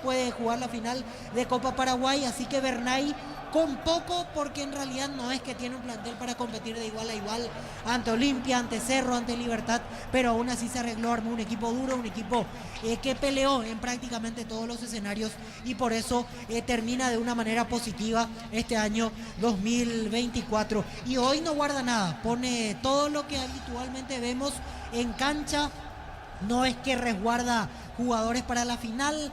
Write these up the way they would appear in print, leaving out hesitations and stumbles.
puede jugar la final de Copa Paraguay, así que Bernay con poco, porque en realidad no es que tiene un plantel para competir de igual a igual ante Olimpia, ante Cerro, ante Libertad, pero aún así se arregló, armó un equipo duro, un equipo que peleó en prácticamente todos los escenarios y por eso termina de una manera positiva este año 2024. Y hoy no guarda nada, pone todo lo que habitualmente vemos en cancha, no es que resguarda jugadores para la final.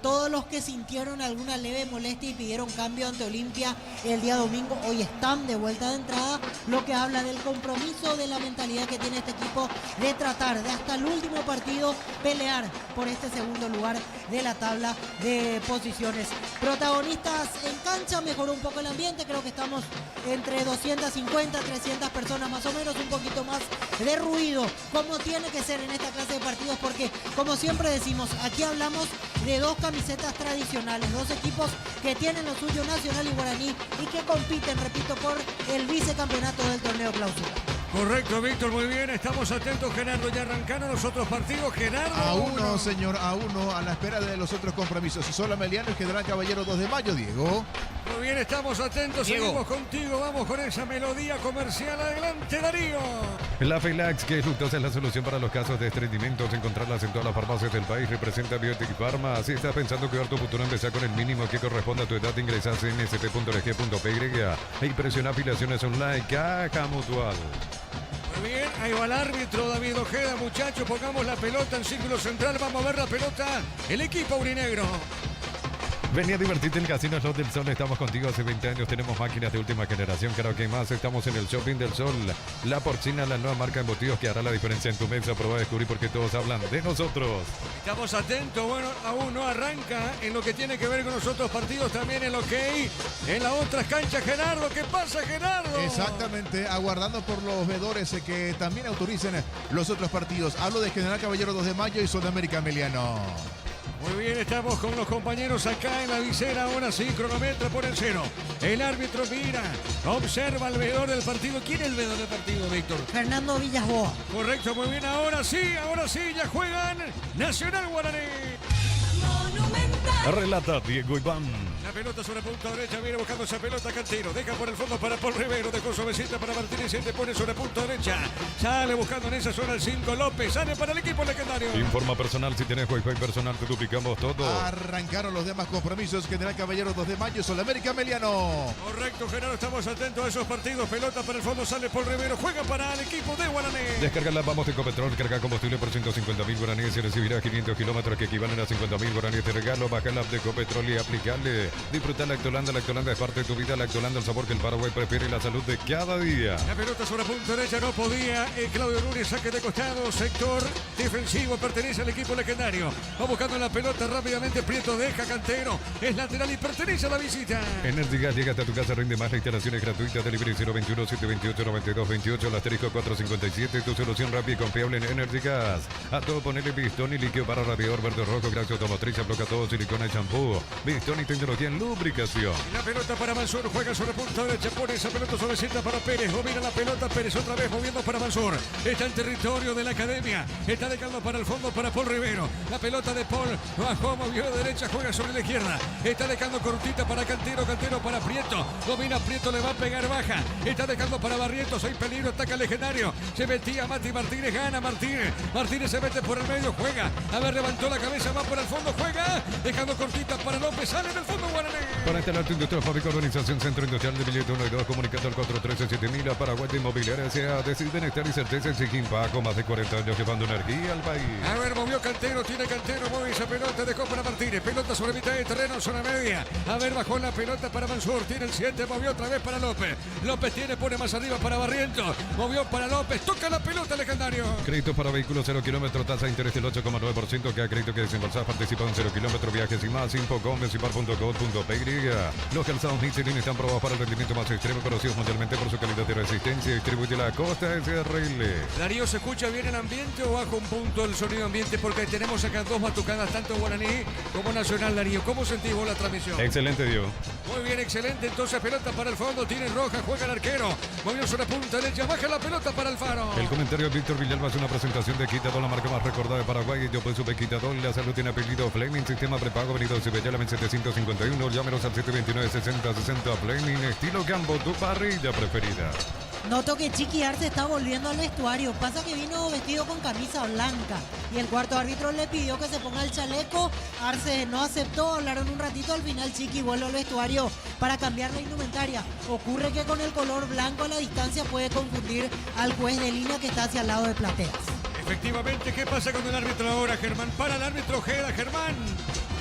Todos los que sintieron alguna leve molestia y pidieron cambio ante Olimpia el día domingo, hoy están de vuelta de entrada, lo que habla del compromiso, de la mentalidad que tiene este equipo de tratar de hasta el último partido pelear por este segundo lugar de la tabla de posiciones. Protagonistas en cancha, mejoró un poco el ambiente, creo que estamos entre 250, 300 personas más o menos, un poquito más de ruido, como tiene que ser en esta clase de partidos, porque como siempre decimos, aquí hablamos de dos camisetas tradicionales, dos equipos que tienen lo suyo, Nacional y Guaraní, y que compiten, repito, por el vicecampeonato del torneo clausura. Correcto, Víctor, muy bien, estamos atentos, Gerardo, ya arrancaron los otros partidos, Gerardo. Aún no, señor, aún no, a la espera de los otros compromisos. Sola Meliano y General Caballero 2 de mayo, Diego. Muy bien, estamos atentos, Diego. Seguimos contigo, vamos con esa melodía comercial, adelante, Darío. La Felax, que es fructosa, es la solución para los casos de estreñimientos, encontrarlas en todas las farmacias del país, representa Biotic Pharma. Si estás pensando cuidar tu futuro, empezá con el mínimo que corresponde a tu edad, ingresás en nsp.org.py y presiona afiliaciones online, Caja Mutual. Muy bien, ahí va el árbitro David Ojeda, muchachos, pongamos la pelota en círculo central, vamos a ver la pelota, el equipo aurinegro. Vení a divertirte en el Casino Slot del Sol. Estamos contigo hace 20 años. Tenemos máquinas de última generación. Claro que más. Estamos en el Shopping del Sol. La Porcina, la nueva marca de embutidos que hará la diferencia en tu mesa. Prueba a descubrir porque todos hablan de nosotros. Estamos atentos, bueno, aún no arranca en lo que tiene que ver con los otros partidos, también en lo que hay en las otras canchas, Gerardo. ¿Qué pasa, Gerardo? Exactamente, aguardando por los veedores que también autoricen los otros partidos. Hablo de General Caballero 2 de mayo y Sudamérica Meliano. Muy bien, estamos con los compañeros acá en la visera, ahora sí, cronómetro por el cero. El árbitro mira, observa al veedor del partido. ¿Quién es el veedor del partido, Víctor? Fernando Villasboa. Correcto, muy bien, ahora sí, ya juegan Nacional Guaraní. Relata Diego Iván. La pelota sobre punta derecha, viene buscando esa pelota Cantero, deja por el fondo para Paul Rivero, dejó suavecita para Martínez, se te pone sobre punta derecha, sale buscando en esa zona el 5 López, sale para el equipo legendario. Informa personal, si tenés Wi-Fi personal te duplicamos todo. Arrancaron los demás compromisos. General Caballero 2 de mayo, Sudamérica Meliano. Correcto, Gerardo, estamos atentos a esos partidos, pelota para el fondo, sale Paul Rivero, juega para el equipo de Guaraní. Descarga la Vamos de Ecopetrol, carga combustible por 150.000 guaraníes y recibirás 500 kilómetros que equivalen a 50.000 guaraníes de regalo. Baja la app de Ecopetrol y aplicale. Disfruta la Lactolanda es parte de tu vida. Lactolanda, el sabor que el Paraguay prefiere y la salud de cada día. La pelota sobre punta derecha, no podía. Claudio Núñez, saque de costado, sector defensivo, pertenece al equipo legendario. Va buscando la pelota rápidamente, Prieto deja Cantero, es lateral y pertenece a la visita. Energy Gas llega hasta tu casa, rinde más, la instalación es gratuita. Delivery 021-728-9228, el asterisco 457, tu solución rápida y confiable en Energy Gas. A todo ponerle pistón y líquido para radiador verde o rojo, gracias automotriz, bloca todo, silicona y shampoo. Pistón y tecnología en lubricación. Y la pelota para Mansur, juega sobre punta derecha, pone esa pelota suavecita para Pérez, domina la pelota Pérez otra vez moviendo para Mansur, está en territorio de la academia, está dejando para el fondo para Paul Rivero, la pelota de Paul, bajó, movió de derecha, juega sobre la izquierda, está dejando cortita para Cantero, Cantero para Prieto, domina Prieto, le va a pegar baja, está dejando para Barrientos, hay peligro, ataca legendario, se metía Mati Martínez, gana Martínez, Martínez se mete por el medio, juega, a ver, levantó la cabeza, va por el fondo, juega, dejando cortita para López, sale del fondo Guaraní. Para instalar tu industria, fábrica, organización, centro industrial de billete 1 y 2, comunicando al 413-7000 a Paraguay de Inmobiliaria S.A. Decide bienestar y certeza en Siquimpa, con más de 40 años llevando energía al país. A ver, movió Cantero, tiene Cantero, mueve esa pelota, dejó para Martínez, pelota sobre mitad de terreno, zona media. A ver, bajó la pelota para Mansur, tiene el 7, movió otra vez para López. López tiene, pone más arriba para Barrientos, movió para López, toca la pelota legendario. Crédito para vehículos 0 kilómetros, tasa de interés del 8,9%, que ha crédito que desembolsar, participa en 0 kilómetros, viajes y más, infocom, municipal.gov.es. www.michelin.com.py. Los calzados Michelin están probados para el rendimiento más extremo, conocidos mundialmente por su calidad de resistencia. Distribuye la Costa SRL. Darío, ¿se escucha bien el ambiente o baja un punto el sonido ambiente? Porque tenemos acá dos batucadas, tanto Guaraní como Nacional. Darío, ¿cómo sentís vos la transmisión? Excelente, Diego. Muy bien, excelente. Entonces pelota para el fondo, tiene roja, juega el arquero. Movió sobre punta derecha, baja la pelota para Alfaro. El comentario de Víctor Villalba es una presentación de Quitadol, la marca más recordada de Paraguay. Yo pues sube Quitadol, la salud tiene apellido Fleming, sistema prepago, venido Cibellala en 751. Llámenos al 729-6060 Fleming, estilo Gambo, tu parrilla preferida. Noto que Chiqui Arce está volviendo al vestuario. Pasa que vino vestido con camisa blanca y el cuarto árbitro le pidió que se ponga el chaleco. Arce no aceptó, hablaron un ratito. Al final Chiqui vuelve al vestuario para cambiar la indumentaria. Ocurre que con el color blanco a la distancia puede confundir al juez de línea que está hacia el lado de Plateas. Efectivamente, ¿qué pasa con el árbitro ahora, Germán? Para el árbitro Ojeda, Germán.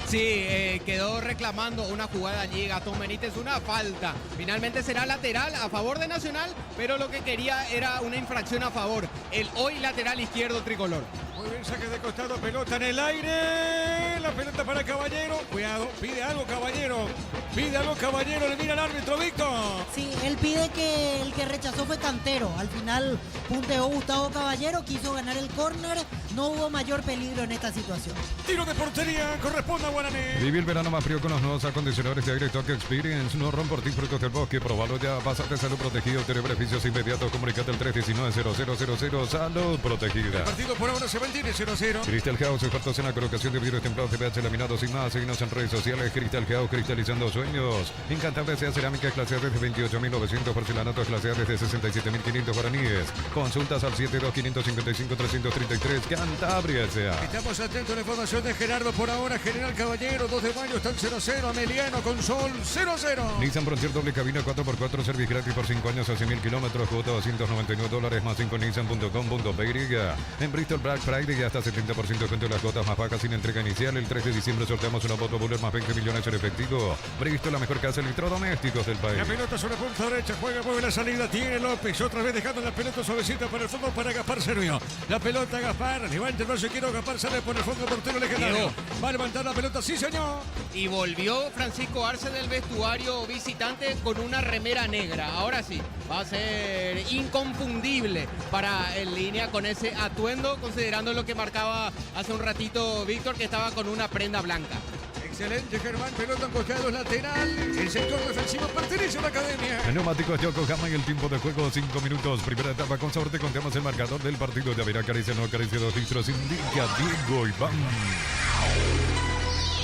Sí, quedó reclamando una jugada allí Gastón Benítez, una falta. Finalmente será lateral a favor de Nacional, pero lo que quería era una infracción a favor. El hoy lateral izquierdo tricolor. Muy bien, saque de costado, pelota en el aire. La pelota para Caballero. Cuidado, pide algo Caballero. Pide algo Caballero, le mira al árbitro, Víctor. Sí, él pide que el que rechazó fue Cantero. Al final punteó Gustavo Caballero, quiso ganar el córner. No hubo mayor peligro en esta situación. Tiro de portería, corresponde a Guaraní. Vive el verano más frío con los nuevos acondicionadores de aire Tokyo Experience. No ron por ti, frutos del bosque. Probalo ya. Pásate salud protegido. Tiene beneficios inmediatos. Comunicate al 319-0000. Salud protegida. El partido por ahora se mantiene 0-0. Crystal House, expertos en la colocación de vidrios templados de pH laminados y más. Seguinos en redes sociales. Crystal House, cristalizando sueños. Encantable sea cerámica clase A desde 28.900. Porcelanato clase A desde 67.500 guaraníes. Consultas al 72-555-333. Cantabria sea. Estamos atentos a la información de Gerardo por ahora. General Caballero, 2 de mayo, están 0-0. Ameliano con Sol, 0-0. Nissan Frontier doble cabina 4x4, servicio gratis por 5 años a 100.000 kilómetros, cuota $299 más 5 nissan.com.py. En Bristol Black Friday hasta 70% de las cuotas más bajas sin entrega inicial. El 3 de diciembre sorteamos una moto Buller más 20 millones en efectivo. Bristol, la mejor casa de electrodomésticos del país. La pelota sobre punta derecha, juega, mueve la salida, tiene López, otra vez dejando la pelota suavecita para el fondo para Gaspar Servio. La pelota Gaspar, levanta el brazo y quiero Gaspar, sale por el fondo portero legendario. Va a levantar la pelota, sí señor. Y volvió Francisco Arce del vestuario visitante con una remera negra. Ahora sí, va a ser inconfundible para en línea con ese atuendo, considerando lo que marcaba hace un ratito Víctor, que estaba con una prenda blanca. Excelente, Germán, pelota en costado lateral. El sector defensivo pertenece a la academia. Neumáticos Yokohama y el tiempo de juego 5 minutos. Primera etapa con sabor. Te contamos el marcador del partido. Ya verá, acaricia, no acaricia 2 litros. Indica Diego Iván.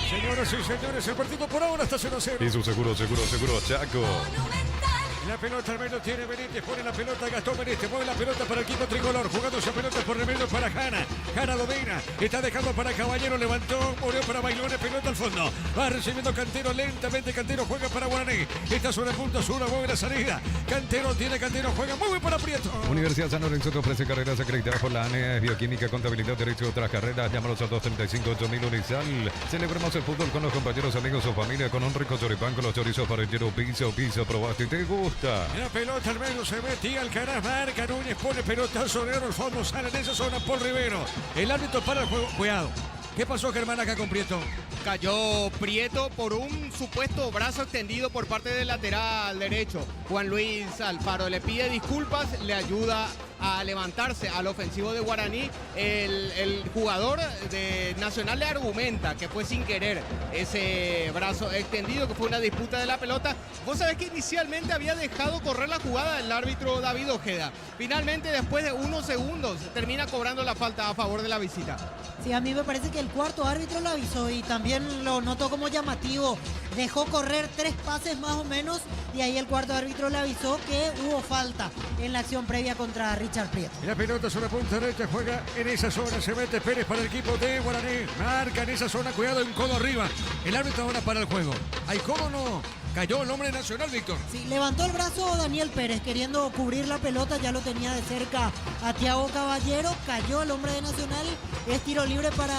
Señoras y señores, el partido por ahora está 0-0. Y su seguro, Chaco. La pelota al medio tiene Benítez, pone la pelota Gastón Benítez, mueve la pelota para el equipo tricolor, jugando esa pelota por remedio para Jana. Jana domina, está dejando para Caballero, levantó, murió para Bailones, pelota al fondo. Va recibiendo Cantero lentamente, Cantero juega para Guaraní. Está sobre el punto sur, mueve la salida. Cantero, juega, mueve para Prieto. Universidad San Lorenzo te ofrece carreras acreditadas por la ANE, Bioquímica, Contabilidad, Derecho, otras carreras. Llámanos al 235-8000 Unisal. Celebremos el fútbol con los compañeros, amigos o familia, con un rico choripán, con los chorizos parrillero, piso, probaste y te gusta. La pelota al medio se metía Alcaraz, marca Núñez, pone pelota sobre el fondo, sale en esa zona Paul Rivero. El árbitro para el juego, cuidado. ¿Qué pasó, Germán, acá con Prieto? Cayó Prieto por un supuesto brazo extendido por parte del lateral derecho. Juan Luis Alfaro le pide disculpas, le ayuda a levantarse al ofensivo de Guaraní. El jugador de Nacional le argumenta que fue sin querer ese brazo extendido, que fue una disputa de la pelota. Vos sabés que inicialmente había dejado correr la jugada el árbitro David Ojeda. Finalmente, después de unos segundos, termina cobrando la falta a favor de la visita. Sí, a mí me parece que el cuarto árbitro lo avisó y también lo notó como llamativo. Dejó correr 3 pases más o menos y ahí el cuarto árbitro le avisó que hubo falta en la acción previa contra Richard Prieto. La pelota sobre punta derecha, juega en esa zona, se mete Pérez para el equipo de Guaraní. Marca en esa zona, cuidado, en codo arriba. El árbitro ahora para el juego. ¿Hay codo o no? Cayó el hombre Nacional, Víctor. Sí, levantó el brazo Daniel Pérez queriendo cubrir la pelota, ya lo tenía de cerca a Thiago Caballero, cayó el hombre de Nacional, es tiro libre para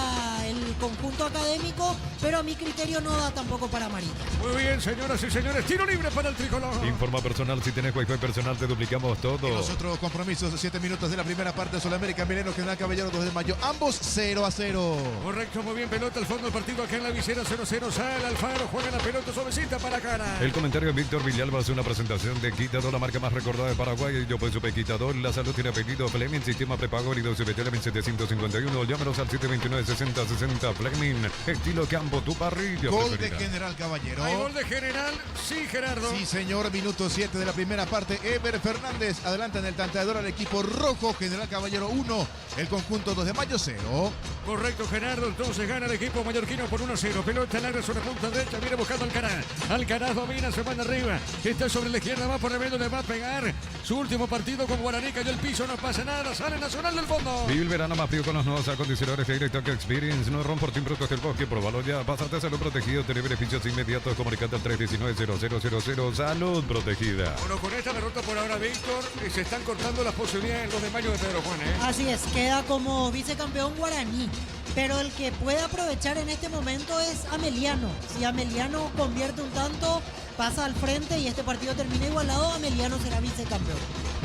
el el conjunto académico, pero a mi criterio no da tampoco para amarilla. Muy bien, señoras y señores, tiro libre para el tricolor. Informa personal, si tenés Wi-Fi personal te duplicamos todo. En los otros compromisos, 7 minutos de la primera parte, Sudamérica, Mileno, General Caballero, 2 de mayo, ambos 0-0. Correcto, muy bien, pelota al fondo del partido acá en la visera, 0-0, sale Alfaro, juega la pelota suavecita para cara. El comentario de Víctor Villalba hace una presentación de Quitador, la marca más recordada de Paraguay. Yo pues supe Quitador, la salud tiene apellido Fleming, sistema prepago, herido CBT 1751, llámenos al 729-6060 Fleming, estilo campo, tu parrilla Gol preferida. de General Caballero. ¿Hay gol de General? Sí, Gerardo. Sí, señor, minuto 7 de la primera parte. Ever Fernández adelanta en el tanteador al equipo rojo. General Caballero 1, el conjunto 2 de mayo 0. Correcto, Gerardo. Entonces gana el equipo mallorquino por 1-0. Pelota larga sobre la punta derecha. Viene buscando Alcaraz. Alcaraz domina, se manda arriba. Está sobre la izquierda, va por el medio, le va a pegar. Su último partido con Guaraní cayó el piso, no pasa nada. Sale Nacional del fondo. Vive el verano más frío con los nuevos acondicionadores Aire Talk Experience. No rompo por productos del bosque. Probalo ya. Pásate a salud protegido. Tener beneficios inmediatos. Comunicate al 319-0000. Salud protegida. Bueno, con esta derrota por ahora, Víctor, se están cortando las posibilidades en los de mayo de Pedro Juan, ¿eh? Así es, queda como vicecampeón Guaraní. Pero el que puede aprovechar en este momento es Ameliano. Si Ameliano convierte un tanto, pasa al frente y este partido termina igualado, Ameliano será vicecampeón.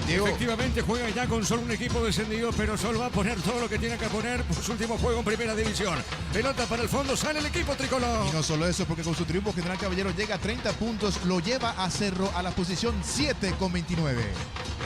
Diego. Efectivamente juega ya con solo un equipo descendido, pero solo va a poner todo lo que tiene que poner por su último juego en primera división. Pelota para el fondo, sale el equipo tricolor. Y no solo eso, porque con su triunfo General Caballero llega a 30 puntos, lo lleva a Cerro a la posición 7 con 29.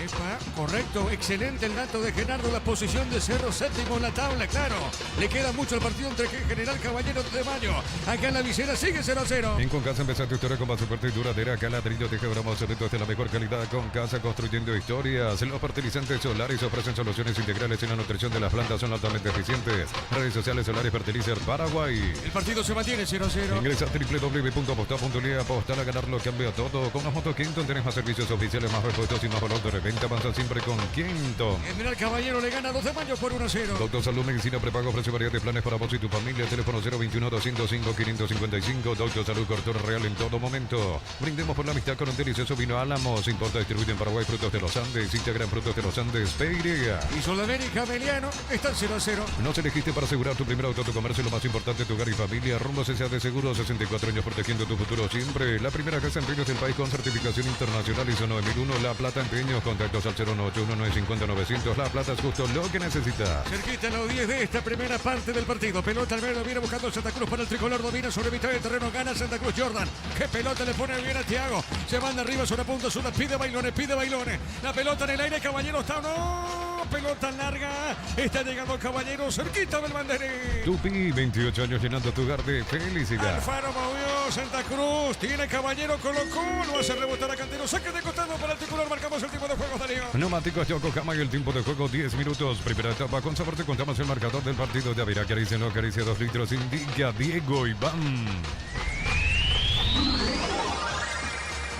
Epa, correcto, excelente el dato de Gerardo, la posición de Cerro séptimo en la tabla, claro. Le queda mucho el partido entre General Caballero de Mayo. Acá en la visera sigue 0-0. En Concasa empezar tu historia con más fuerte y duradera. Acá ladrillo te quebramos eventos de la mejor calidad. Concasa construyendo historias. Los fertilizantes solares ofrecen soluciones integrales en la nutrición de las plantas, son altamente eficientes. Redes sociales Solares Fertilizer Paraguay. El partido se mantiene 0-0. Ingresa a www.apostar.li. Apostar a ganarlo cambia todo. Con las motos Quinton tenés más servicios oficiales, más repuestos y más valor de reventa. Avanza siempre con Quinton. General Caballero le gana 2 de mayo por 1-0. Doctor Salud Medicina Prepago ofrece variedad de planes para vos y tu familia. Teléfono 021-205-555. Doctor Salud Cortura Real en todo momento. Brindemos por la amistad con un delicioso vino Álamos. Importa, distribuye en Paraguay frutos de los Andes. Instagram Frutos de los Andes, Peiria. Y Sudamérica, Ameliano, están 0-0. Nos elegiste para asegurar tu primer auto, tu comercio, lo más importante, tu hogar y familia. Rumbo CSA de Seguros, 64 años protegiendo tu futuro siempre. La primera casa en empeños del país con certificación internacional ISO 9001. La Plata Empeños, contactos al 0181950-900. La Plata es justo lo que necesitas. Cerquita a los 10 de esta primera parte del partido. Pelota al medio, viene buscando Santa Cruz para el tricolor. Domina sobre mitad del terreno, gana Santa Cruz Jordan. Qué pelota le pone bien a Thiago. Se manda arriba sobre punto, pide Bailones, pide Bailones. La pelota en el aire, Caballero está no. Pelota larga. Está llegando Caballero cerquita del banderín. Tupi, 28 años llenando tu hogar de felicidad. Alfaro movió Santa Cruz. Tiene Caballero, colocó. Lo hace rebotar a Cantero. Saque de costado para el tricolor. Marcamos el tiempo de juego, Darío. Neumáticos Yokohama y el tiempo de juego 10 minutos. Primera etapa. Con sabor te contamos el marcador del partido de Avira. Acaricia, no acaricia 2 litros. Indica Diego Iván.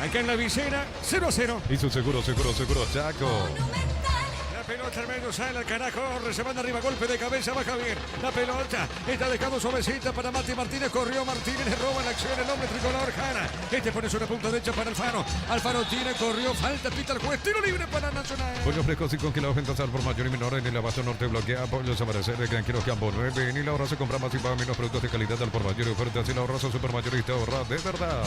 Acá en la visera, 0-0. Y su seguro, Chaco. La pelota al medio, sale al carajo, corre, se manda arriba, golpe de cabeza, baja bien. La pelota está dejando suavecita para Mati Martínez, corrió Martínez, le roba la acción el hombre tricolor, Jara. Este pone una punta derecha para Alfaro. Alfaro tiene, corrió, falta, pita el juez, tiro libre para Nacional. Pollos frescos y congelados, ventas al por mayor y menor en el abasto norte bloquea. Pollos amanecer de Granjeros Campo 9. En el ahorro compra más y paga menos productos de calidad al por mayor y ofertas. El ahorroso supermayorista ahorra de verdad.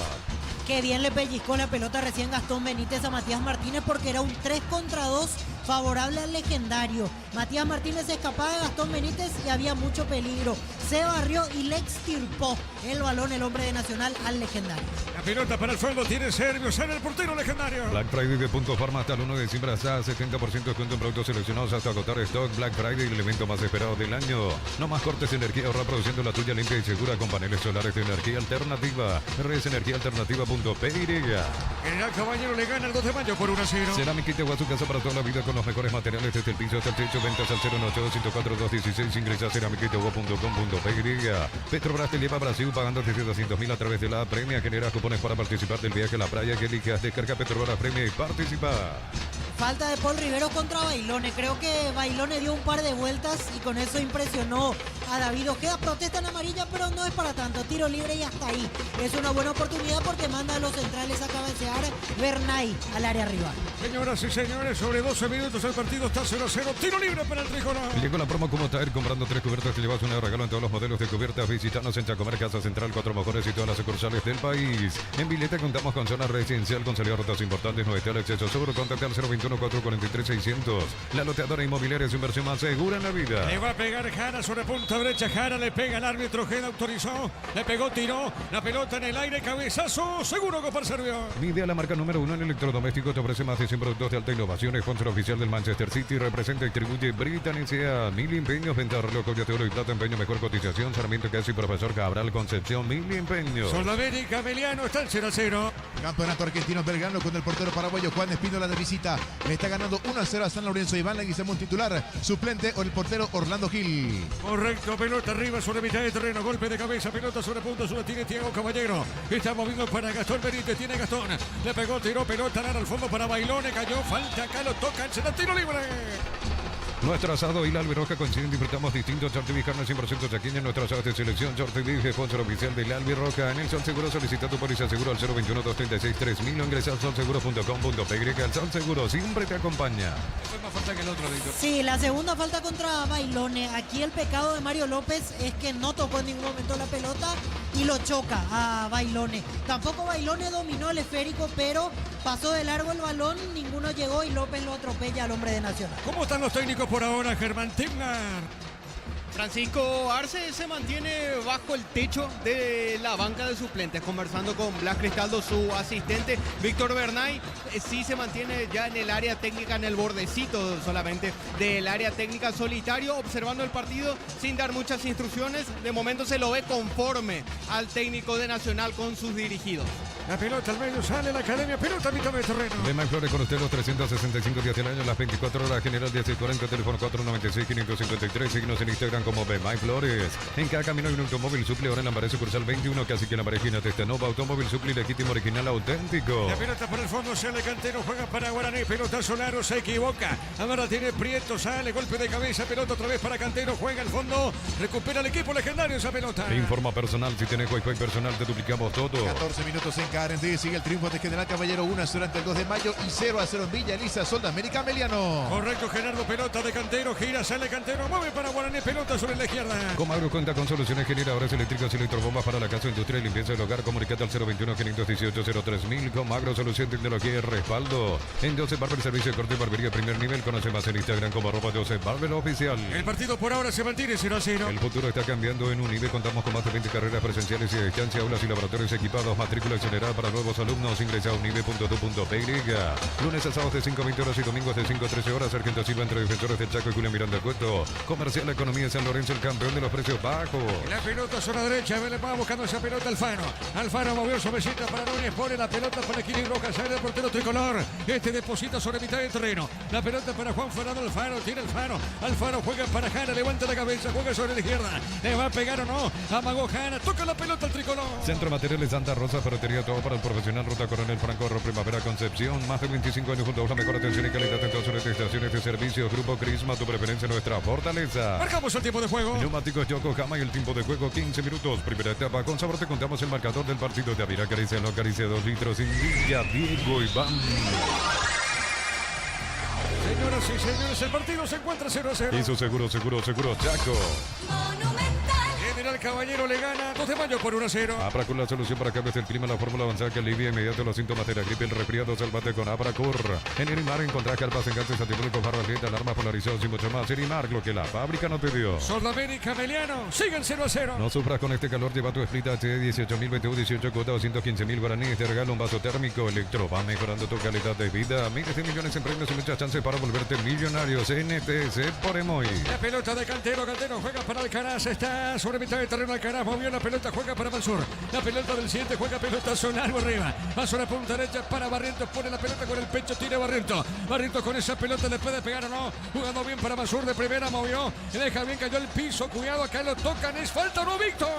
Qué bien le pellizcó la pelota recién Gastón Benítez a Matías Martínez porque era un 3 contra 2 favorable al legendario. Matías Martínez escapaba de Gastón Benítez y había mucho peligro. Se barrió y le extirpó el balón el hombre de Nacional al legendario. La pelota para el fondo tiene Servio, sale el portero legendario. Black Friday de Punto Farma hasta el 1 de diciembre hasta 70% de descuento en productos seleccionados hasta agotar stock. Black Friday, el evento más esperado del año. No más cortes de energía, ahorra produciendo la tuya limpia y segura con paneles solares de energía alternativa. resenergiaalternativa.py. General Caballero le gana el 2 de mayo por 1-0. Cerámica Itagua, su casa para toda la vida con los mejores materiales desde el piso hasta el techo. Ventas al 018-104-216. Ingresa a cerámicaitagua.com.py. Petrobras te lleva a Brasil pagando desde 200.000 a través de la Premia. Genera cupones para participar del viaje a la playa que elijas. Descarga Petrobras Premia y participa. Falta de Paul Rivero contra Bailones. Creo que Bailones dio un par de vueltas y con eso impresionó a David Ojeda. Protesta en amarilla, pero no es para tanto. Tiro libre y hasta ahí. Es una buena oportunidad porque manda a los centrales a cabecear Bernay al área rival. Señoras y señores, sobre 12 minutos el partido está 0-0. Tiro libre para el tricolor. Llegó la promo como Taer, comprando 3 cubiertas te llevas un regalo en todos los modelos de cubiertas. Visítanos en Chacomer, Casa Central, 4 mejores y todas las sucursales del país. En Vileta contamos con zona residencial con salida a rutas importantes. No está el exceso seguro. Contacte al 021-443-600. La loteadora inmobiliaria es su inversión más segura en la vida. Le va a pegar Jara sobre punta derecha. Jara le pega al árbitro. Ojeda autorizó. Le pegó, tiró. La pelota en el aire. Cabezazo. Seguro que para Servio. Midea, la marca número 1 en electrodoméstico, te ofrece más de 100 productos de alta innovación. Sponsor oficial del Manchester City. Representa y distribuye Britannica. 1000 empeños. Venta de reloj, joyas de oro y plata. Empeño, mejor cotización. Sarmiento Casi, Profesor Cabral, Concepción. 1000 empeños. Sudamérica, Meliano está el 0-0. Campeonato argentino Belgrano con el portero paraguayo Juan Espínola de visita. Le está ganando 1-0 a San Lorenzo. Iván Leguizamón titular. Suplente o el portero Orlando Gil. Correcto, pelota arriba sobre mitad de terreno. Golpe de cabeza, pelota sobre punta. Sobre tiene Thiago Caballero. Está moviendo para Gastón Benítez. Tiene Gastón. Le pegó, tiró pelota al fondo para Bailone. Cayó, falta acá, lo tocan. Se da tiro libre. Nuestro asado y la Albirroja coinciden, disfrutamos distintos Chartibis, carne 100% chaqueña. Nuestro asado de selección Chartibis, sponsor oficial de la Albirroja. En el Sol Seguro solicita tu póliza seguro al 021-236-3000 o ingresa al solseguro.com.py. El Sol Seguro siempre te acompaña. Fue más falta que el otro, Víctor. Sí, la segunda falta contra Bailone. Aquí el pecado de Mario López es que no tocó en ningún momento la pelota y lo choca a Bailone. Tampoco Bailone dominó el esférico, pero pasó de largo el balón, ninguno llegó y López lo atropella al hombre de Nacional. ¿Cómo están los técnicos por ahora, Germán Tignar? Francisco Arce se mantiene bajo el techo de la banca de suplentes, conversando con Blas Cristaldo, su asistente. Víctor Bernay sí se mantiene ya en el área técnica, en el bordecito solamente del área técnica, solitario, observando el partido sin dar muchas instrucciones. De momento se lo ve conforme al técnico de Nacional con sus dirigidos. La pelota al medio, sale la academia, pelota a mitad de terreno. De Flores con usted los 365 días del año, las 24 horas, general 1640, teléfono 496-553, síguenos en Instagram como Flores. En cada camino hay un automóvil Supli, ahora en Lambaré sucursal 21, casi que en Lambaré esquina Testanova, automóvil Supli, legítimo, original, auténtico. La pelota por el fondo, sale Cantero, juega para Guaraní, pelota Solaro, se equivoca. Ahora tiene Prieto, sale, golpe de cabeza, pelota otra vez para Cantero, juega al fondo, recupera el equipo legendario esa pelota. Informa personal, si tenés Wi-Fi personal te duplicamos todo. 14 minutos en Carendí, sigue el triunfo de General Caballero 1-0 ante el 2 de mayo y 0-0 en Villa Elisa, Sudamérica Meliano. Correcto, Gerardo, pelota de Cantero, gira, sale Cantero, mueve para Guaraní, pelota sobre la izquierda. Comagro cuenta con soluciones generadores eléctricas y electrobombas para la casa, industria y limpieza del hogar. Comunicate al 021-518-03000. Comagro, solución, tecnología y respaldo. En Joseph Barber, servicio de corte y barbería primer nivel. Conoce más en Instagram como @Joseph Barber Oficial. El partido por ahora se mantiene 0-0. El futuro está cambiando en UNIBE. Contamos con más de 20 carreras presenciales y a distancia, aulas y laboratorios equipados. Matrícula acelerada para nuevos alumnos. Ingresa a unibe.edu.py. Lunes a sábados de 5-20 horas y domingos de 5-13 horas. Sargento Silva entre defensores del Chaco y Julián Miranda Cueto. Comercial Economía de San Lorenzo, el campeón de los precios bajos. La pelota zona derecha, le va buscando esa pelota Alfaro. Alfaro movió su mesita para Núñez, pone la pelota para equilibrio, sale el portero tricolor. Este deposita sobre mitad de terreno. La pelota para Juan Fernando Alfaro, tira Alfaro. Alfaro juega para Jara, levanta la cabeza, juega sobre la izquierda. ¿Le va a pegar o no? Amagó Jara, toca la pelota al tricolor. Centro Materiales Santa Rosa, ferretería, todo para el profesional. Ruta Coronel Franco, Primavera, Concepción. Más de 25 años junto a la mejor atención y calidad en todas sus estaciones de servicio. Grupo Crisma, tu preferencia, nuestra fortaleza. Marcamos el tiempo de juego. Neumáticos Yokohama y el tiempo de juego 15 minutos. Primera etapa. Con sabor te contamos el marcador del partido de Avira. Caricia, no acaricia 2 litros. Indica Diego Iván. Señoras y señores, el partido se encuentra 0-0. Hizo seguro, Chaco. General Caballero le gana 2 de mayo por 1-0. Apracur, la solución para cambios del clima, la fórmula avanzada que alivia inmediato los síntomas de la gripe, el resfriado, sálvate con Apracur. En Erimar encontrás carpas, enganches, antibióticos, barras lenta, alarmas polarizados y mucho más. Erimar, lo que la fábrica no te dio. Sudamérica Meliano, siguen 0-0. No sufras con este calor, lleva tu Split HE 18.000 18 cuotas, 215.000 guaraníes. Te regalo un vaso térmico Electro, va mejorando tu calidad de vida. Miles de millones en premios y muchas chances para volverte millonarios. NTC por Emoy. La pelota de Cantero, Cantero juega para Alcaraz, está sobre mitad de terreno Alcaraz, movió la pelota, juega para Mansur. La pelota del siguiente juega pelota Solano arriba. Va sobre la punta derecha para Barrientos, pone la pelota con el pecho, tira Barrientos. Barrientos con esa pelota le puede pegar o no. Jugando bien para Mansur de primera, movió, le deja bien, cayó al piso, cuidado, acá lo tocan, ¿es falta o no, Víctor?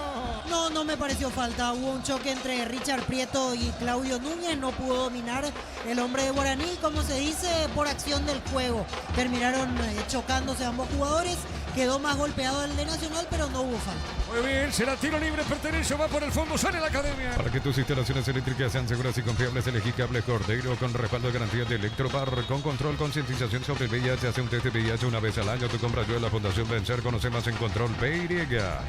No me pareció falta. Hubo un choque entre Richard Prieto y Claudio Núñez. No pudo dominar el hombre de Guaraní, como se dice, por acción del juego. Terminaron chocándose ambos jugadores quedó más golpeado el de Nacional, pero no hubo falta. Muy bien, será tiro libre, pertenece, va por el fondo, sale la academia. Para que tus instalaciones eléctricas sean seguras y confiables, elegí Cable Cordero con respaldo de garantía de Electropar, con control, concientización sobre el VIH. Hace un test de VIH una vez al año. Tu compra ayuda a la Fundación Vencer. Conoce más en Control PY.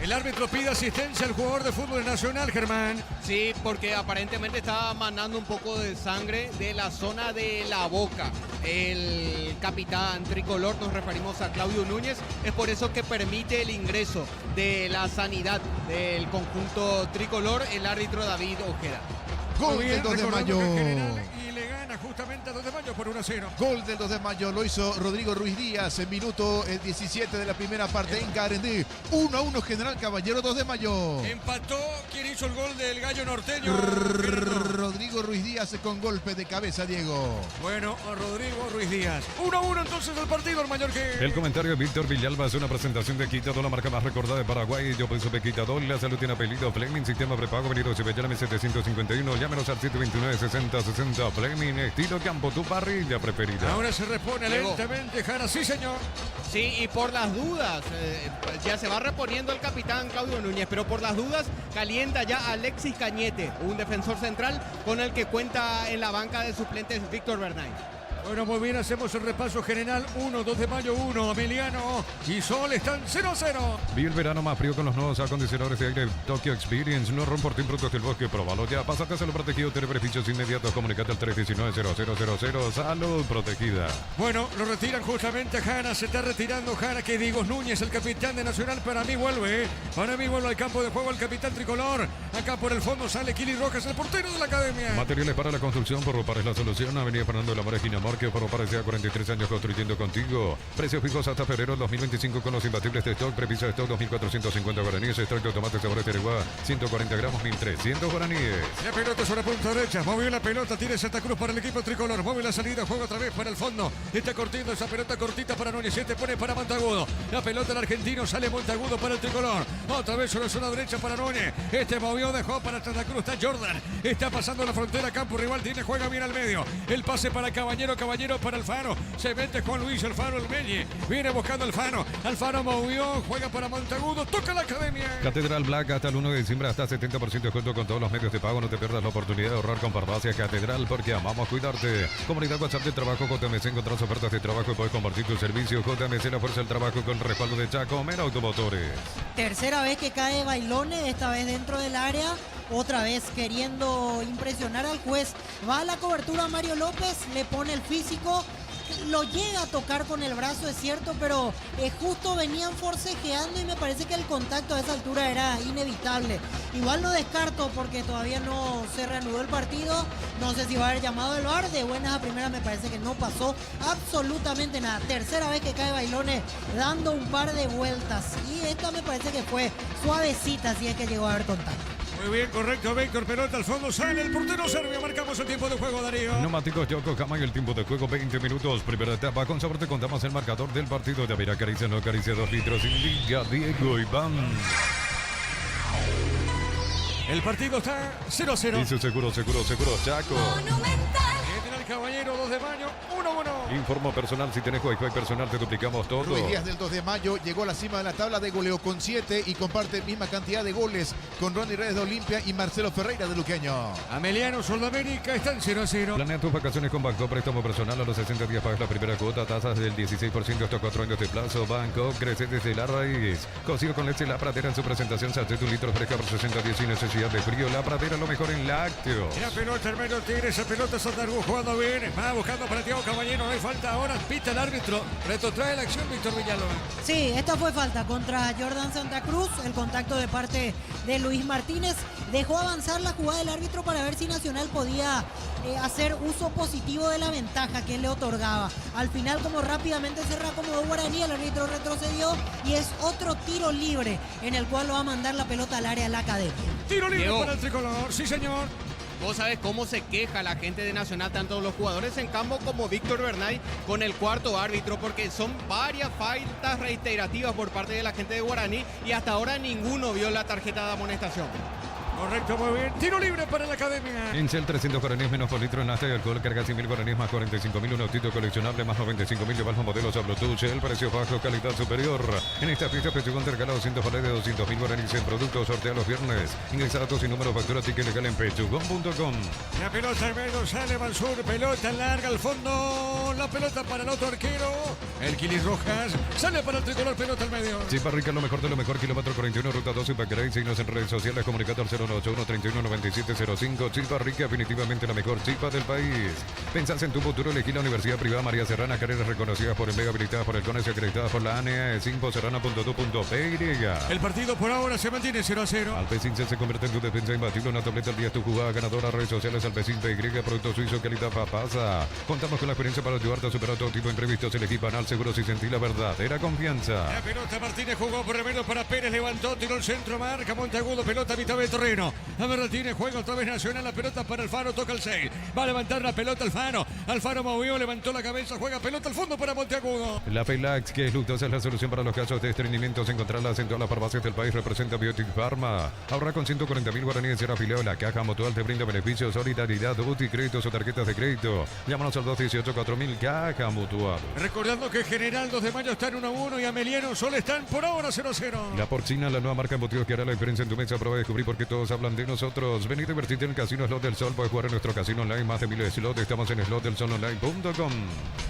El árbitro pide asistencia al jugador de fútbol nacional, Germán. Sí, porque aparentemente estaba mandando un poco de sangre de la zona de la boca. El capitán tricolor, nos referimos a Claudio Núñez, es por eso que permite el ingreso de la sanidad del conjunto tricolor el árbitro David Ojeda. Gol del 2 de mayo. Y le gana justamente a 2 de mayo por 1-0. Gol del 2 de mayo lo hizo Rodrigo Ruiz Díaz en minuto 17 de la primera parte en Carendí. 1-1 General Caballero, 2 de mayo. Empató. ¿Quién hizo el gol del gallo norteño? Rodrigo Ruiz Díaz con golpe de cabeza, Diego. Bueno, Rodrigo Ruiz Díaz. 1-1 entonces el partido, el Mallorquín. El comentario de Víctor Villalba es una presentación de Quitadol, la marca más recordada de Paraguay. Yo pienso que Quitadol, la salud tiene apellido Fleming, sistema prepago, venido Cibellame 751. Llámenos al 729-6060. Fleming, estilo campo, tu parrilla preferida. Ahora se repone Llegó lentamente, Jara. Sí, señor. Sí, y por las dudas, ya se va reponiendo el capitán Claudio Núñez, pero por las dudas calienta ya Alexis Cañete, un defensor central con el que cuenta en la banca de suplentes Víctor Bernay. Bueno, muy bien, hacemos el repaso general. 1, 2 de mayo, 1. Emiliano y Sol están 0-0. Vi el verano más frío con los nuevos acondicionadores de aire Tokyo Experience. No rompo productos del bosque, probalo ya. Pásate a Salud Protegido, tiene beneficios inmediatos. Comunicate al 319-0000. Salud Protegida. Bueno, lo retiran justamente Jara. Se está retirando Jara, que digo Núñez, el capitán de Nacional. Para mí vuelve, Para mí vuelve al campo de juego el capitán tricolor. Acá por el fondo sale Kili Rojas, el portero de la academia. Materiales para la construcción, por Ropar es la solución. Avenida Fernando de la Mora, esquina Marque, por Ropar desde 43 años construyendo contigo. Precios fijos hasta febrero 2025 con los imbatibles de stock. Previso de stock 2.450 guaraníes. Extracto de tomate sabores Tereguá 140 gramos 1.300 guaraníes. La pelota sobre la punta derecha. Movió la pelota. Tiene Santa Cruz para el equipo tricolor. Mueve la salida. Juega otra vez para el fondo. Está cortando esa pelota cortita para Núñez. Se pone para Montagudo. La pelota del argentino. Sale Montagudo para el tricolor. Otra vez sobre la zona derecha para Núñez. Movió. Dejó para Santa Cruz. Está Jordan. Está pasando la frontera. Campo rival. Juega bien al medio. El pase para Caballero. Para Alfaro, se mete Juan Luis Alfaro, el Meñe, viene buscando Alfaro movió, juega para Montagudo, toca la academia. Catedral Black hasta el 1 de diciembre, hasta 70% descuento con todos los medios de pago. No te pierdas la oportunidad de ahorrar con Farmacia Catedral, porque amamos cuidarte. Comunidad WhatsApp de trabajo JMC, encontrás ofertas de trabajo y puedes compartir tu servicio. JMC, la fuerza del trabajo con respaldo de Chaco, Mera Automotores. Tercera vez que cae Bailone, esta vez dentro del área, otra vez queriendo impresionar al juez. Va a la cobertura Mario López, le pone el físico, lo llega a tocar con el brazo, es cierto, pero justo venían forcejeando y me parece que el contacto a esa altura era inevitable. Igual no descarto porque todavía no se reanudó el partido, no sé si va a haber llamado el VAR, de buenas a primeras me parece que no pasó absolutamente nada. Tercera vez que cae Bailone dando un par de vueltas y esta me parece que fue suavecita si es que llegó a haber contacto. Muy bien, correcto, Víctor, pelota al fondo, sale el portero serbio, marcamos el tiempo de juego, Darío. Neumáticos Yokohama y el tiempo de juego 20 minutos, primera etapa, con sabor te contamos el marcador del partido. Ya mira, acaricia, no acaricia 2 litros, indica Diego Iván. El partido está 0-0. Dice seguro, Chaco. Caballero, 2 de mayo, 1-1. Informo personal, si tenés Wi-Fi personal te duplicamos todo. Ruiz Díaz del 2 de mayo llegó a la cima de la tabla de goleo con 7 y comparte misma cantidad de goles con Ronnie Reyes de Olimpia y Marcelo Ferreira de Luqueño. Ameliano Soldamérica están 0-0. Planea tus vacaciones con Banco, préstamo personal a los 60 días pagas la primera cuota, tasas del 16% hasta 4 años de plazo. Banco, crece desde la raíz. Cocido con leche La Pradera en su presentación, sachet 1 litro fresca por 60 días sin necesidad de frío. La Pradera, lo mejor en lácteos. La pelota, hermano Tigre, esa pelota Santa Cruz jugando bien, va buscando para Thiago Caballero, no hay falta ahora, pita el árbitro, retrotrae la acción Víctor Villalba. Sí, esta fue falta contra Jordan Santa Cruz, el contacto de parte de Luis Martínez, dejó avanzar la jugada del árbitro para ver si Nacional podía hacer uso positivo de la ventaja que él le otorgaba. Al final, como rápidamente se reacomodó Guaraní, el árbitro retrocedió y es otro tiro libre en el cual lo va a mandar la pelota al área de la academia. Tiro libre para el tricolor, sí señor. Vos sabés cómo se queja la gente de Nacional, tanto los jugadores en campo como Víctor Bernay con el cuarto árbitro, porque son varias faltas reiterativas por parte de la gente de Guaraní y hasta ahora ninguno vio la tarjeta de amonestación. Correcto, muy bien. Tiro libre para la academia. En Shell 300 guaraníes menos por litro en nafta y alcohol. Carga 100.000 guaraníes más 45.000. Un autito coleccionable más 95.000. De Balmo modelos a Bluetooth. Shell, precio bajo, calidad superior. En esta fiesta Pechugón te regala 200 vales de 200.000 guaraníes en productos. Sortea los viernes. Ingresa datos y número factura ticket legal en pechugón.com. La pelota al medio, sale Mansur. Pelota larga al fondo. La pelota para el otro arquero. El Quilis Rojas. Sale para el tricolor, pelota al medio. Chipa Rica, lo mejor de lo mejor. Kilómetro 41, ruta 12. Paqueray. Signos en redes sociales. Comunicado al 081-319705. Chipa Rica, definitivamente la mejor chipa del país. Pensás en tu futuro, elegí la Universidad Privada María Serrana. Carreras reconocidas por el MEGA, habilitadas por el CONES y acreditadas por la ANEA. Serrana.do.py. El partido por ahora se mantiene 0-0. Alpecin se convierte en tu defensa imbatible. Una tableta al día, tu jugada ganadora. Redes sociales Alpecin PY, producto suizo, calidad papasa. Contamos con la experiencia para ayudarte a superar todo tipo de imprevistos. Elegí Panal Seguros y sentí la verdadera confianza. La pelota Martínez jugó por remedio para Pérez. Levantó, tiró el centro, marca Monteagudo. Pelota a mitad del terreno. A ver, Martínez juega otra vez Nacional. La pelota para Alfaro, toca el 6. Va a levantar la pelota Alfaro. Alfaro movió, levantó la cabeza, juega pelota al fondo para Monteagudo. La Felax, que es Luctosa, es la solución para los casos de estreñimientos. Encontrarlas en todas las farmacias del país. Representa Biotic Pharma. Ahorra con 140.000 guaraníes. Ser afiliado a la Caja Mutual te brinda beneficios, solidaridad, UTI, créditos o tarjetas de crédito. Llámanos al 218-4000 Caja Mutual. Recordando que General 2 de Mayo están 1-1 y Ameliano Sol están por ahora 0-0. La Porcina, la nueva marca en embutidos que hará la diferencia en tu mesa. Prueba de descubrir por qué todos hablan de nosotros. Vení a divertirte en el Casino Slot del Sol. Puedes jugar en nuestro casino online. Más de 1000 slots. Estamos en slotdelsolonline.com.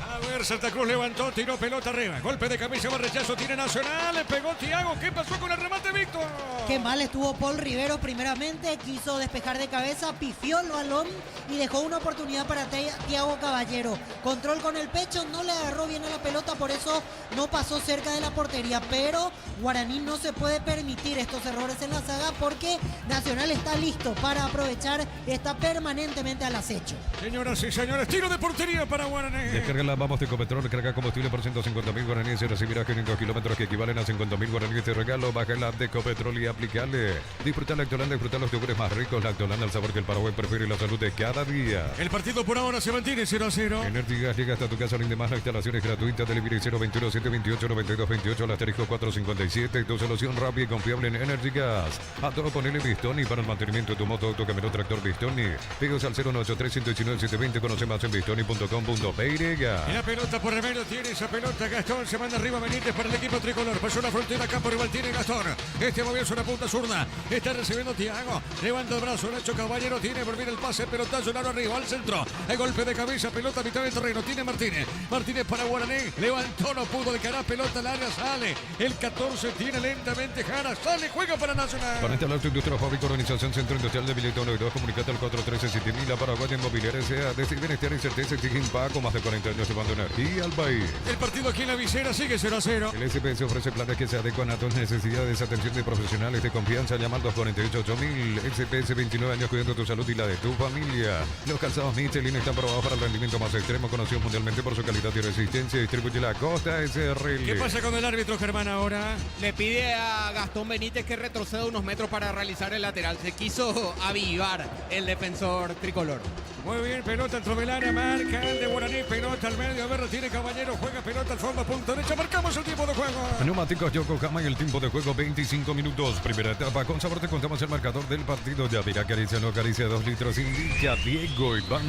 A ver, Santa Cruz levantó, tiró pelota arriba. Golpe de camisa, va rechazo, tiene Nacional. Le pegó Thiago. ¿Qué pasó con el remate, Víctor? Qué mal estuvo Paul Rivero primeramente. Quiso despejar de cabeza, pifió el balón y dejó una oportunidad para Thiago Caballero. Control con el pecho, no le agarró bien a la pelota, por eso no pasó cerca de la portería. Pero Guaraní no se puede permitir estos errores en la saga porque Nacional está listo para aprovechar, está permanentemente al acecho. Señoras y señores, tiro de portería para Guaraní. Descarga la Vamos de Ecopetrol, recarga combustible por 150.000 guaraníes y recibirá 500 kilómetros que equivalen a 50.000 guaraníes de regalo. Baja el app de Ecopetrol y aplicale. Disfruta Lactolanda, disfruta los yogures más ricos. Lactolanda, el sabor que el Paraguay prefiere y la salud de cada día. El partido por ahora se mantiene 0-0. Energy Gas llega hasta tu casa, rinde más. La instalación es gratuita. Delivery 021-728-9228, la asterisco 457. Tu solución rápida y confiable en Energy Gas. A todo ponele Bistoni para el mantenimiento de tu moto, auto, camioneta, tractor Bistoni. Pegos al 0183-119-720. Conoce más en bistoni.com.py. La pelota por remedio tiene esa pelota. Gastón se manda arriba Benítez para el equipo tricolor. Pasó la frontera, campo rival tiene Gastón. Este movió sobre la punta zurda. Está recibiendo Thiago. Levanta el brazo, Nacho Caballero tiene por bien el pase. Pelotazo largo arriba al centro. El golpe de cabeza, pelota a mitad del terreno. Tiene Martínez. Martínez para Guaraní. Levantó, no pudo de cara. Pelota al área, sale. El 14 tiene lentamente Jara. Sale, juega para Nacional. Para instalar tu industria fábrica, organización Centro Industrial de Billetón 92, comunicate al 413-7000. La Paraguay Inmobiliaria sea decir bienestar y certeza exige impacto. Más de 40 años llevando energía al país. El partido aquí en la visera sigue 0-0. El SPS ofrece planes que se adecuan a tus necesidades. Atención de profesionales de confianza. Llamando a 488000. SPS 29 años cuidando tu salud y la de tu familia. Los calzados Michelin están probados para el rendimiento más extremo, conocido mundialmente por su calidad y resistencia. Distribuye la Costa SRL. ¿Qué pasa con el árbitro, Germán, ahora? Le pide a Gastón Benítez que retroceda unos metros para realizar el lateral. Se quiso avivar el defensor tricolor. Muy bien, pelota entre Melana, marca el de Guaraní, pelota al medio, a ver, tiene Caballero, juega pelota al fondo, punto derecha, marcamos el tiempo de juego. Neumáticos Yokohama y el tiempo de juego 25 minutos. Primera etapa, con sabor te contamos el marcador del partido. Ya mira, acaricia, no acaricia, 2 litros, indica Diego Iván.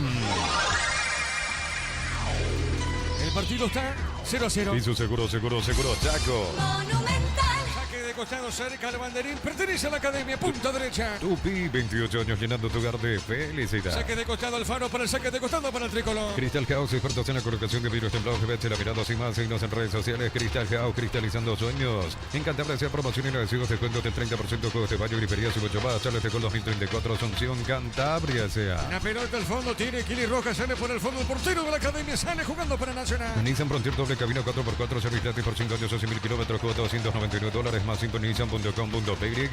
El partido está 0-0. Y su seguro, Chaco. Saque de costado cerca al banderín, pertenece a la academia, punta derecha. Tupi, 28 años llenando tu hogar de felicidad. Saque de costado Alfaro para el saque de costado para el tricolor. Cristal House, expertos en la colocación de vidrios templados. GBH, la mirada sin más, signos en redes sociales. Cristal House, cristalizando sueños. En Cantabria sea promoción y agradecidos descuentos del 30%, juegos de baño, griferías y mucho más. Charles de Gol 2034, Asunción, Cantabria sea. La pelota al fondo, tiene Kili Rojas, sale por el fondo, el portero de la academia sale jugando para Nacional. Nissan Frontier doble cabina 4x4, servicio gratis por 5 años o 100.000 kilómetros, cuota $299 más 5 nissan.com.py.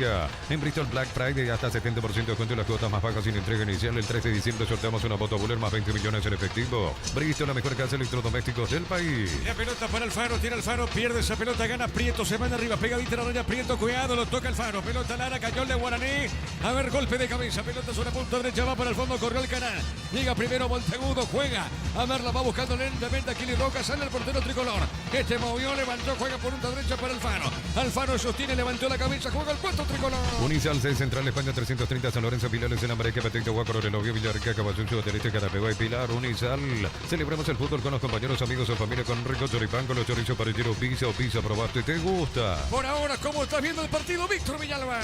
En Bristol Black Friday hasta 70% de descuento y las cuotas más bajas sin entrega inicial. El 13 de diciembre sorteamos una moto Buller más 20 millones en efectivo. Bristol, la mejor casa de electrodomésticos del país. La pelota para Alfaro, tira Alfaro, pierde esa pelota, gana Prieto, se manda arriba, pegadita a la raya, Prieto, cuidado, lo toca Alfaro, pelota Lara, cayó el de Guaraní. A ver, golpe de cabeza, pelota sobre la punta derecha, va para el fondo, corrió el canal. Llega primero Monteagudo, juega. A Merla va buscando lentamente a Kili Roca, sale el portero tricolor. Este movió, levantó, juega por punta derecha para Alfaro. Alfaro sostiene, levantó la cabeza, juega el cuarto tricolor. Unisal 6 Central España 330 San Lorenzo Pilares en América Petecto Guacoro el novio Villarrica Caballucho derecha Carapegua y Pilar Unisal. Celebramos el fútbol con los compañeros, amigos o familia con rico choripán con los chorizos parrilleros pizza, probaste, ¿te gusta? Por ahora, ¿cómo estás viendo el partido, Víctor Villalba?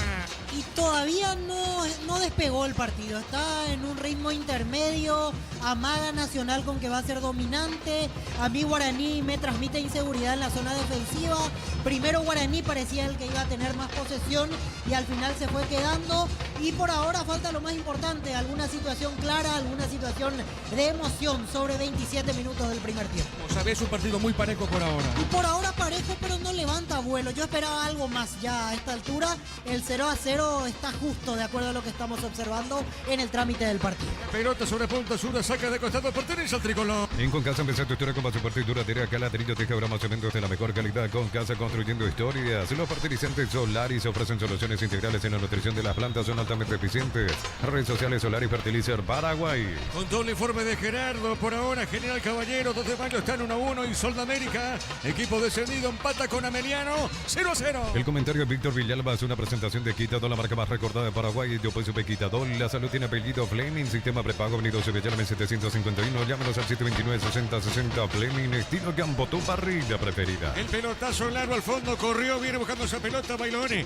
Y todavía no despegó el partido, está en un ritmo intermedio, amaga Nacional con que va a ser dominante, a mí Guaraní me transmite inseguridad en la zona defensiva, primero Guaraní parecía el que iba a tener más posesión y al final se fue quedando y por ahora falta lo más importante, alguna situación clara, alguna situación de emoción sobre 27 minutos del primer tiempo. Como sabés, un partido muy parejo por ahora. Y por ahora parejo, pero no levanta vuelo. Yo esperaba algo más ya a esta altura. El 0-0 está justo de acuerdo a lo que estamos observando en el trámite del partido. Pelota sobre punta sur, saca de costado, pertenece al tricolor. En Concasa empezó tu historia con pasaporte y duradera, acá ladrillo, teja, broma, cementos de la mejor calidad. Concasa construyendo historias. Los fertilizantes Solaris ofrecen soluciones integrales en la nutrición de las plantas, son altamente eficientes. Redes sociales Solaris Fertilizer Paraguay. Con todo el informe de Gerardo, por ahora General Caballero, 2 de mayo están 1-1 y Sol de América, equipo descendido, empata con Ameliano, 0-0. El comentario de Víctor Villalba es una presentación de Quitadol, la marca más recordada de Paraguay. Yo pues supe Quitadol, la salud tiene apellido Fleming, sistema prepago, venido Sevillame 751, llámenos al 729-6060 Fleming, estilo campo, tu parrilla preferida. El pelotazo largo al fondo, corrió, viene buscando esa pelota, Bailone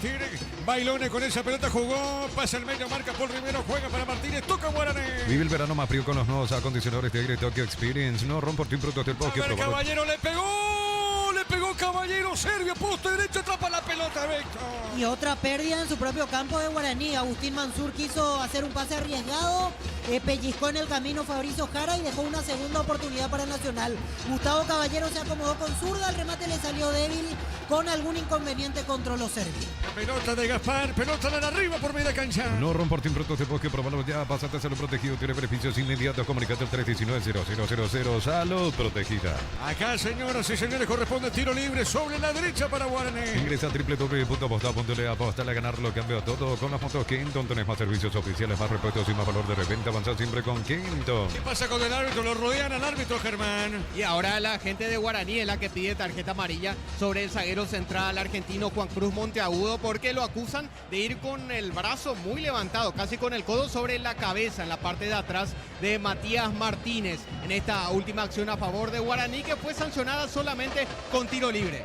tire, Bailone con esa pelota jugó, pasa el medio, marca Paul Rivero, juega para Martínez, toca Guaraní. Vive el verano más frío con los nuevos acondicionadores de aire Tokyo Experience, no rompo por ti productos del bosque. A ver, Caballero le pegó Caballero, Servio, poste derecho, atrapa la pelota, Víctor. Y otra pérdida en su propio campo de Guaraní. Agustín Mansur quiso hacer un pase arriesgado, pellizcó en el camino Fabricio Jara y dejó una segunda oportunidad para Nacional. Gustavo Caballero se acomodó con zurda, el remate le salió débil, con algún inconveniente controló Servio. La pelota de Gaspar, pelota de arriba por media cancha. No rompo por ti productos del bosque, probalo ya, pásate a Salud Protegido, tiene beneficios inmediatos, comunicate al 319-0000, Salud Protegida. Acá, señoras y señores, corresponde tiro libre sobre la derecha para Guaraní. Ingresa a www.aposta.le, apostale a ganar, lo cambia todo con las motos Kenton. Tenés más servicios oficiales, más repuestos y más valor de reventa. Avanza siempre con Kenton. ¿Qué pasa con el árbitro? Lo rodean al árbitro, Germán. Y ahora la gente de Guaraní es la que pide tarjeta amarilla sobre el zaguero central argentino Juan Cruz Monteagudo porque lo acusan de ir con el brazo muy levantado, casi con el codo sobre la cabeza en la parte de atrás de Matías Martínez en esta última acción a favor de Guaraní que fue sancionada solamente con tiro libre.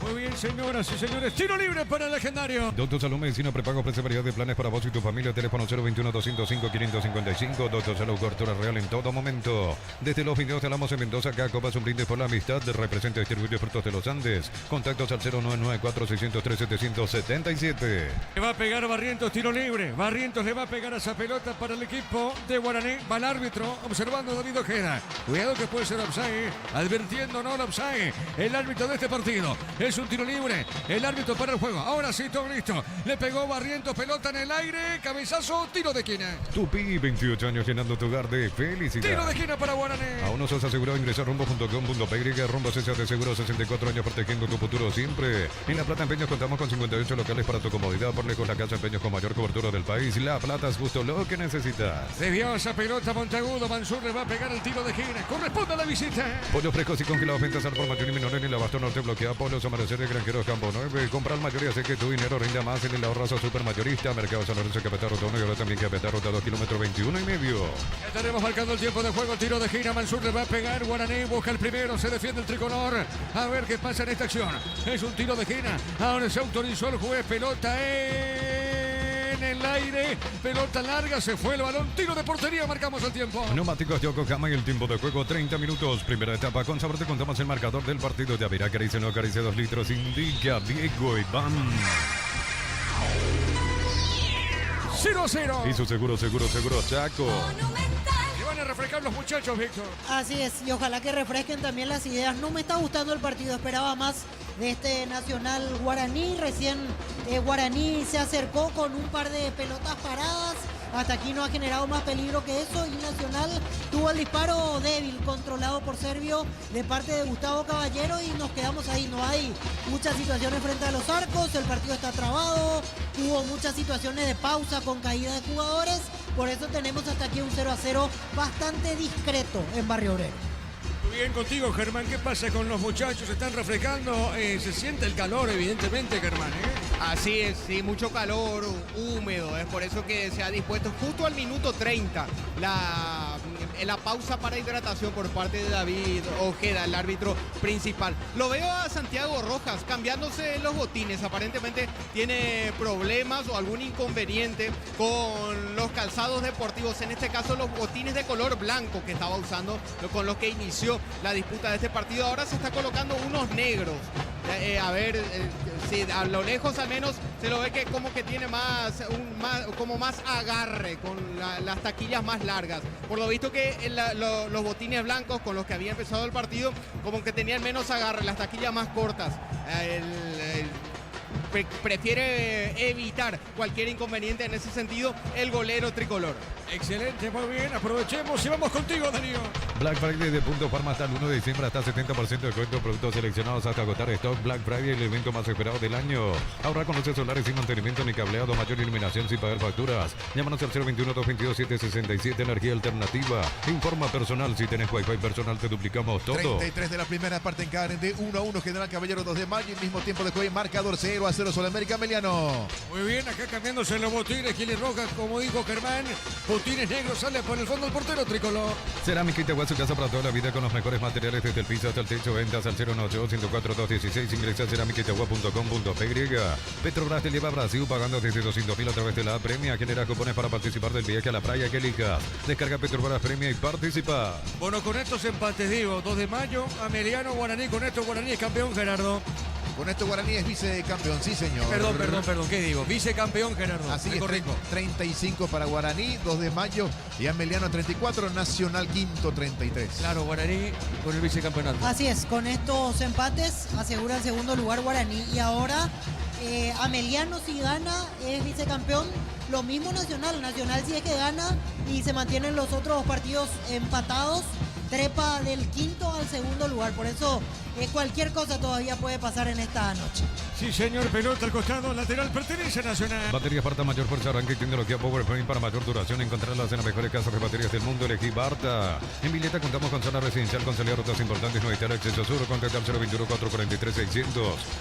Muy bien, señoras y señores, tiro libre para el legendario. Doctor Salud Medicina Prepago ofrece variedad de planes para vos y tu familia. Teléfono 021-205-555. Doctor Salud, cobertura real en todo momento. Desde los videos de Alamos en Mendoza, acá copas un brindis por la amistad. Representa y distribuye frutos de los Andes. Contactos al 0994-603-777. Le va a pegar Barrientos, tiro libre. Barrientos le va a pegar a esa pelota para el equipo de Guaraní. Va el árbitro, observando a David Ojeda. Cuidado que puede ser offside. Advirtiendo no el offside. El árbitro de este partido. Es un tiro libre. El árbitro para el juego. Ahora sí, todo listo. Le pegó Barrientos, pelota en el aire. Cabezazo, tiro de esquina. Tupi, 28 años llenando tu hogar de felicidad. Tiro de esquina para Guaraní. Aún no sos asegurado, ingresa a rumbo.com.py. Rumbo César de Seguro, 64 años protegiendo tu futuro siempre. En La Plata Empeños contamos con 58 locales para tu comodidad. Por lejos la casa Empeños con mayor cobertura del país. La Plata es justo lo que necesitas. Desvió esa pelota Monteagudo. Mansur le va a pegar el tiro de esquina. Corresponde a la visita. Pollos frescos y congelados, ventas al por mayor y menor en el abasto norte. Bloquea Polos Amanecer de Granjeros Campo 9. Comprar mayoría, sé que tu dinero rinda más en el ahorrazo supermayorista. Mercado San Lorenzo, Capital Rotono y ahora también Capital Ruta 2 kilómetros 21 y medio. Estaremos marcando el tiempo de juego. Tiro de esquina. Mansur le va a pegar. Guaraní busca el primero. Se defiende el tricolor. A ver qué pasa en esta acción. Es un tiro de esquina. Ahora se autorizó el juez. Pelota en el aire. Pelota larga. Se fue el balón. Tiro de portería. Marcamos el tiempo. Neumáticos Yokohama y el tiempo de juego 30 minutos. Primera etapa. Con sabor te contamos el marcador del partido de Avira. Acaricia, no acaricia 2 litros. Indica Diego Iván. 0-0. Y su seguro, Chaco. Y van a refrescar los muchachos, Víctor. Así es, y ojalá que refresquen también las ideas. No me está gustando el partido, esperaba más de este Nacional Guaraní. Recién Guaraní se acercó con un par de pelotas paradas. Hasta aquí no ha generado más peligro que eso y Nacional tuvo el disparo débil, controlado por Servio de parte de Gustavo Caballero y nos quedamos ahí. No hay muchas situaciones frente a los arcos, el partido está trabado, hubo muchas situaciones de pausa con caída de jugadores, Por eso tenemos hasta aquí un 0-0 bastante discreto en Barrio Obrero. Muy bien contigo, Germán. ¿Qué pasa con los muchachos? ¿Se están refrescando? Se siente el calor, evidentemente, Germán, Así es, sí, mucho calor, húmedo. Es por eso que se ha dispuesto justo al minuto 30 la pausa para hidratación por parte de David Ojeda, el árbitro principal. Lo veo a Santiago Rojas cambiándose los botines. Aparentemente tiene problemas o algún inconveniente con los calzados deportivos. En este caso, los botines de color blanco que estaba usando, con los que inició la disputa de este partido. Ahora se está colocando unos negros. A ver, si a lo lejos al menos se lo ve que como que tiene más agarre con las taquillas más largas. Por lo visto que los botines blancos con los que había empezado el partido como que tenían menos agarre, las taquillas más cortas. Prefiere evitar cualquier inconveniente en ese sentido el golero tricolor. Excelente, muy bien, aprovechemos y vamos contigo, Darío. Black Friday de Punto Farma hasta el 1 de diciembre, hasta 70% de descuento, productos seleccionados hasta agotar stock. Black Friday, el evento más esperado del año. Ahorra con luces solares sin mantenimiento ni cableado, mayor iluminación sin pagar facturas. Llámanos al 021-222-767, energía alternativa. Informa personal, si tenés wifi personal te duplicamos todo. 33 de la primera parte en Karen de 1-1, General Caballero 2 de mayo, el mismo tiempo de juego, marcador 0-0, Solamérica Meliano. Muy bien, acá cambiándose los botines, Giles Rojas, como dijo Germán, botines negros, sale por el fondo el portero tricolor. Cerámica Itagua, su casa para toda la vida con los mejores materiales desde el piso hasta el techo. Ventas al 018-104-216. Ingresa a cerámicaitagua.com.py. Petrobras te lleva a Brasil pagando desde 200.000 a través de la Premia. Genera cupones para participar del viaje a la playa que elijas. Descarga Petrobras Premia y participa. Bueno, con estos empates, digo, 2 de mayo, Ameliano, Guaraní, con esto Guaraní es campeón, Gerardo. Con esto Guaraní es vicecampeón, sí señor. Perdón, ¿qué digo? Vicecampeón, Gerardo. Así es, correcto. 35 para Guaraní, 2 de mayo y Ameliano 34, Nacional quinto 33. Claro, Guaraní con el vicecampeonato. Así es, con estos empates asegura el segundo lugar Guaraní y ahora Ameliano si gana es vicecampeón, lo mismo Nacional si es que gana y se mantienen los otros partidos empatados, trepa del quinto al segundo lugar, por eso cualquier cosa todavía puede pasar en esta noche. Sí, señor, pelota al costado, lateral, pertenece a Nacional. Baterías Barta, mayor fuerza, arranque y tecnología PowerPoint para mayor duración. Encontrarlas en las mejores casas de baterías del mundo. Elegí Barta. En Villeta contamos con zona residencial con salida a rutas importantes. No está el acceso sur. Contacta al 021-443-600.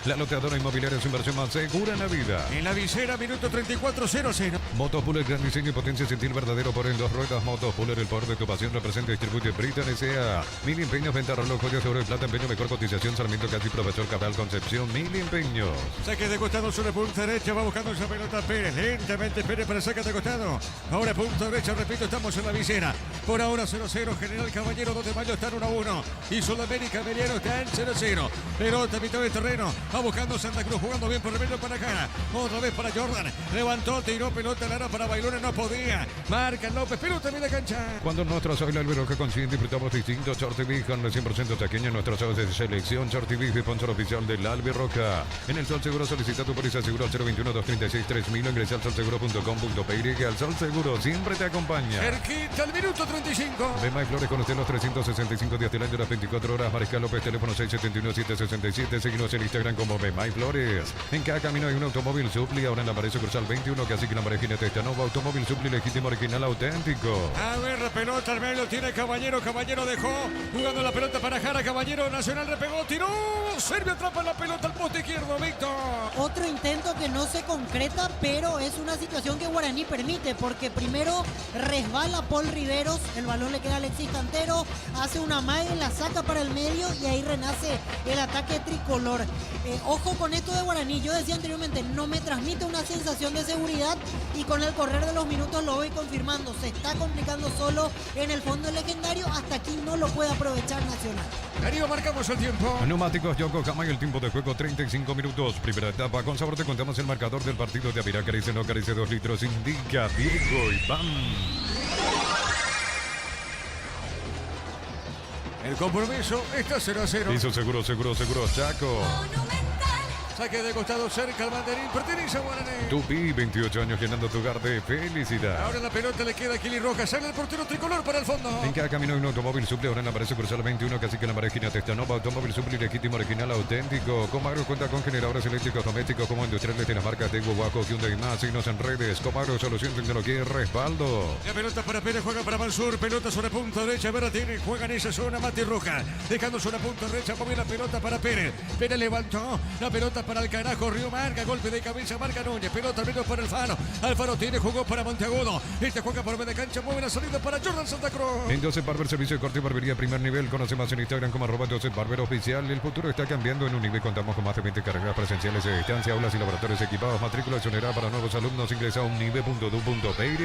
La loteadora inmobiliaria es inversión más segura en la vida. En la visera, minuto 34-0-0. Motos Puller, gran diseño y potencia, sentir verdadero por en 2 ruedas. Motos Puller, el poder de tu pasión. Representa y distribuye Britan S.A. Mil empeños, venta, reloj, joyas de oro y plata, empeño, mejor cotización. Sarmiento Casi, Profesor Cabral, Concepción, Mil empeños. Saque de costado sobre punta derecha, va buscando esa pelota Pérez. Lentamente Pérez para saque de costado. Ahora punta derecha, repito, estamos en la visera. Por ahora 0-0, General Caballero 2 de mayo están 1-1. Y Sudamérica Meliano está en 0-0. Pelota a mitad del terreno. Va buscando Santa Cruz, jugando bien por el medio para acá. Otra vez para Jordan. Levantó, tiró pelota Lara para Bailones, no podía. Marca López, pelota en la cancha. Cuando nuestro soy el albero que consciente disfrutamos distintos. Shorty Big con el 100% taqueño. Nuestros ojos de selección. Shorty Big, sponsor oficial del Albirroca. En el Sol Seguro solicita tu póliza seguro al 021-236-3000. Ingresa al solseguro.com.py. Al Sol Seguro siempre te acompaña. Cerquita al minuto 35. Bemay Flores con usted los 365 días del año, las 24 horas. Mariscal López, teléfono 671-767. Seguimos en Instagram como Bemay Flores. En cada camino hay un automóvil Supli. Ahora en la pared sucursal 21, casi que la pared jinete esta nuevo automóvil Supli, legítimo, original, auténtico. A ver, la pelota al medio tiene Caballero. Caballero dejó jugando la pelota para Jara. Caballero Nacional repegó, tiró. Servio atrapa la pelota al poste izquierdo, Víctor. Otro intento que no se concreta, pero es una situación que Guaraní permite, porque primero resbala Paul Riveros, el balón le queda a Alexis Cantero, hace una magia, la saca para el medio y ahí renace el ataque tricolor. Ojo con esto de Guaraní, yo decía anteriormente, no me transmite una sensación de seguridad y con el correr de los minutos lo voy confirmando, se está complicando solo en el fondo del legendario, hasta aquí no lo puede aprovechar Nacional. Darío, marcamos el tiempo. Neumáticos Yokohama y el tiempo de juego 35 minutos. Primera etapa, con sabor te contamos el marcador del partido de Avirá. Carece, no carece 2 litros, indica Diego Iván. El compromiso está 0-0. Hizo seguro, Chaco. Saque de costado cerca al banderín. Pertenece a Guaraní. Tupi, 28 años llenando tu hogar de felicidad. Ahora la pelota le queda a Kili Rojas. Sale el portero tricolor para el fondo. En cada camino hay un automóvil suple. Ahora en la pared cruzar 21. Casi que en la marejina Testanova. Automóvil suple legítimo, original, auténtico. Comagro cuenta con generadores eléctricos domésticos como industriales de las marcas de Guaco, Hyundai y más. Signos en redes. Comagro, solución, tecnología y respaldo. La pelota para Pérez, juega para Mansur. Pelota sobre punta derecha. Berratini juega en esa zona. Mati Roja. Dejando sobre punta derecha. Mueve la pelota para Pérez. Pérez levantó la pelota para el carajo. Río marca. Golpe de cabeza. Marca Núñez. Pelota menos para Alfaro. Alfaro tiene, jugó para Monteagudo. Este juega por media cancha. Mueve la salida para Jordan Santa Cruz. En Joseph Barber, servicio de corte y barbería primer nivel. Conoce más en Instagram como @Joseph Barber oficial. El futuro está cambiando en Unive. Contamos con más de 20 carreras presenciales de distancia, aulas y laboratorios equipados. Matrícula exonerada para nuevos alumnos. Ingresa a unive.edu.py.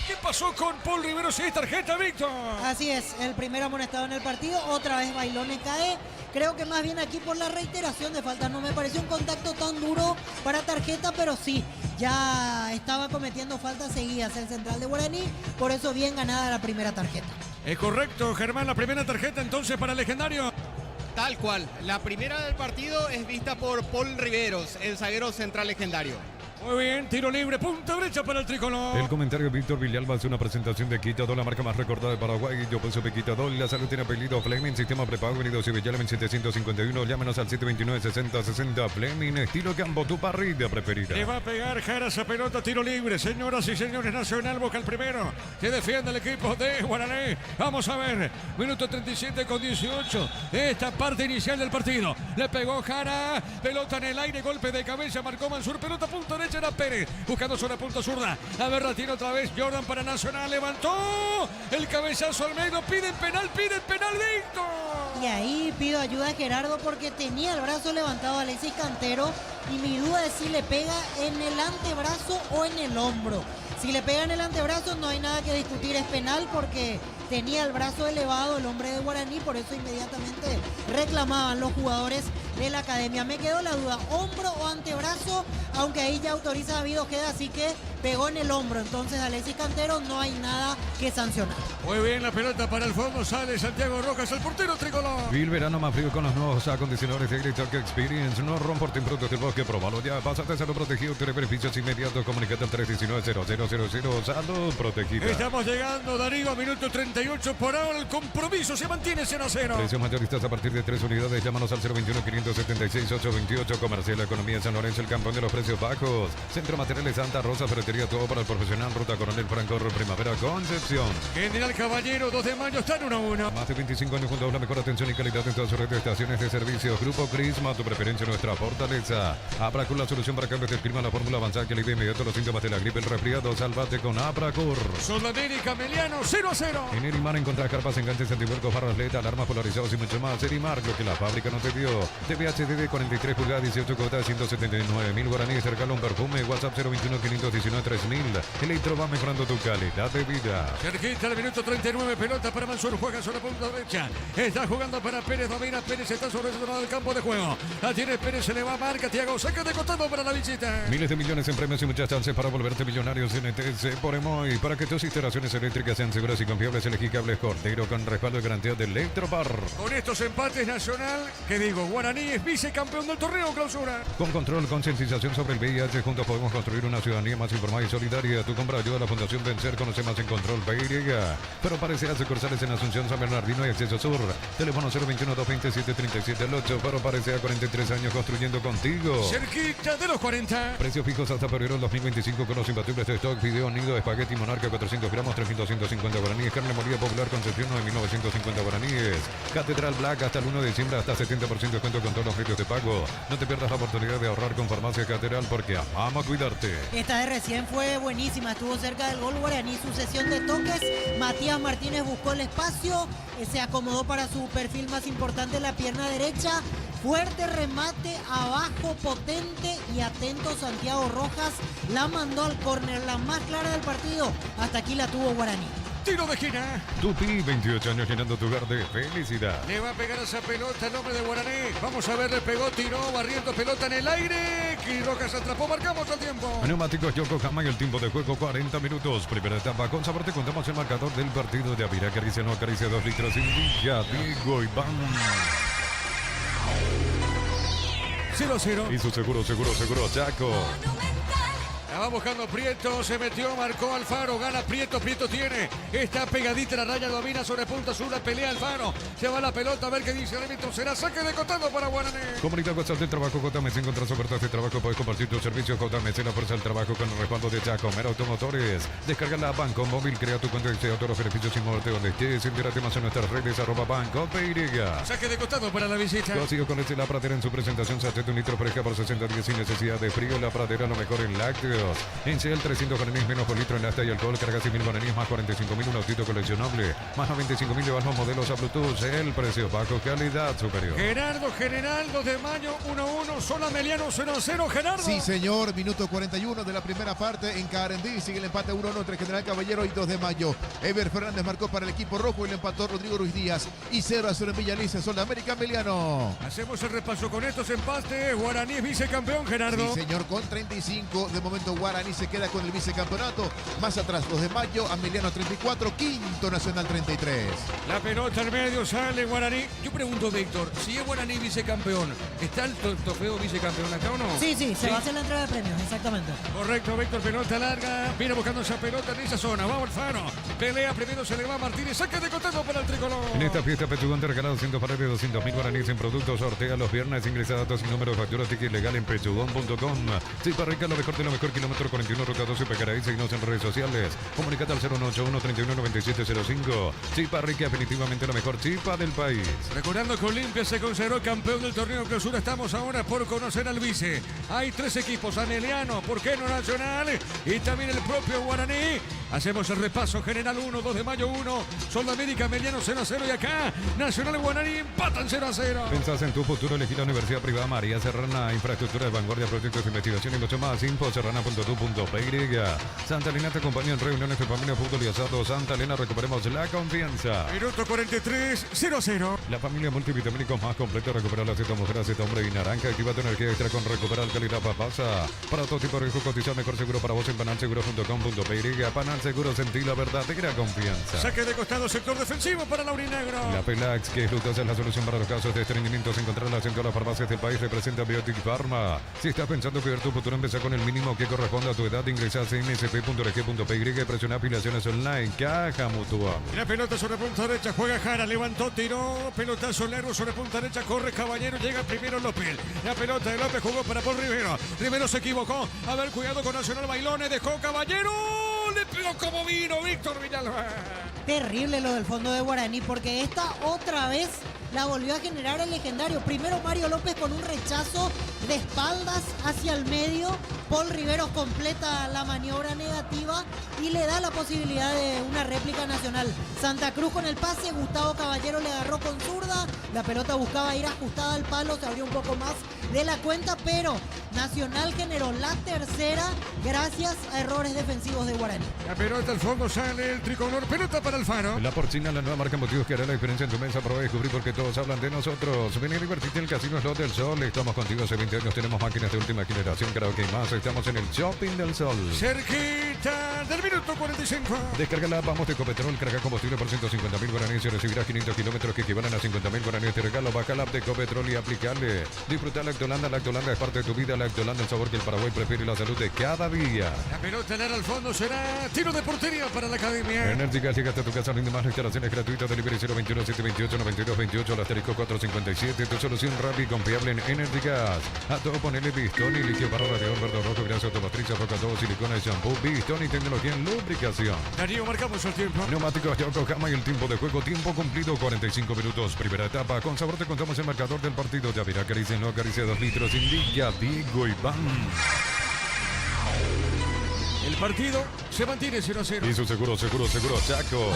¿Qué pasó con Paul Rivero? Si es tarjeta, Víctor. Así es, el primero amonestado en el partido, otra vez Bailones cae. Creo que más bien aquí por la reiteración de faltas. No me pareció un contacto tan duro para tarjeta, pero sí, ya estaba cometiendo faltas seguidas el central de Guaraní. Por eso bien ganada la primera tarjeta. Es correcto, Germán, la primera tarjeta entonces para el legendario. Tal cual. La primera del partido es vista por Paul Riveros, el zaguero central legendario. Muy bien, tiro libre, punta derecha para el tricolor. El comentario de Víctor Villalba hace una presentación de Quitadol, la marca más recordada de Paraguay. Yo pienso que Quitadol, la salud tiene apellido Fleming, sistema prepago, venido Cibellala en 751. Llámenos al 729-6060. Fleming, estilo Campo, tu parrilla preferida. Le va a pegar Jara esa pelota, tiro libre. Señoras y señores, Nacional busca el primero. Se defiende el equipo de Guaraní. Vamos a ver, minuto 37 con 18 de esta parte inicial del partido. Le pegó Jara, pelota en el aire, golpe de cabeza, marcó Mansur, pelota punta derecha. Era Pérez, buscando sobre punta zurda. A ver, tiene otra vez Jordan para Nacional. Levantó el cabezazo al medio. Pide el penal, Víctor. Y ahí pido ayuda a Gerardo porque tenía el brazo levantado a Alexis Cantero. Y mi duda es si le pega en el antebrazo o en el hombro. Si le pega en el antebrazo no hay nada que discutir, es penal porque tenía el brazo elevado el hombre de Guaraní, por eso inmediatamente reclamaban los jugadores de la academia. Me quedó la duda, hombro o antebrazo, aunque ahí ya autoriza David Ojeda, así que pegó en el hombro. Entonces Alexis Cantero no hay nada que sancionar. Muy bien, la pelota para el fondo, sale Santiago Rojas, el portero tricolor. Vive el verano más frío con los nuevos acondicionadores de Great Talk Experience. No romporten productos del bosque, probalo ya. Pásate a Salud Protegido, tiene beneficios inmediatos. Comunicate al 319-0000. Salud Protegida. Estamos llegando, Darío, a minuto 38 por ahora. El compromiso se mantiene 0-0. Precios mayoristas a partir de 3 unidades. Llámanos al 021-576-828. Comercial Economía San Lorenzo, el campeón de los precios bajos. Centro Materiales Santa Rosa, ferretería, todo para el profesional. Ruta Coronel Franco, Primavera, Concepción. General Caballero, 2 de mayo, están 1-1. Más de 25 años junto a una mejor atención y calidad en todas sus redes de estaciones de servicio. Grupo Crisma, tu preferencia, nuestra fortaleza. Abracur, la solución para cambios del clima, la fórmula avanzada que le de inmediato los síntomas de la gripe, el resfriado. Sálvate con Abracur. Sudamérica, Meliano, 0-0. En Erimar encontrás carpas, enganches, antihuelcos, barras LED, alarmas polarizados y mucho más. Erimar, lo que la fábrica no te dio. TVHD de 43 pulgadas, 18 cuotas, 179.000 guaraníes. Regala un perfume. WhatsApp 021-519-3000. Electro va mejorando tu calidad de vida. Cerquita al minuto 39, pelota para Mansur, juega sobre punta derecha. Está jugando para Pérez, domina Pérez, está sobre el lado del campo de juego. La tiene Pérez, se le va a marca, Thiago, saca de costado para la visita. Miles de millones en premios y muchas chances para volverte millonarios en ETC por Emoy. Para que tus instalaciones eléctricas sean seguras y confiables, elegí Cables Cordero con respaldo y garantía de Electropar. Con estos empates, Nacional, que digo, Guaraní es vicecampeón del torneo clausura. Con control, concientización sobre el VIH, juntos podemos construir una ciudadanía más informada y solidaria. Tu compra ayuda a la Fundación Vencer, conoce más en Control PY. Pero parece hace sucursales en Asunción, San Bernardino y Acceso Sur. Teléfono 021-227-3708. Pero parece a 43 años construyendo contigo. Cerquita de los 40. Precios fijos hasta febrero del 2025 con los imbatibles de stock. Video nido, espagueti monarca, 400 gramos, 3.250 guaraníes. Carne molida popular Concepción, 9.950 guaraníes. Catedral Black hasta el 1 de diciembre, hasta 70% de descuento con todos los medios de pago. No te pierdas la oportunidad de ahorrar con Farmacia Catedral porque amamos cuidarte. Esta de recién fue buenísima, estuvo cerca del gol Guaraní, sucesión de toques. Matías Martínez buscó el espacio, se acomodó para su perfil más importante, la pierna derecha. Fuerte remate, abajo, potente y atento Santiago Rojas. La mandó al córner, la más clara del partido. Hasta aquí la tuvo Guaraní. Tiro de esquina. Tupi, 28 años llenando tu hogar de felicidad. Le va a pegar esa pelota el hombre de Guaraní. Vamos a ver, le pegó, tiró, barriendo pelota en el aire. Y Rojas atrapó, marcamos el tiempo. Neumáticos Yokohama y el tiempo de juego 40 minutos. Primera etapa. Con sabor te contamos el marcador del partido de Avira. Acaricia, no acaricia, 2 litros. Indica, Diego Iván. 0-0. Y su seguro, Chaco. La va buscando Prieto, se metió, marcó Alfaro, gana Prieto, Prieto tiene, está pegadita la raya, domina sobre punta sur, la pelea Alfaro, se va la pelota, a ver qué dice el árbitro, será saque de costado para Guaraní. Comunidad WhatsApp del trabajo, JMC, encontrar ofertas de trabajo, puedes compartir tu servicio, JMC, la fuerza del trabajo con el respaldo de Chaco, Mera Automotores, descarga la Banco Móvil, crea tu cuenta y desea todos los beneficios sin moverte donde estés, envíate más en nuestras redes, @Banco PY. Saque de costado para la visita. Consigo con La Pradera en su presentación, sachet un litro fresca por 60 días sin necesidad de frío, La Pradera lo mejor en lácteos. En Shell 300 guaraníes menos por litro en lata y alcohol, carga 100.000 guaraníes más 45.000, un autito coleccionable, más 95.000 de bajos modelos a Bluetooth, el precio bajo, calidad superior. Gerardo, General, 2 de mayo, 1-1, Sola Meliano 0-0, Gerardo. Sí, señor, minuto 41 de la primera parte en Carendí, sigue el empate 1-1 entre General Caballero y 2 de mayo. Ever Fernández marcó para el equipo rojo y le empató Rodrigo Ruiz Díaz y 0-0 en Villaliza, Sol de América, Meliano. Hacemos el repaso con estos empates, Guaraní es vicecampeón, Gerardo. Sí, señor, con 35, de momento Guaraní se queda con el vicecampeonato. Más atrás, 2 de mayo, Ameliano 34, quinto Nacional 33. La pelota al medio, sale Guaraní. Yo pregunto, Víctor, si es Guaraní vicecampeón, ¿está el trofeo vicecampeón acá o no? Sí, se va a hacer la entrega de premios, exactamente. Correcto, Víctor, pelota larga, viene buscando esa pelota en esa zona, vamos Alfaro, pelea, primero se le va a Martínez, saque de costado para el tricolor. En esta fiesta Petugón te regalado 100 pares de 200.000 guaraníes en productos, sortea los viernes, ingresa datos y número de factura, ticket legal en petugón.com. Chipa Rica, lo mejor de lo mejor, kilómetro 41, ruta 12, Pecaraí, seguimos en redes sociales. Comunicate al 081-319705. Chipa Rica, definitivamente la mejor chipa del país. Recordando que Olimpia se consagró campeón del torneo clausura, estamos ahora por conocer al vice. Hay 3 equipos, Ameliano, ¿por qué no Nacional? Y también el propio Guaraní. Hacemos el repaso, General 1, 2 de mayo 1, Sol de América, Ameliano 0-0 y acá Nacional y Guaraní empatan 0-0. Pensás en tu futuro, elegí la Universidad Privada María Serrana, infraestructura de vanguardia, proyectos de investigación y mucho más. Info serrana.tu.py. Santa Elena te acompaña en reuniones de familia, fútbol y asado. Santa Elena, recuperemos la confianza. Minuto 43, 0-0. La familia multivitamínicos más completa, recupera la Z mujer, Z hombre y naranja. Activa tu energía extra con recuperar calidad papasa. Para todo tipo de riesgo, cotizar mejor seguro para vos en panalseguro.com.py. Panal Seguro, sentí la verdadera confianza. Saque de costado, sector defensivo para Laurinegro. La Pelax, que es Lutaz, es la solución para los casos de estreñimientos. Encontrarlas en todas las farmacias del país. Representa Biotic Pharma. Si estás pensando cuidar tu futuro, empezá con el mínimo que corresponde a tu edad. Ingresás en nsp.rg.py y presiona afiliaciones online. Caja Mutua. La pelota sobre punta derecha, juega Jara, levantó, tiró, pelotazo largo sobre punta derecha, corre Caballero, llega primero López. La pelota de López jugó para Paul Rivero. Rivero se equivocó. A ver, cuidado con Nacional, Bailones, dejó Caballero. Le pegó como vino Víctor Villalba. Terrible lo del fondo de Guaraní, porque esta otra vez la volvió a generar el legendario. Primero Mario López con un rechazo de espaldas hacia el medio. Paul Riveros completa la maniobra negativa y le da la posibilidad de una réplica Nacional. Santa Cruz con el pase, Gustavo Caballero le agarró con zurda. La pelota buscaba ir ajustada al palo, se abrió un poco más de la cuenta, pero Nacional generó la tercera gracias a errores defensivos de Guaraní. La pelota al fondo, sale el tricolor, pelota para Alfaro. La Porcina, la nueva marca motivos que hará la diferencia en tu mesa. Prueba y descubrir porque todos hablan de nosotros. Ven y divertirte en el Casino Slot del Sol. Estamos contigo hace 20 años. Tenemos máquinas de última generación. Karaoke y más. Estamos en el Shopping del Sol. Cerquita del minuto 45. Descarga la Vamos de Ecopetrol. Carga combustible por 150.000 guaraníes y recibirás 500 kilómetros que equivalen a 50.000 guaraníes de regalo. Baja la app de Ecopetrol y aplicarle. Disfruta Lactolanda. Lactolanda es parte de tu vida. Lactolanda, el sabor que el Paraguay prefiere y la salud de cada día. La pelota al fondo será tiro de portería para la academia. Enérgica, llega hasta tu casa. Rinde más. Instalaciones gratuitas. Delivery 021 728 9228. La asterisco 457. Tu solución rápida y confiable en Enérgicas. A todo ponele pistón y líquido para radiador verde rojo. Gracias automotriz. Roca todo silicona y shampoo. Pistón y tecnología en lubricación. Darío, marcamos el tiempo. Neumáticos Yokohama y el tiempo de juego. Tiempo cumplido 45 minutos. Primera etapa. Con sabor te contamos el marcador del partido. Yavirá acaricia, no acaricia 2 litros. Indica Diego Iván. El partido se mantiene 0-0. Y su seguro, Chaco.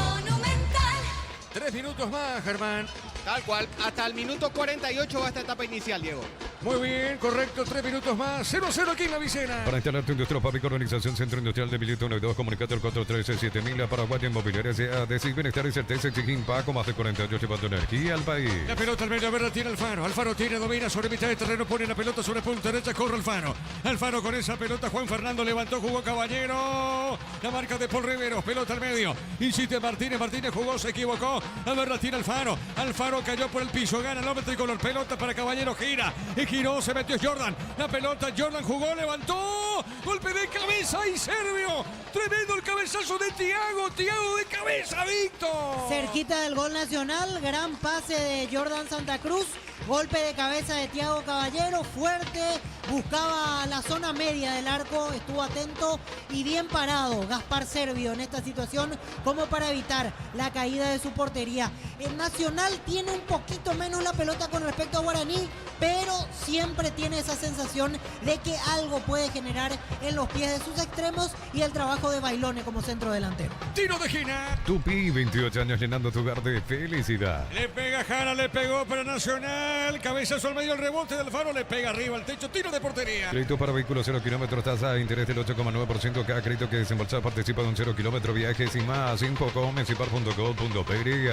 3 minutos más, Germán. Tal cual, hasta el minuto 48 va esta etapa inicial, Diego. Muy bien, correcto, 3 minutos más. 0-0 aquí en la Vicena. Para instalar tu industria, Papico, Organización Centro Industrial de Milito 1 y 2, comunicate al 413-7000, Paraguay Inmobiliaria S.A. Decir bienestar y certeza, exigir Paco, más de 40 años llevando energía al país. La pelota al medio, a ver, la tiene Alfaro. Alfaro tiene, domina sobre mitad de terreno, pone la pelota sobre punta derecha, corre Alfaro. Alfaro con esa pelota, Juan Fernando levantó, jugó Caballero. La marca de Paul Rivero, pelota al medio. Insiste Martínez, Martínez jugó, se equivocó. A ver, la tiene Alfaro. Alfaro cayó por el piso, gana el hombre tricolor, pelota para Caballero, gira giró, se metió Jordan. La pelota, Jordan jugó, levantó. Golpe de cabeza y Servio. Tremendo el cabezazo de Thiago. Thiago de cabeza, Víctor. Cerquita del gol nacional, gran pase de Jordan Santa Cruz. Golpe de cabeza de Thiago Caballero, fuerte, buscaba la zona media del arco, estuvo atento y bien parado Gaspar Servio en esta situación como para evitar la caída de su portería. El Nacional tiene un poquito menos la pelota con respecto a Guaraní, pero siempre tiene esa sensación de que algo puede generar en los pies de sus extremos y el trabajo de Bailone como centro delantero. Tiro de esquina. Tupi, 28 años llenando tu hogar de felicidad. Le pega Jara, le pegó para Nacional. Cabezazo al medio, el rebote del Faro, le pega arriba al techo, tiro de portería. Crédito para vehículos 0 kilómetros, tasa de interés del 8,9%. Cada crédito que desembolsa participa de un 0 kilómetro. Viajes y más. Infocomensipar.com.py.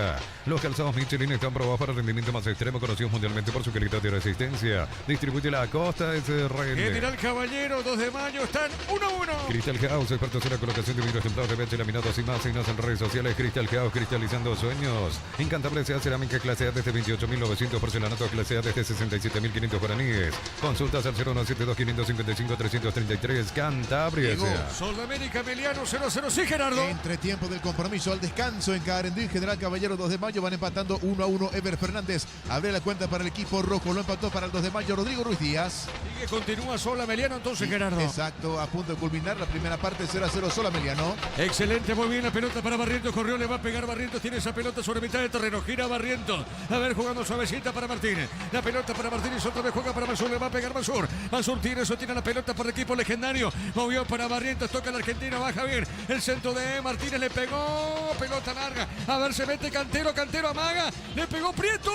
Los calzados Michelin están probados para rendimiento más extremo, conocidos mundialmente por su calidad y resistencia. Distribuye la Costa SRL. General Caballero, 2 de mayo, están 1-1. Crystal House, expertos en la colocación de vidrios templados de BH laminados y más. Signos en redes sociales. Crystal House, cristalizando sueños. Incantable sea cerámica clase A desde 28.900, porcelanato clase A desde 67.500 guaraníes. Consultas al 0172-555-333. Cantabria. Sol de América, Emiliano, 0-0. Sí, Gerardo. Entretiempo del compromiso al descanso en Carendí. General Caballero, 2 de mayo, van empatando 1-1. Ever Fernández abre la cuenta para el equipo rojo. Lo empató para el 2 de mayo Rodrigo Ruiz Díaz. Sigue, continúa Sol Ameliano, entonces, Gerardo. Exacto, a punto de culminar la primera parte, 0-0 Sol Ameliano. Excelente, muy bien la pelota para Barrientos. Corrió, le va a pegar Barrientos. Tiene esa pelota sobre mitad de terreno. Gira Barrientos. A ver, jugando suavecita para Martínez. La pelota para Martínez, otra vez juega para Mansur. Le va a pegar Mansur. Mansur tiene la pelota para el equipo legendario. Movió para Barrientos, toca el argentino, baja bien. El centro de Martínez, le pegó. Pelota larga. A ver, se mete Cantero, Cantero amaga. Le pegó Prieto.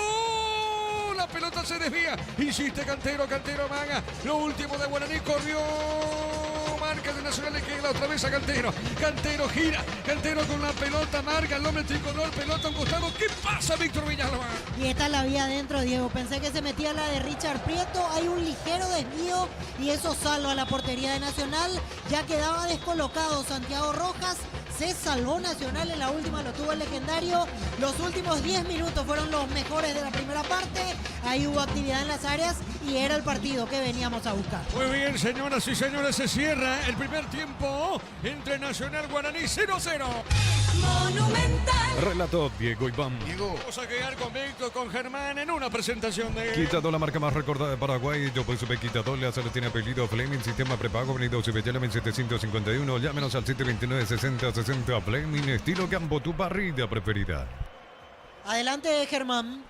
La pelota se desvía. Insiste Cantero, Cantero amaga. Lo último de Guaraní, corrió. Marca de Nacional, le queda otra vez a Cantero. Cantero gira. Cantero con la pelota, marca el hombre tricolor, pelota a un costado. ¿Qué pasa, Víctor Villalba? Y esta la vi adentro, Diego. Pensé que se metía la de Richard Prieto. Hay un ligero desvío y eso salva a la portería de Nacional. Ya quedaba descolocado Santiago Rojas. Se salvó Nacional en la última, lo tuvo el legendario. Los últimos 10 minutos fueron los mejores de la primera parte. Ahí hubo actividad en las áreas y era el partido que veníamos a buscar. Muy bien, señoras y señores, se cierra el primer tiempo entre Nacional Guaraní 0-0. Monumental. Relató Diego Iván. Diego. Vamos a quedar con Víctor, con Germán en una presentación de... Quitador, la marca más recordada de Paraguay. Yo pues supe Quitador, la sala tiene apellido Fleming, sistema prepago, venido Subellame 751. Llámenos al 729-6060. Fleming, estilo campo, tu parrilla preferida. Adelante, Germán.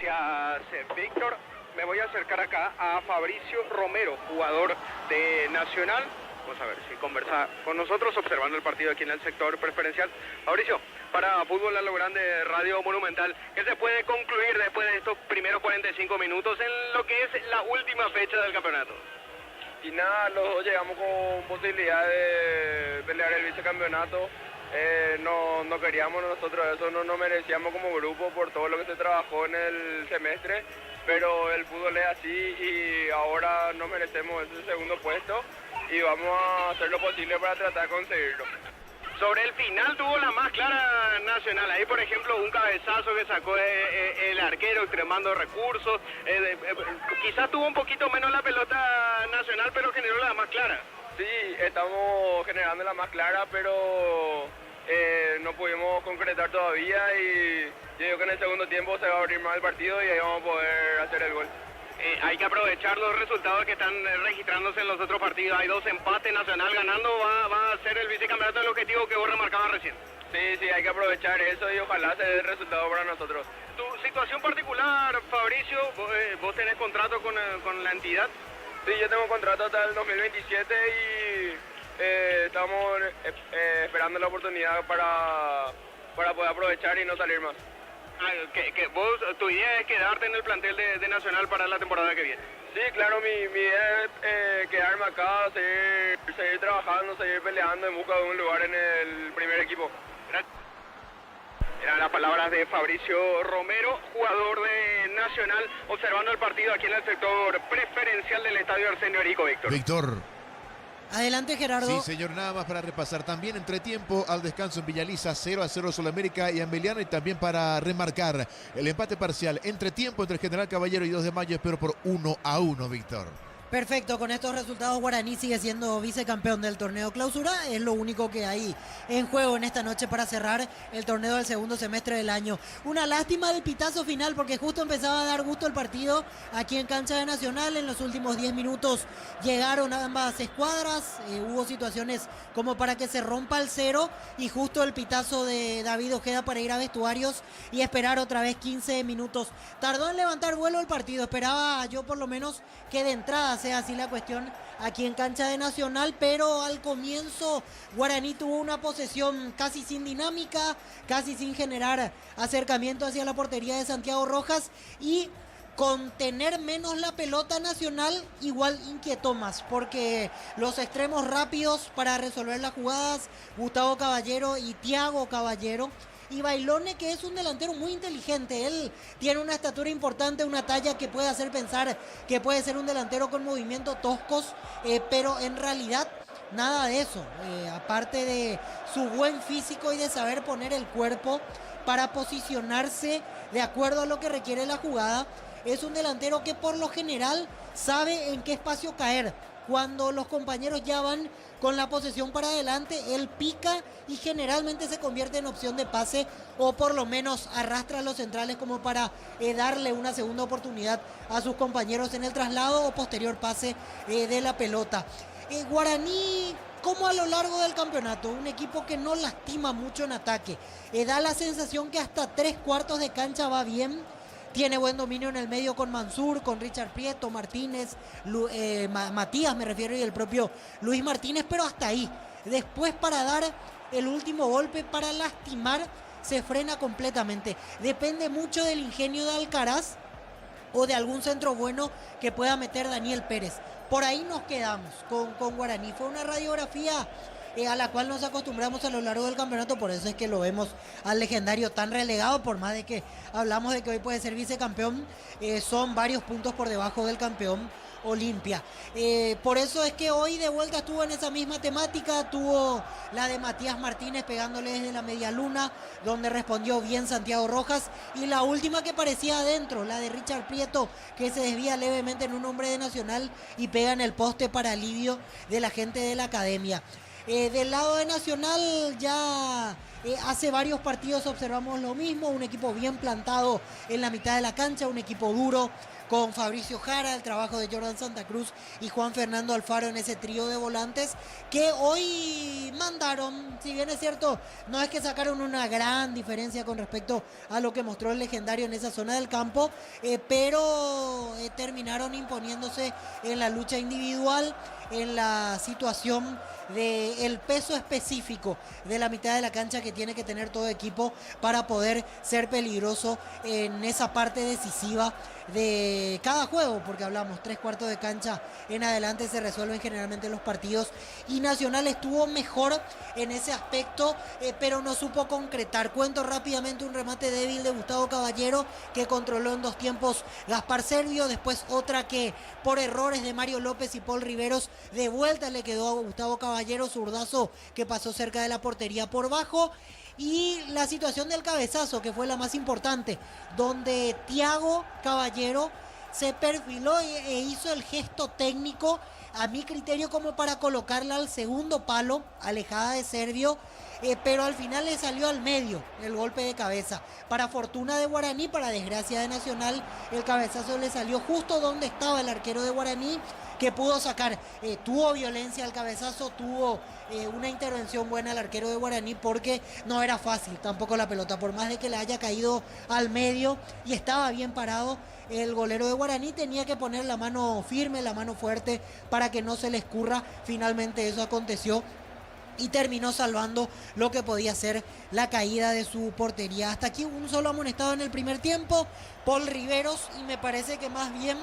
Gracias, Víctor. Me voy a acercar acá a Fabricio Romero, jugador de Nacional. Vamos a ver si conversa con nosotros observando el partido aquí en el sector preferencial. Fabricio, para Fútbol a lo Grande, Radio Monumental, ¿qué se puede concluir después de estos primeros 45 minutos en lo que es la última fecha del campeonato? Y nada, los dos llegamos con posibilidad de pelear el vicecampeonato. No queríamos nosotros eso, no nos merecíamos como grupo por todo lo que se trabajó en el semestre, pero el fútbol es así y ahora nos merecemos ese segundo puesto y vamos a hacer lo posible para tratar de conseguirlo. Sobre el final tuvo la más clara Nacional, ahí por ejemplo un cabezazo que sacó el arquero extremando recursos, quizás tuvo un poquito menos la pelota Nacional pero generó la más clara. Sí, estamos generando la más clara, pero no pudimos concretar todavía y yo digo que en el segundo tiempo se va a abrir más el partido y ahí vamos a poder hacer el gol. Hay que aprovechar los resultados que están registrándose en los otros partidos. Hay 2 empates, Nacional ganando, va a ser el vicecampeonato el objetivo que vos remarcabas recién. Sí, hay que aprovechar eso y ojalá se dé el resultado para nosotros. Tu situación particular, Fabricio, vos tenés contrato con la entidad. Sí, yo tengo contrato hasta el 2027 y estamos esperando la oportunidad para poder aprovechar y no salir más. Vos, tu idea es quedarte en el plantel de Nacional para la temporada que viene. Sí, claro, mi idea es quedarme acá, seguir trabajando, seguir peleando en busca de un lugar en el primer equipo. Eran las palabras de Fabricio Romero, jugador de Nacional, observando el partido aquí en el sector preferencial del estadio Arsenio Erico, Víctor. Víctor. Adelante, Gerardo. Sí, señor, nada más para repasar. También entretiempo al descanso en Villaliza, 0-0 Sulamérica y Ameliano. Y también para remarcar el empate parcial. Entretiempo entre General Caballero y 2 de Mayo, pero por 1-1, Víctor. Perfecto, con estos resultados Guaraní sigue siendo vicecampeón del torneo clausura, es lo único que hay en juego en esta noche para cerrar el torneo del segundo semestre del año. Una lástima del pitazo final porque justo empezaba a dar gusto el partido aquí en cancha de Nacional. En los últimos 10 minutos llegaron ambas escuadras, hubo situaciones como para que se rompa el cero y justo el pitazo de David Ojeda para ir a vestuarios y esperar otra vez 15 minutos. Tardó en levantar vuelo el partido, esperaba yo por lo menos que de entrada sea así la cuestión aquí en cancha de Nacional, pero al comienzo Guaraní tuvo una posesión casi sin dinámica, casi sin generar acercamiento hacia la portería de Santiago Rojas y con tener menos la pelota Nacional igual inquietó más porque los extremos rápidos para resolver las jugadas, Gustavo Caballero y Thiago Caballero, y Bailone, que es un delantero muy inteligente, él tiene una estatura importante, una talla que puede hacer pensar que puede ser un delantero con movimientos toscos, pero en realidad nada de eso, aparte de su buen físico y de saber poner el cuerpo para posicionarse de acuerdo a lo que requiere la jugada, es un delantero que por lo general sabe en qué espacio caer. Cuando los compañeros ya van con la posesión para adelante, él pica y generalmente se convierte en opción de pase o por lo menos arrastra a los centrales como para darle una segunda oportunidad a sus compañeros en el traslado o posterior pase de la pelota. Guaraní, como a lo largo del campeonato, un equipo que no lastima mucho en ataque, da la sensación que hasta 3/4 de cancha va bien. Tiene buen dominio en el medio con Mansur, con Richard Prieto, Martínez, Matías me refiero y el propio Luis Martínez, pero hasta ahí. Después para dar el último golpe, para lastimar, se frena completamente. Depende mucho del ingenio de Alcaraz o de algún centro bueno que pueda meter Daniel Pérez. Por ahí nos quedamos con Guaraní. Fue una radiografía a la cual nos acostumbramos a lo largo del campeonato, por eso es que lo vemos al legendario tan relegado, por más de que hablamos de que hoy puede ser vicecampeón, son varios puntos por debajo del campeón Olimpia. Por eso es que hoy de vuelta estuvo en esa misma temática, tuvo la de Matías Martínez pegándole desde la media luna, donde respondió bien Santiago Rojas, y la última que parecía adentro, la de Richard Prieto, que se desvía levemente en un hombre de Nacional y pega en el poste para alivio de la gente de la academia. Del lado de Nacional ya hace varios partidos observamos lo mismo, un equipo bien plantado en la mitad de la cancha, un equipo duro con Fabricio Jara, el trabajo de Jordan Santa Cruz y Juan Fernando Alfaro en ese trío de volantes que hoy mandaron, si bien es cierto, no es que sacaron una gran diferencia con respecto a lo que mostró el legendario en esa zona del campo, pero terminaron imponiéndose en la lucha individual, en la situación del peso específico de la mitad de la cancha que tiene que tener todo equipo para poder ser peligroso en esa parte decisiva de cada juego, porque hablamos 3/4 de cancha en adelante se resuelven generalmente los partidos y Nacional estuvo mejor en ese aspecto, pero no supo concretar. Cuento rápidamente un remate débil de Gustavo Caballero que controló en 2 tiempos Gaspar Servio, después otra que por errores de Mario López y Paul Riveros de vuelta le quedó a Gustavo Caballero, zurdazo que pasó cerca de la portería por bajo. Y la situación del cabezazo, que fue la más importante, donde Thiago Caballero se perfiló e hizo el gesto técnico, a mi criterio, como para colocarla al segundo palo, alejada de Servio, pero al final le salió al medio el golpe de cabeza. Para fortuna de Guaraní, para desgracia de Nacional, el cabezazo le salió justo donde estaba el arquero de Guaraní, que pudo sacar, tuvo violencia al cabezazo, tuvo una intervención buena al arquero de Guaraní porque no era fácil tampoco la pelota, por más de que le haya caído al medio y estaba bien parado, el golero de Guaraní tenía que poner la mano firme, la mano fuerte para que no se le escurra. Finalmente eso aconteció y terminó salvando lo que podía ser la caída de su portería. Hasta aquí un solo amonestado en el primer tiempo, Paul Riveros, y me parece que más bien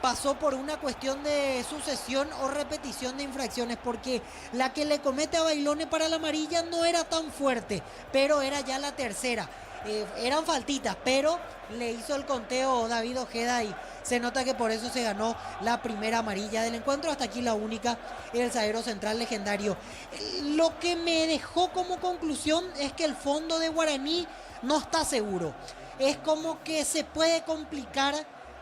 pasó por una cuestión de sucesión o repetición de infracciones, porque la que le comete a Bailone para la amarilla no era tan fuerte, pero era ya la tercera. eran faltitas, pero le hizo el conteo David Ojeda y se nota que por eso se ganó la primera amarilla del encuentro. Hasta aquí la única, el zaguero central legendario. Lo que me dejó como conclusión es que el fondo de Guaraní no está seguro. Es como que se puede complicar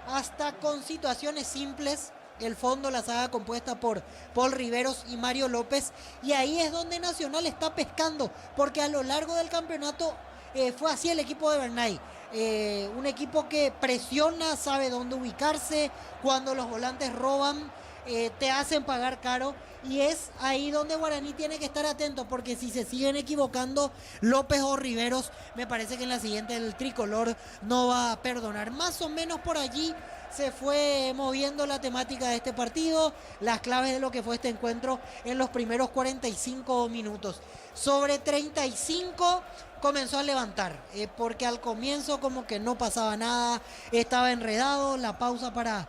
hasta con situaciones simples. El fondo, la saga compuesta por Paul Riveros y Mario López, y ahí es donde Nacional está pescando, porque a lo largo del campeonato fue así el equipo de Bernay. Un equipo que presiona, sabe dónde ubicarse, cuando los volantes roban, te hacen pagar caro, y es ahí donde Guaraní tiene que estar atento, porque si se siguen equivocando López o Riveros, me parece que en la siguiente el tricolor no va a perdonar. Más o menos por allí se fue moviendo la temática de este partido, las claves de lo que fue este encuentro en los primeros 45 minutos. Sobre 35 comenzó a levantar, porque al comienzo como que no pasaba nada, estaba enredado, la pausa para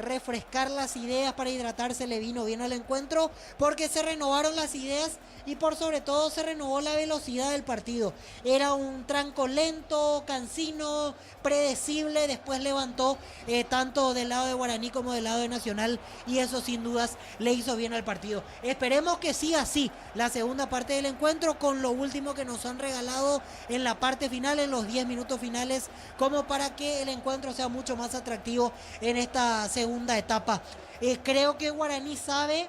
refrescar las ideas, para hidratarse, le vino bien al encuentro, porque se renovaron las ideas y por sobre todo se renovó la velocidad del partido. Era un tranco lento, cansino, predecible, después levantó tanto del lado de Guaraní como del lado de Nacional, y eso sin dudas le hizo bien al partido. Esperemos que siga así la segunda parte del encuentro, con lo último que nos han regalado en la parte final, en los 10 minutos finales, como para que el encuentro sea mucho más atractivo en esta segunda etapa. Creo que Guaraní sabe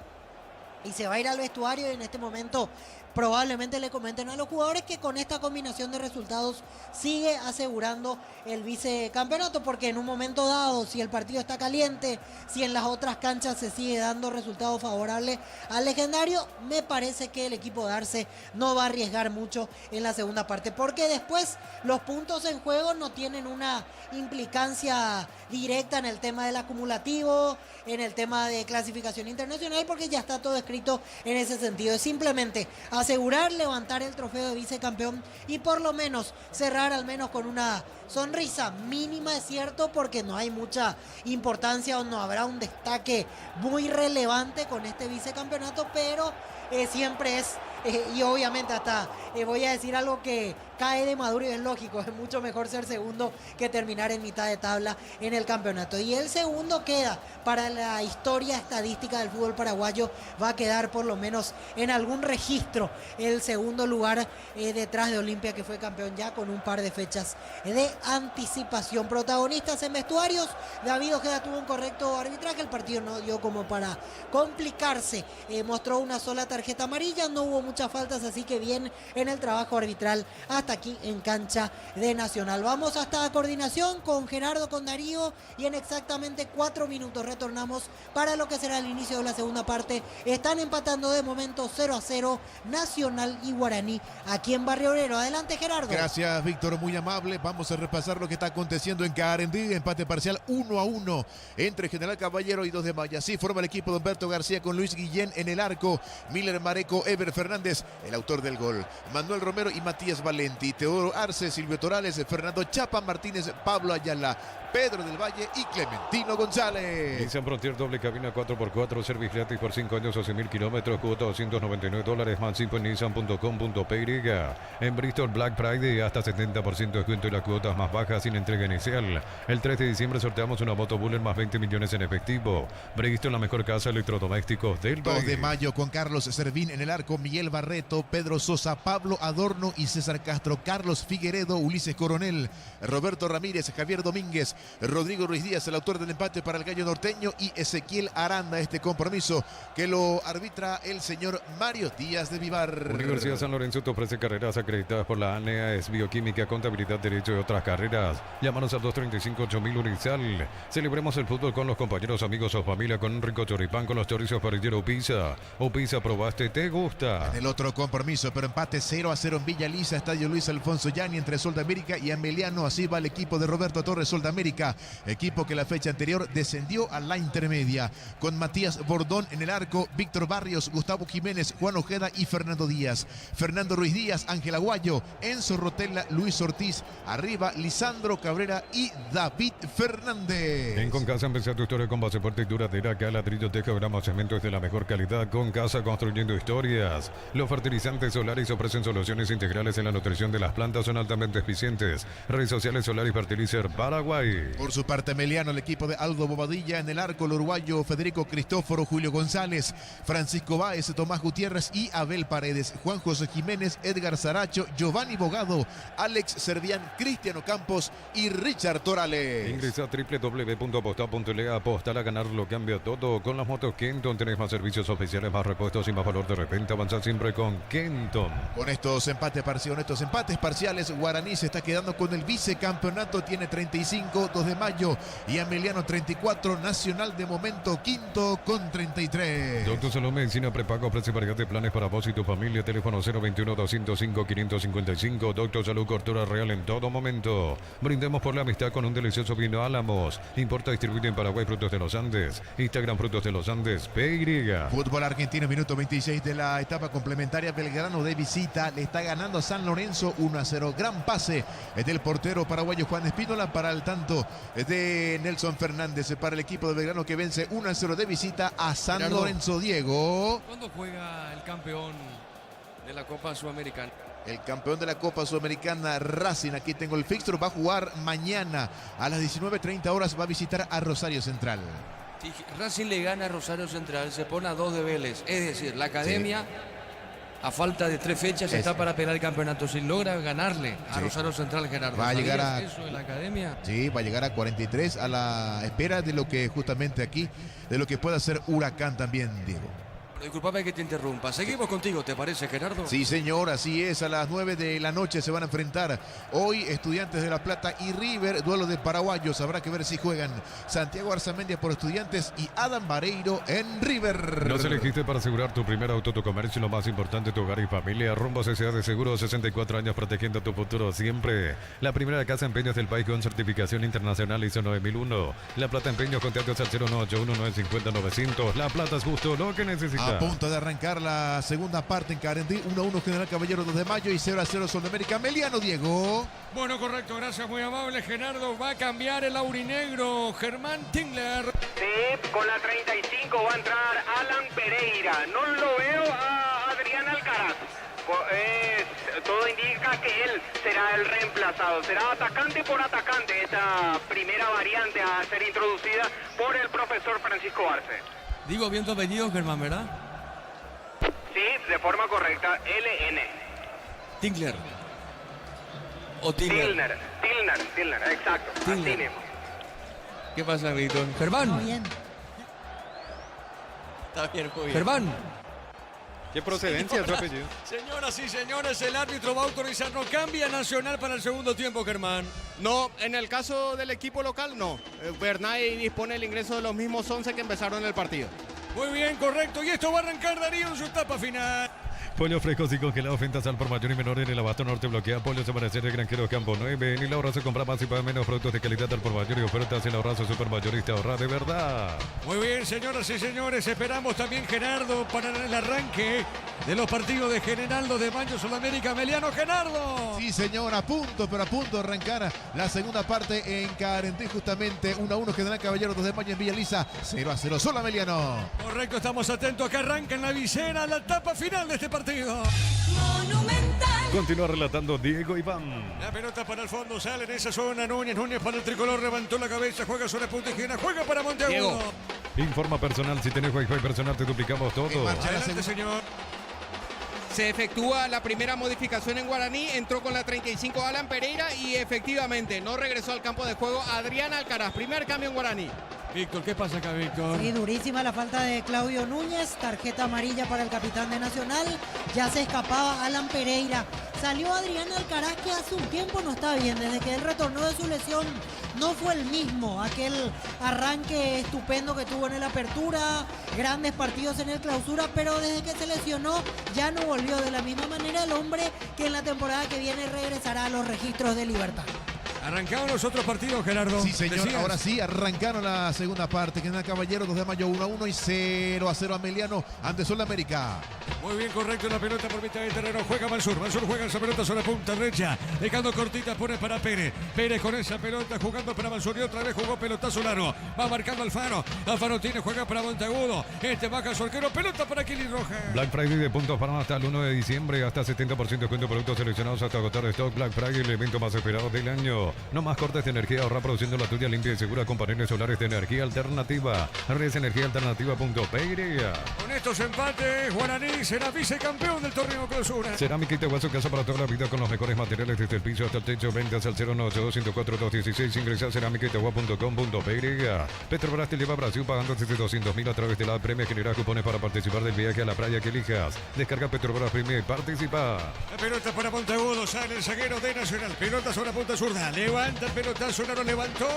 y se va a ir al vestuario, y en este momento probablemente le comenten a los jugadores que con esta combinación de resultados sigue asegurando el vicecampeonato, porque en un momento dado, si el partido está caliente, si en las otras canchas se sigue dando resultados favorables al legendario, me parece que el equipo de Arce no va a arriesgar mucho en la segunda parte, porque después los puntos en juego no tienen una implicancia directa en el tema del acumulativo, en el tema de clasificación internacional, porque ya está todo escrito en ese sentido. Es simplemente asegurar levantar el trofeo de vicecampeón y por lo menos cerrar al menos con una sonrisa mínima, es cierto, porque no hay mucha importancia o no habrá un destaque muy relevante con este vicecampeonato, pero siempre es, y obviamente hasta voy a decir algo que cae de maduro y es lógico, es mucho mejor ser segundo que terminar en mitad de tabla en el campeonato, y el segundo queda para la historia estadística del fútbol paraguayo, va a quedar por lo menos en algún registro el segundo lugar detrás de Olimpia, que fue campeón ya con un par de fechas de anticipación. Protagonistas en vestuarios, David Ojeda tuvo un correcto arbitraje, el partido no dio como para complicarse, mostró una sola tarjeta amarilla, no hubo muchas faltas, así que bien en el trabajo arbitral hasta aquí en cancha de Nacional. Vamos hasta coordinación con Gerardo, con Darío, y en exactamente 4 minutos retornamos para lo que será el inicio de la segunda parte. Están empatando de momento 0-0 Nacional y Guaraní aquí en Barrio Obrero. Adelante, Gerardo. Gracias, Víctor, muy amable. Vamos a repasar lo que está aconteciendo en Carendí. Empate parcial 1-1 entre General Caballero y 2 de Mayo. Así forma el equipo de Humberto García con Luis Guillén en el arco, Miller Mareco, Ever Fernández, el autor del gol, Manuel Romero y Matías Valenti, Teodoro Arce, Silvio Torales, Fernando Chapa Martínez, Pablo Ayala, Pedro del Valle y Clementino González. Nissan Frontier doble cabina 4x4, servicio gratis por 5 años o 100.000 kilómetros, cuota $299, más info en nissan.com.py. En Bristol Black Friday hasta 70% de descuento y las cuotas más bajas sin entrega inicial. El 3 de diciembre sorteamos una moto Buller más 20 millones en efectivo. Bristol, la mejor casa de electrodomésticos del 2 país. de mayo con Carlos Servín en el arco, Miguel Barreto, Pedro Sosa, Pablo Adorno y César Castro, Carlos Figueredo, Ulises Coronel, Roberto Ramírez, Javier Domínguez, Rodrigo Ruiz Díaz, el autor del empate para el Gallo Norteño, y Ezequiel Aranda, este compromiso que lo arbitra el señor Mario Díaz de Vivar. Universidad San Lorenzo te ofrece carreras acreditadas por la ANEA, es bioquímica, contabilidad, derecho y otras carreras. Llámanos al 235-8000 Urizal. Celebremos el fútbol con los compañeros, amigos o familia con un rico choripán con los chorizos parrillero Pizza. O Pizza probaste, ¿te gusta? En el otro compromiso, pero empate 0-0 en Villa Lisa, Estadio Luis Alfonso Yani entre Sol de América y Ameliano. Así va el equipo de Roberto Torres, Sol de América, equipo que la fecha anterior descendió a la intermedia, con Matías Bordón en el arco, Víctor Barrios, Gustavo Jiménez, Juan Ojeda y Fernando Díaz, Fernando Ruiz Díaz, Ángel Aguayo, Enzo Rotella, Luis Ortiz, arriba Lisandro Cabrera y David Fernández. En Concasa empezar tu historia con base fuerte y duradera, que ladrillo, teja, grama, cemento es de la mejor calidad. Concasa, construyendo historias. Los fertilizantes Solaris ofrecen soluciones integrales en la nutrición de las plantas, son altamente eficientes. Redes sociales Solaris Fertilizer Paraguay. Por su parte, Meliano, el equipo de Aldo Bobadilla en el arco, el uruguayo Federico Cristóforo, Julio González, Francisco Báez, Tomás Gutiérrez y Abel Paredes, Juan José Jiménez, Edgar Saracho, Giovanni Bogado, Alex Servián, Cristiano Campos y Richard Torales. Ingresa a www.apostar.le, apostar a ganar lo cambia todo. Con las motos Kenton tenés más servicios oficiales, más repuestos y más valor de repente. Avanza siempre con Kenton. Con estos empates parciales, Guaraní se está quedando con el vicecampeonato, tiene 35, 2 de mayo y Emiliano 34, Nacional de momento quinto con 33. Doctor Salud Medicina Prepago ofrece variedad de planes para vos y tu familia. Teléfono 021-205-555. Doctor Salud Cortura Real en todo momento. Brindemos por la amistad con un delicioso vino Álamos. Importa y distribuye en Paraguay Frutos de los Andes. Instagram Frutos de los Andes PY. Fútbol argentino, minuto 26 de la etapa complementaria. Belgrano de visita le está ganando a San Lorenzo 1-0. Gran pase del portero paraguayo Juan Espínola para el tanto de Nelson Fernández para el equipo de Belgrano, que vence 1-0 de visita a San Lorenzo. Diego. ¿Cuándo juega el campeón de la Copa Sudamericana? El campeón de la Copa Sudamericana, Racing, aquí tengo el fixture, va a jugar mañana a las 19:30 horas, va a visitar a Rosario Central. Si Racing le gana a Rosario Central, se pone a 2 de Vélez. Es decir, la academia, a falta de 3 fechas, está para pelear el campeonato. Si logra ganarle a Rosario Central, Gerardo, va a llegar a eso en la academia. Sí, va a llegar a 43 a la espera de lo que justamente aquí, de lo que pueda hacer Huracán también, Diego. Disculpame que te interrumpa. Seguimos contigo, ¿te parece, Gerardo? Sí, señor, así es. A las 9 de la noche se van a enfrentar hoy Estudiantes de La Plata y River, duelo de paraguayos. Habrá que ver si juegan Santiago Arzamendia por Estudiantes y Adam Vareiro en River. Nos elegiste para asegurar tu primer auto, tu comercio, lo más importante, tu hogar y familia. Rumbo S.A. de Seguros, 64 años protegiendo tu futuro siempre. La primera casa en empeños del país con certificación internacional ISO 9001. La Plata Empeños, contactos al 0981-950-900. La Plata es justo lo que necesitas. A punto de arrancar la segunda parte en Carendí, 1-1 General Caballero 2 de mayo y 0-0 Sol de América. Meliano, Diego. Bueno, correcto, gracias, muy amable, Gerardo. Va a cambiar el aurinegro, Germán Tingler. Sí, con la 35 va a entrar Alan Pereira. No lo veo a Adrián Alcaraz. Todo indica que él será el reemplazado. Será atacante por atacante esta primera variante a ser introducida por el profesor Francisco Arce. Digo bien tu apellido, Germán, ¿verdad? Sí, de forma correcta, LN. Tingler. O Tilner. Tilner, exacto. Tilner. Así mismo. ¿Qué pasa, Víctor? Germán. Muy bien. Está bien, muy bien. Germán. ¿Qué procedencia tu apellido? Señoras y señores, el árbitro va a autorizar, no cambia Nacional para el segundo tiempo, Germán. No, en el caso del equipo local, no. Bernay dispone el ingreso de los mismos 11 que empezaron el partido. Muy bien, correcto. Y esto va a arrancar Darío en su etapa final. Pollo frescos y congelados, ventas al por mayor y menor en el abasto norte. Bloquea pollos amanecer de Granjero Campo 9. En el ahorrazo compra más y paga menos productos de calidad al por mayor y ofertas en el ahorrazo supermayorista. Ahorra de verdad. Muy bien, señoras y señores. Esperamos también, Gerardo, para el arranque de los partidos de General 2 de mayo Sudamérica. Meliano, Gerardo. Sí, señor, a punto de arrancar la segunda parte en Carendí, justamente 1-1 General Caballero 2 de mayo en Villa Lisa, 0-0 Sola Meliano. Correcto, estamos atentos a que arranca en la visera la etapa final de este partido. Monumental. Continúa relatando Diego Iván. La pelota para el fondo, sale en esa zona Núñez para el tricolor, levantó la cabeza, juega sobre punta izquierda, juega para Monteagudo. Informa personal, si tenés wifi personal te duplicamos todo. Adelante, señor. Se efectúa la primera modificación en Guaraní, entró con la 35 Alan Pereira y efectivamente no regresó al campo de juego Adrián Alcaraz. Primer cambio en Guaraní. Víctor, ¿qué pasa acá, Víctor? Sí, durísima la falta de Claudio Núñez, tarjeta amarilla para el capitán de Nacional, ya se escapaba Alan Pereira, salió Adrián Alcaraz, que hace un tiempo no está bien, desde que él retornó de su lesión no fue el mismo, aquel arranque estupendo que tuvo en el Apertura, grandes partidos en el Clausura, pero desde que se lesionó ya no volvió de la misma manera el hombre que en la temporada que viene regresará a los registros de Libertad. Arrancamos los otros partidos, Gerardo. Sí, señor. ¿Decías? Ahora sí, arrancaron la segunda parte. General Caballero, 2 de mayo, 1-1 y 0-0 Ameliano ante Sol América. Muy bien, correcto, la pelota por mitad del terreno. Juega Mansur juega esa pelota sobre la punta derecha. Dejando cortita, pone para Pérez. Pérez con esa pelota jugando para Mansur y otra vez jugó pelotazo largo. Va marcando Alfaro. Alfaro tiene, juega para Monteagudo. Baja su arquero, pelota para Kili Roja. Black Friday de puntos para hasta el 1 de diciembre, hasta 70% descuento de productos seleccionados hasta agotar stock. Black Friday, el evento más esperado del año. No más cortes de energía, ahorra produciendo la tuya limpia y segura con paneles solares de energía alternativa. Redes Energía Alternativa.py. Con estos empates, Guaraní será vicecampeón del torneo Clausura. Cerámica Itagua, su casa para toda la vida con los mejores materiales desde el piso hasta el techo. Ventas al 092-104-216. Ingresa a cerámicaitagua.com.py. Petrobras te lleva a Brasil pagando desde 200.000 a través de la premia. Genera cupones para participar del viaje a la playa que elijas. Descarga Petrobras Premia y participa. La pelota para Monteagudo, sale el zaguero de Nacional. Pelota sobre la punta zurda. Levanta el pelotazo, no lo levantó.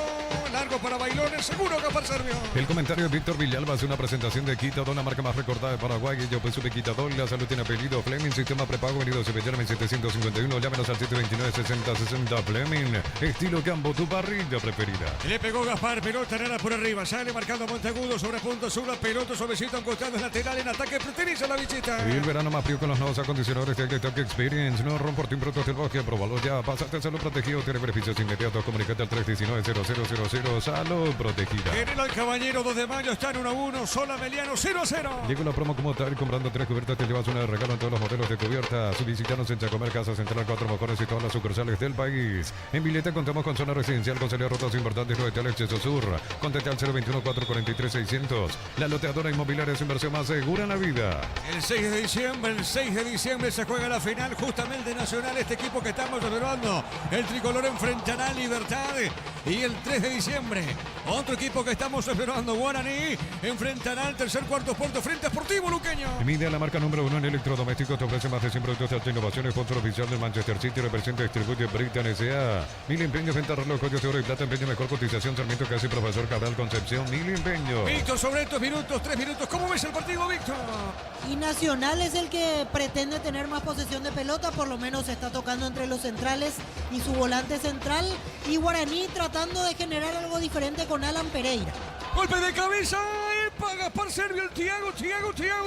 Largo para Bailones, seguro que para Servio. El comentario de Víctor Villalba hace una presentación de Quitadón, la marca más recordada de Paraguay. Yo pues supe Quitadón, la salud tiene apellido Fleming, sistema prepago, venido Sebellamen 751. Llámenos al 729-6060 Fleming. Estilo campo, tu parrilla preferida. Le pegó Gaspar, pelota nada por arriba. Sale marcando Monteagudo sobre punta zurda. Pelota suavecito, en costados lateral en ataque. Pertenece a la visita. Y el verano más frío con los nuevos acondicionadores de Talk Experience. No rompo por productos del bosque, probalo ya. Pásate a salud protegido, tiene beneficios inmediatos. Comunicate al 319-0000. Salud protegida. General Caballero, 2 de mayo, están 1-1. Sol Ameliano, 0-0. Llegó la promo como tal, comprando 3 cubiertas te llevas una de regalo en todos los modelos de cubiertas. Visítanos en Chacomer, Casa Central, 4 mejores y todas las sucursales del país. En Vileta contamos con zona residencial con salidas rutas importantes, no de Exceso Sur. Contacte al 021-443-600. La loteadora inmobiliaria es inversión más segura en la vida. El 6 de diciembre se juega la final justamente nacional. Este equipo que estamos observando, el tricolor enfrentará a Libertad. Y el 3 de diciembre, otro equipo que estamos observando, Guaraní, enfrentará al tercer cuarto puerto frente a Sportivo Luqueño. Mide la marca número 1 en electrodomésticos, te ofrece más de 100 productos de alta innovación, sponsor oficial del Manchester City, representa y distribuye Britain S.A. Mil empeños, venta, reloj, joyas de oro y plata, empeño, mejor cotización, Sarmiento Casi, Profesor Cabral, Concepción, Mil empeños. Víctor, sobre estos minutos, 3 minutos, ¿cómo ves el partido, Víctor? Y Nacional es el que pretende tener más posesión de pelota, por lo menos está tocando entre los centrales y su volante central. Y Guaraní tratando de generar algo diferente con Alan Pereira. Golpe de cabeza, para Gaspar Servio, el Thiago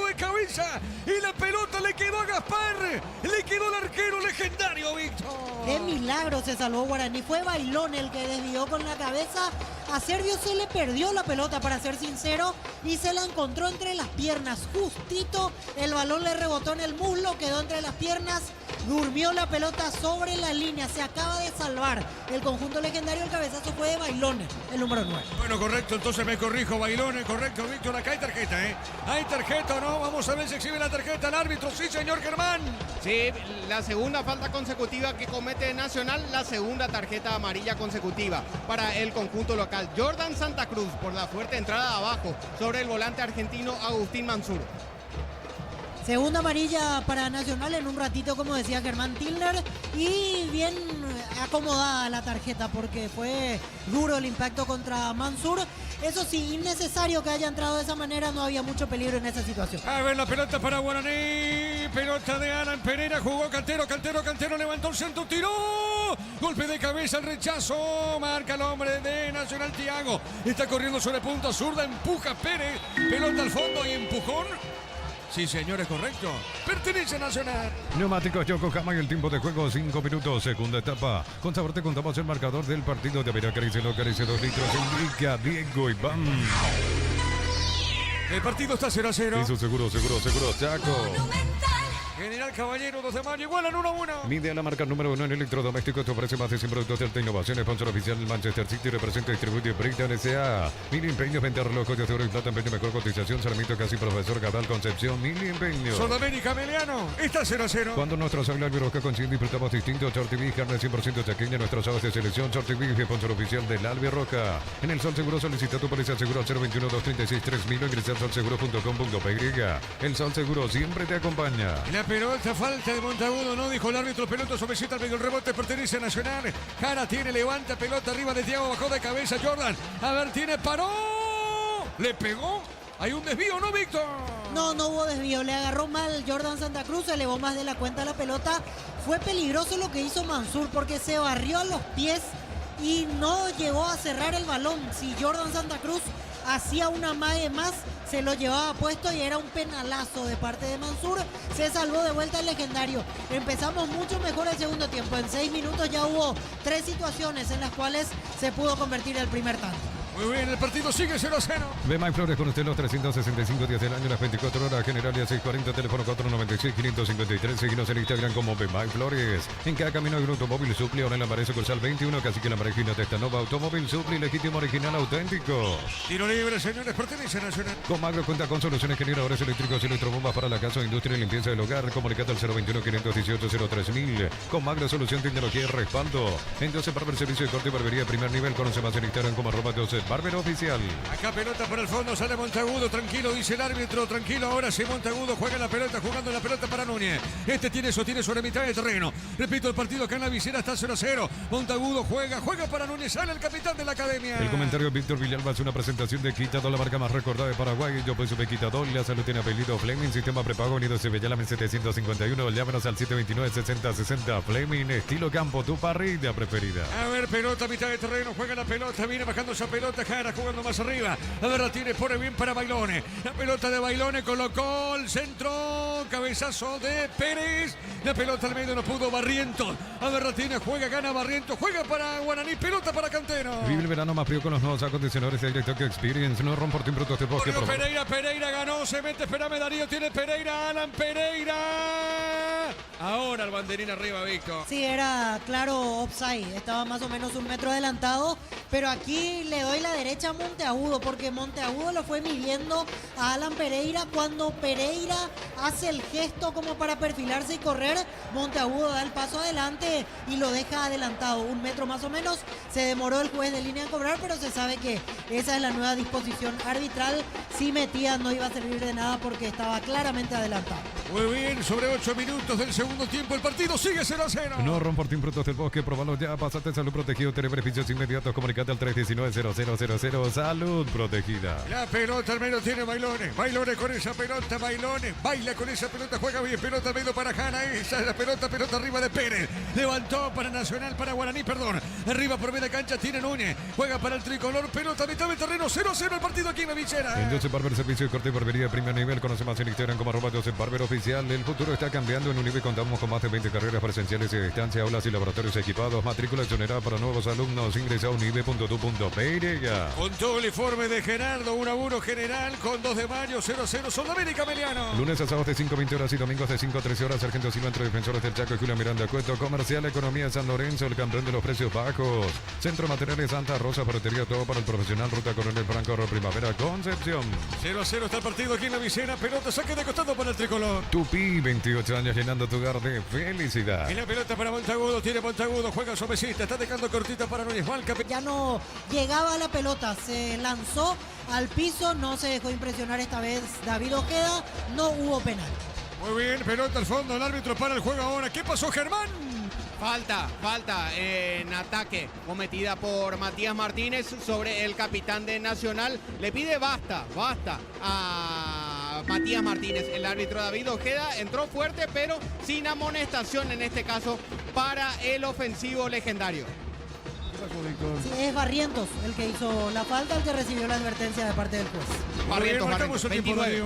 de cabeza. Y la pelota le quedó a Gaspar, le quedó al arquero legendario, Víctor. De milagro se salvó Guaraní, fue Bailón el que desvió con la cabeza. A Servio se le perdió la pelota, para ser sincero, y se la encontró entre las piernas. Justito, el balón le rebotó en el muslo, quedó entre las piernas, durmió la pelota sobre la línea. Se acaba de salvar el conjunto legendario. El cabezazo fue de Bailón, el número 9. Bueno, correcto, entonces me corrijo, Bailón, correcto, Víctor. Acá hay tarjeta, ¿eh? ¿Hay tarjeta o no? Vamos a ver si exhibe la tarjeta el árbitro. Sí, señor Germán. Sí, la segunda falta consecutiva que comete Nacional, la segunda tarjeta amarilla consecutiva para el conjunto local. Jordan Santa Cruz por la fuerte entrada de abajo sobre el volante argentino Agustín Mansur. Segunda amarilla para Nacional en un ratito, como decía Germán Tilner, y bien acomodada la tarjeta porque fue duro el impacto contra Mansur. Eso sí, innecesario que haya entrado de esa manera, no había mucho peligro en esa situación. A ver, la pelota para Guaraní, pelota de Alan Pereira, jugó Cantero, levantó el centro, tiró, golpe de cabeza, el rechazo, marca el hombre de Nacional, Thiago, está corriendo sobre punta zurda, empuja Pérez, pelota al fondo y empujón. Sí, señor, es correcto. Pertenece a Nacional. Neumáticos Yokohama y el tiempo de juego 5 minutos. Segunda etapa. Con sabor te contamos el marcador del partido de Vera Caricelo, 2 litros. Indica Diego Iván. El partido está 0-0. Hizo seguro, Chaco. General Caballero, 2 de mayo, igualan 1-1. Mide la marca número 1 en electrodomésticos. Te ofrece más de 100 productos de alta innovación. Sponsor oficial del Manchester City. Representa y distribuye Britain S.A. Mil empeños, venta, reloj, joyas de oro y plata, empeño, mejor cotización. Sarmiento Casi, Profesor Cabral, Concepción. Mil empeños. Sudamérica, Meliano, está 0-0. Cuando nuestros águilas albirroja coinciden, disfrutamos distintos. Short TV, carne 100% chaqueña. Nuestros sábados de selección. Short TV, sponsor oficial del albirroja. En el Sol Seguro solicita tu póliza seguro al 021-236-3000 o ingresa al solseguro.com.py. El Sol Seguro siempre te acompaña. La pelota, falta de Monteagudo, no dijo el árbitro. Pelota suavecita al medio, el rebote pertenece a Nacional. Jara tiene, levanta, pelota arriba de Thiago, bajó de cabeza Jordan. A ver, tiene, paró. Le pegó. Hay un desvío, ¿no, Víctor? No hubo desvío, le agarró mal Jordan Santa Cruz, elevó más de la cuenta la pelota. Fue peligroso lo que hizo Mansur porque se barrió a los pies y no llegó a cerrar el balón. Si Jordan Santa Cruz hacía una mague más, se lo llevaba puesto y era un penalazo de parte de Mansur. Se salvó de vuelta el legendario. Empezamos mucho mejor el segundo tiempo. En 6 minutos ya hubo 3 situaciones en las cuales se pudo convertir el primer tanto. Muy bien, el partido sigue 0-0. Ve My Flores con usted los 365 días del año, las 24 horas, general y a 640, teléfono 496-553. Seguimos en Instagram como Ve My Flores. En cada camino hay un automóvil Supli, ahora en la Mareza Corsal 21, casi que la marejina de esta nueva automóvil Supli, legítimo, original, auténtico. Tiro libre, señores, pertenece a Nacional. Con Magro cuenta con soluciones generadores eléctricos y electrobombas para la casa, industria y limpieza del hogar. Comunicate al 021-518-03000. Con Magro solución, tecnología y respaldo. Entonces, Barber Servicio de Corte y Barbería, primer nivel. Conoce más en Instagram como @12 Barber Oficial. Acá pelota para el fondo, sale Monteagudo, tranquilo, dice el árbitro, tranquilo, ahora sí Monteagudo juega la pelota, jugando la pelota para Núñez. Este tiene sobre mitad de terreno. Repito, el partido acá en la visera está 0-0. Monteagudo juega para Núñez, sale el capitán de la academia. El comentario Víctor Villalba es una presentación de Quitadol, la marca más recordada de Paraguay. Yo pues supe Quitadol, la salud tiene apellido Fleming, sistema prepago unido Sevillala 1751. Llámanos al 729-6060. Fleming, estilo campo, tu parrilla preferida. A ver, pelota, mitad de terreno, juega la pelota, viene bajando esa pelota, Jara jugando más arriba. A ver, la tiene, pone bien para Bailone. La pelota de Bailone, colocó el centro, cabezazo de Pérez. La pelota al medio no pudo Barrientos. A ver, la tiene, juega, gana Barrientos, juega para Guaraní, pelota para Cantero. Vive el verano más frío con los nuevos acondicionadores de Aire Tokyo Experience. No rompan por brutos de bosque. Pereira ganó, se mete, espérame Darío, tiene Pereira, Alan Pereira. Ahora el banderín arriba, Víctor. Sí, era claro offside, estaba más o menos 1 metro adelantado, pero aquí le doy la derecha a Monteagudo, porque Monteagudo lo fue midiendo a Alan Pereira. Cuando Pereira hace el gesto como para perfilarse y correr, Monteagudo da el paso adelante y lo deja adelantado 1 metro más o menos. Se demoró el juez de línea en cobrar, pero se sabe que esa es la nueva disposición arbitral. Si metía no iba a servir de nada porque estaba claramente adelantado. Muy bien, sobre 8 minutos del segundo tiempo, el partido sigue 0-0. No rompan frutos del bosque, probalo ya, pasate salud protegido, tener beneficios inmediatos, comunicate al 319-0000, salud protegida. La pelota al medio tiene Bailone con esa pelota, Bailone, baila con esa pelota, juega bien, pelota al medio para Jana, esa es la pelota arriba de Pérez, levantó para Nacional, para Guaraní, perdón, arriba por media cancha tiene Núñez, juega para el tricolor, pelota a mitad de terreno, 0-0 el partido aquí en la Vichera. En 12 Barber Servicio de Corte y Barbería, primer nivel, conoce más en Instagram como @12 Barber Oficial. El futuro está cambiando, en Unive contamos con más de 20 carreras presenciales y a distancia, aulas y laboratorios equipados, matrícula exonerada para nuevos alumnos, ingresa a unive.tu.py. Con todo el informe de Gerardo, 1-1 general, con 2 de mayo, 0-0, Sudamérica Meliano. Lunes a sábados de 5 a 20 horas y domingos de 5 a 13 horas, Sargento Silva entre Defensores del Chaco y Julio Miranda Cueto, Comercial Economía San Lorenzo, el campeón de los precios bajos, Centro Materiales Santa Rosa, Ferretería, todo para el profesional, Ruta Coronel Franco, Primavera, Concepción. 0-0 está el partido aquí en la Vicena, pelota saque de costado para el tricolor. Tupi, 28 años llenando tu hogar de felicidad. Y la pelota para Monteagudo, tiene Monteagudo, juega suavecita, está dejando cortita para Núñez Valca. Ya no llegaba a la pelota, se lanzó al piso, no se dejó impresionar esta vez David Ojeda, no hubo penal. Muy bien, pelota al fondo, el árbitro para el juego ahora. ¿Qué pasó, Germán? Falta en ataque cometida por Matías Martínez sobre el capitán de Nacional. Le pide basta a Matías Martínez. El árbitro David Ojeda entró fuerte, pero sin amonestación en este caso para el ofensivo legendario. Sí, es Barrientos el que hizo la falta, el que recibió la advertencia de parte del juez. Barrientos, 29.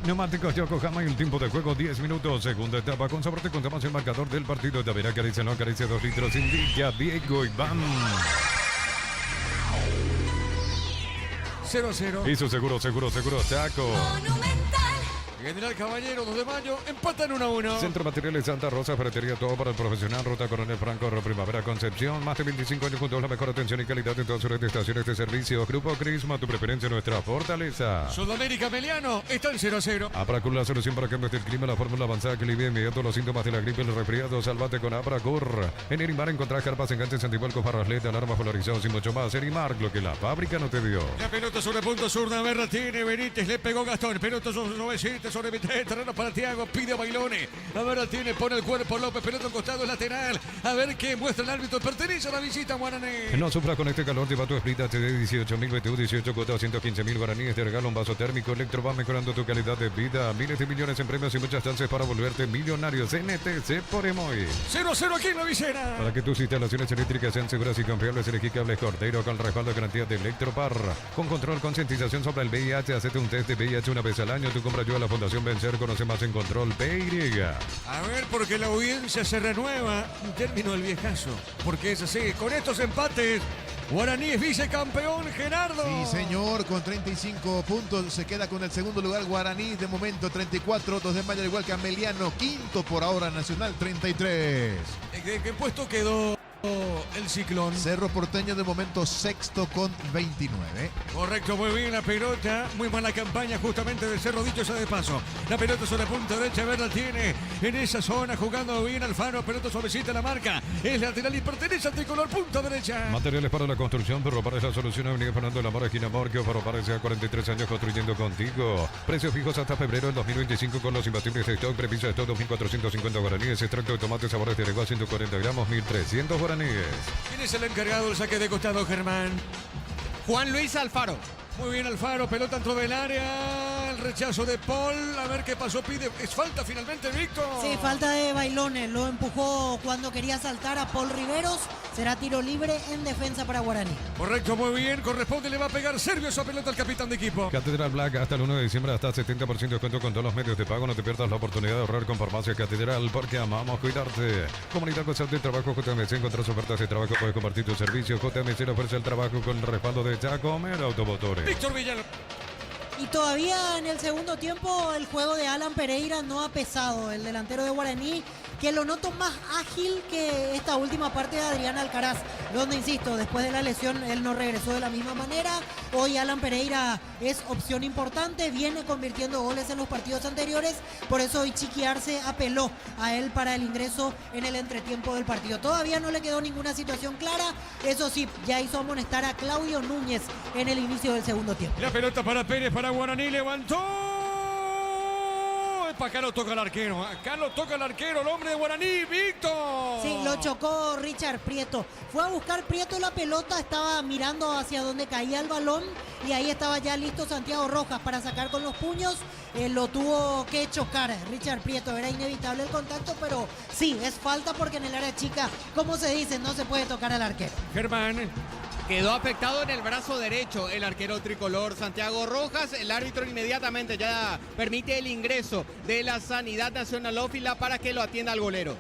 Neumáticos Yokohama y el tiempo de juego 10 minutos. Segunda etapa con sabor. Te contamos el marcador del partido. Tavera acaricia, no acaricia 2 litros. Indica Diego Iván. 0-0. Hizo seguro, Chaco. General Caballero, 2 de mayo, empatan 1-1. Centro Materiales Santa Rosa, ferretería, todo para el profesional, Ruta Coronel Franco, Primavera, Concepción, más de 25 años juntos, la mejor atención y calidad en todas sus estaciones de servicio. Grupo Crisma, tu preferencia, nuestra fortaleza. Sudamérica Meliano, están 0-0. Apracur, la solución para cambios del clima, la fórmula avanzada que alivia inmediato los síntomas de la gripe, el resfriado, salvate con Apracur. En Erimar encontrás carpas, enganches, antivuelcos, barrasleta, alarmas polarizados y mucho más. Erimar, lo que la fábrica no te dio. La pelota sobre punto sur, Navarra tiene Benítez, le pegó Gastón, pelota sobre sobre mitad de terreno para Thiago, pide a Bailone. A ver, la tiene, pone el cuerpo López, pelota al costado lateral. A ver qué muestra el árbitro, pertenece a la visita Guaraní. No sufra con este calor, lleva tu Split HD 18.000 BTU, 18 cuotas, 115.000 guaraníes. Te regala un vaso térmico. Electro va mejorando tu calidad de vida. Miles de millones en premios y muchas chances para volverte millonarios. NTC por Emoy. 0-0 aquí en la visera. Para que tus instalaciones eléctricas sean seguras y confiables, elegí Cables Cordeiro con respaldo de garantía de Electropar. Con control, concientización sobre el VIH. Hacete un test de VIH una vez al año. Tu compra ayuda a la Fundación Vencer. Conoce más en Control PY. A ver, porque la audiencia se renueva. Término del viejazo. Porque es así. Con estos empates, Guaraní es vicecampeón, Gerardo. Sí, señor, con 35 puntos se queda con el segundo lugar Guaraní. De momento 34, 2 de mayo igual que Ameliano. Quinto por ahora Nacional, 33. ¿De qué puesto quedó el Ciclón? Cerro Porteño de momento sexto con 29. Correcto, muy bien la pelota. Muy mala campaña justamente de Cerro, dicho sea de paso. La pelota sobre la punta derecha, a ver, la tiene en esa zona, jugando bien Alfaro. Pelota suavecita la marca. Es lateral y pertenece al tricolor, punta derecha. Materiales para la construcción, pero para esa solución Avenida Fernando de la Mora, esquina Morquio, para parece a 43 años construyendo contigo. Precios fijos hasta febrero del 2025 con los imbatibles de stock. Previsa de stock 2.450 guaraníes. Extracto de tomate sabores de lengua 140 gramos, 1.300 guaraníes. ¿Quién es el encargado del saque de costado, Germán? Juan Luis Alfaro. Muy bien Alfaro, pelota dentro del área, el rechazo de Paul, a ver qué pasó, pide, es falta finalmente, Víctor. Sí, falta de Bailone, lo empujó cuando quería saltar a Paul Riveros, será tiro libre en defensa para Guaraní. Correcto, muy bien, corresponde, le va a pegar Servio esa pelota al capitán de equipo. Catedral Black hasta el 1 de diciembre hasta 70% de descuento con todos los medios de pago. No te pierdas la oportunidad de ahorrar con Farmacia Catedral porque amamos cuidarte. Comunidad Concepto de Trabajo JMC, encontrás ofertas de trabajo, puedes compartir tu servicio. JMC le ofrece el trabajo con el respaldo de Jacomer Automotores. Víctor Villalobos. Y todavía en el segundo tiempo el juego de Alan Pereira no ha pesado. El delantero de Guaraní, que lo noto más ágil que esta última parte de Adrián Alcaraz, donde, insisto, después de la lesión él no regresó de la misma manera. Hoy Alan Pereira es opción importante, viene convirtiendo goles en los partidos anteriores, por eso hoy Chiqui Arce apeló a él para el ingreso en el entretiempo del partido. Todavía no le quedó ninguna situación clara, eso sí, ya hizo amonestar a Claudio Núñez en el inicio del segundo tiempo. La pelota para Pérez, para Guaraní, levantó. Acá lo toca el arquero, el hombre de Guaraní, Víctor. Sí, lo chocó Richard Prieto. Fue a buscar Prieto la pelota, estaba mirando hacia donde caía el balón y ahí estaba ya listo Santiago Rojas para sacar con los puños. Lo tuvo que chocar Richard Prieto, era inevitable el contacto, pero sí, es falta porque en el área chica, como se dice, no se puede tocar al arquero. Germán. Quedó afectado en el brazo derecho el arquero tricolor Santiago Rojas. El árbitro inmediatamente ya permite el ingreso de la Sanidad Nacionalófila para que lo atienda al golero.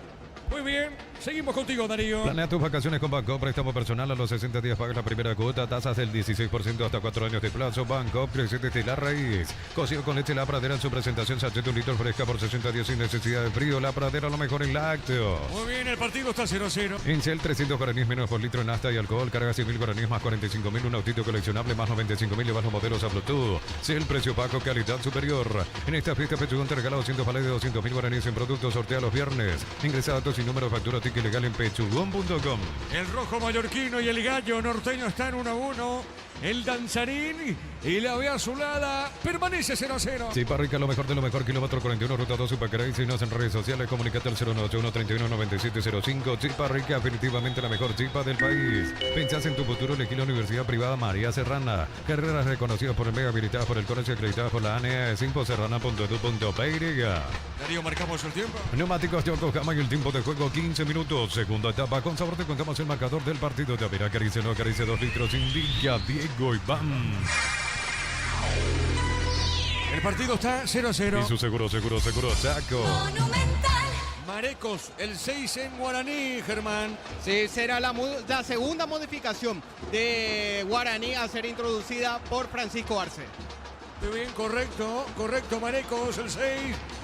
Muy bien, seguimos contigo, Darío. Planea tus vacaciones con Banco, préstamo personal a los 60 días, pagas la primera cuota, tasas del 16% hasta 4 años de plazo. Banco, creciente de la raíz. Cocido con leche La Pradera en su presentación, sachet de 1 litro fresca por 60 días sin necesidad de frío. La Pradera, lo mejor en lácteos. Muy bien, el partido está 0-0. Encel, 300 guaraníes menos por litro en nafta y alcohol. Carga 100.000 guaraníes más 45.000. Un autito coleccionable más 95.000. Llevas los modelos a Bluetooth. El precio pago, calidad superior. En esta fiesta, Pechugón te regala 200 vales de 200.000 guaraníes en productos. Sortea los viernes. Ingresa datos y número de factura ticket legal en pechugón.com. El rojo mallorquino y el gallo norteño están 1-1. El danzarín y la vía azulada permanece 0-0. Chipa Rica, lo mejor de lo mejor. Kilómetro 41, ruta 2, Supercaray. Síguenos en redes sociales. Comunicate al 091-31-9705. Chipa Rica, definitivamente la mejor chipa del país. Pensás en tu futuro, elegí la Universidad Privada María Serrana. Carreras reconocidas por el MEGA, habilitadas por el colegio, acreditadas por la ANEA, simposerrana.edu.py. Darío, marcamos el tiempo. Neumáticos Yokohama y el tiempo de juego 15 minutos. Segunda etapa. Con sabor te contamos el marcador del partido. De Avera, acaricia, no acaricia 2 litros. Indica Diego Iván. El partido está 0-0. Y su seguro, Chaco. Monumental. Marecos, el 6 en Guaraní, Germán. Sí, será la segunda modificación de Guaraní a ser introducida por Francisco Arce. Muy bien, correcto, Marecos, el 6.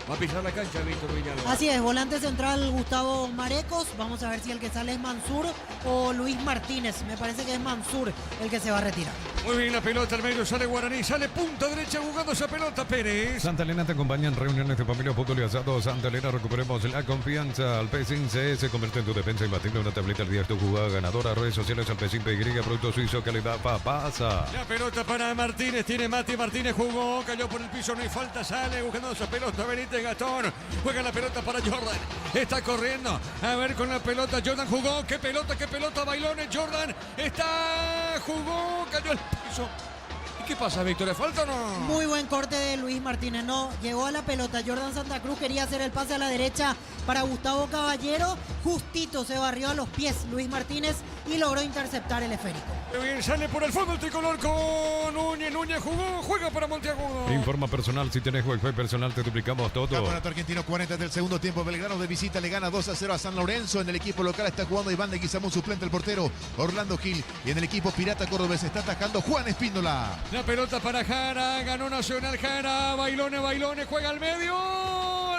Va a pisar la cancha Víctor Villalba. Así es, volante central Gustavo Marecos. Vamos a ver si el que sale es Mansur o Luis Martínez. Me parece que es Mansur el que se va a retirar. Muy bien, la pelota al medio, sale Guaraní, sale punta derecha jugando esa pelota Pérez. Santa Elena te acompaña en reuniones de familia, fútbol y asado. Santa Elena, recuperemos la confianza. Al P5 se convierte en tu defensa imbatible. Una tableta al día, tu jugada ganadora. Redes sociales al P5 PY, producto suizo, calidad pasa. La pelota para Martínez, tiene Mati Martínez, jugó, cayó por el piso, no hay falta, sale buscando esa pelota Benítez Gastón. Juega la pelota para Jordan, está corriendo, a ver con la pelota, Jordan jugó, qué pelota, bailones, Jordan, jugó, cayó al piso. ¿Y qué pasa, Víctor? ¿Le falta o no? Muy buen corte de Luis Martínez, no, llegó a la pelota, Jordan Santa Cruz quería hacer el pase a la derecha para Gustavo Caballero, justito se barrió a los pies Luis Martínez y logró interceptar el esférico. Muy bien, sale por el fondo el tricolor con Núñez jugó, juega para Monteagudo. Informa personal, si tenés Wi-Fi personal te duplicamos todo. Campeonato argentino, 40 del segundo tiempo. Belgrano de visita le gana 2-0 a San Lorenzo. En el equipo local está jugando Iván de Guizamón, suplente el portero Orlando Gil. Y en el equipo Pirata Cordobés está atajando Juan Espíndola. La pelota para Jara, ganó Nacional Jara, bailones, juega al medio.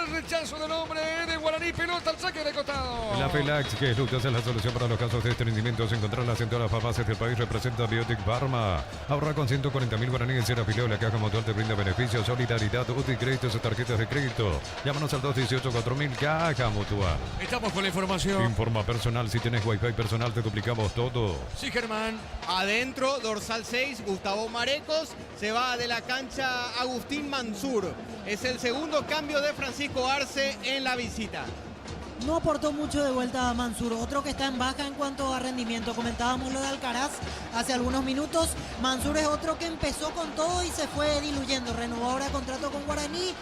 El rechazo del hombre de Guaraní, pelota al saque de costado. La Pelax, que es Lucas, es la solución para los casos de estreñimientos. Encontrarlas en todas las farmacias del país. Representa Biotic Pharma. Ahorra con 140.000 guaraníes en afiliado. La caja mutual te brinda beneficios, solidaridad, útil créditos o tarjetas de crédito. Llámanos al 218-4000, caja mutual. Estamos con la información. Informa personal, si tienes Wi-Fi personal te duplicamos todo. Sí, Germán. Adentro, dorsal 6, Gustavo Marecos. Se va de la cancha Agustín Mansur. Es el segundo cambio de Francisco Arce en la visita. No aportó mucho de vuelta a Mansur, otro que está en baja en cuanto a rendimiento. Comentábamos lo de Alcaraz hace algunos minutos. Mansur es otro que empezó con todo y se fue diluyendo. Renovó ahora contrato con Guaraní.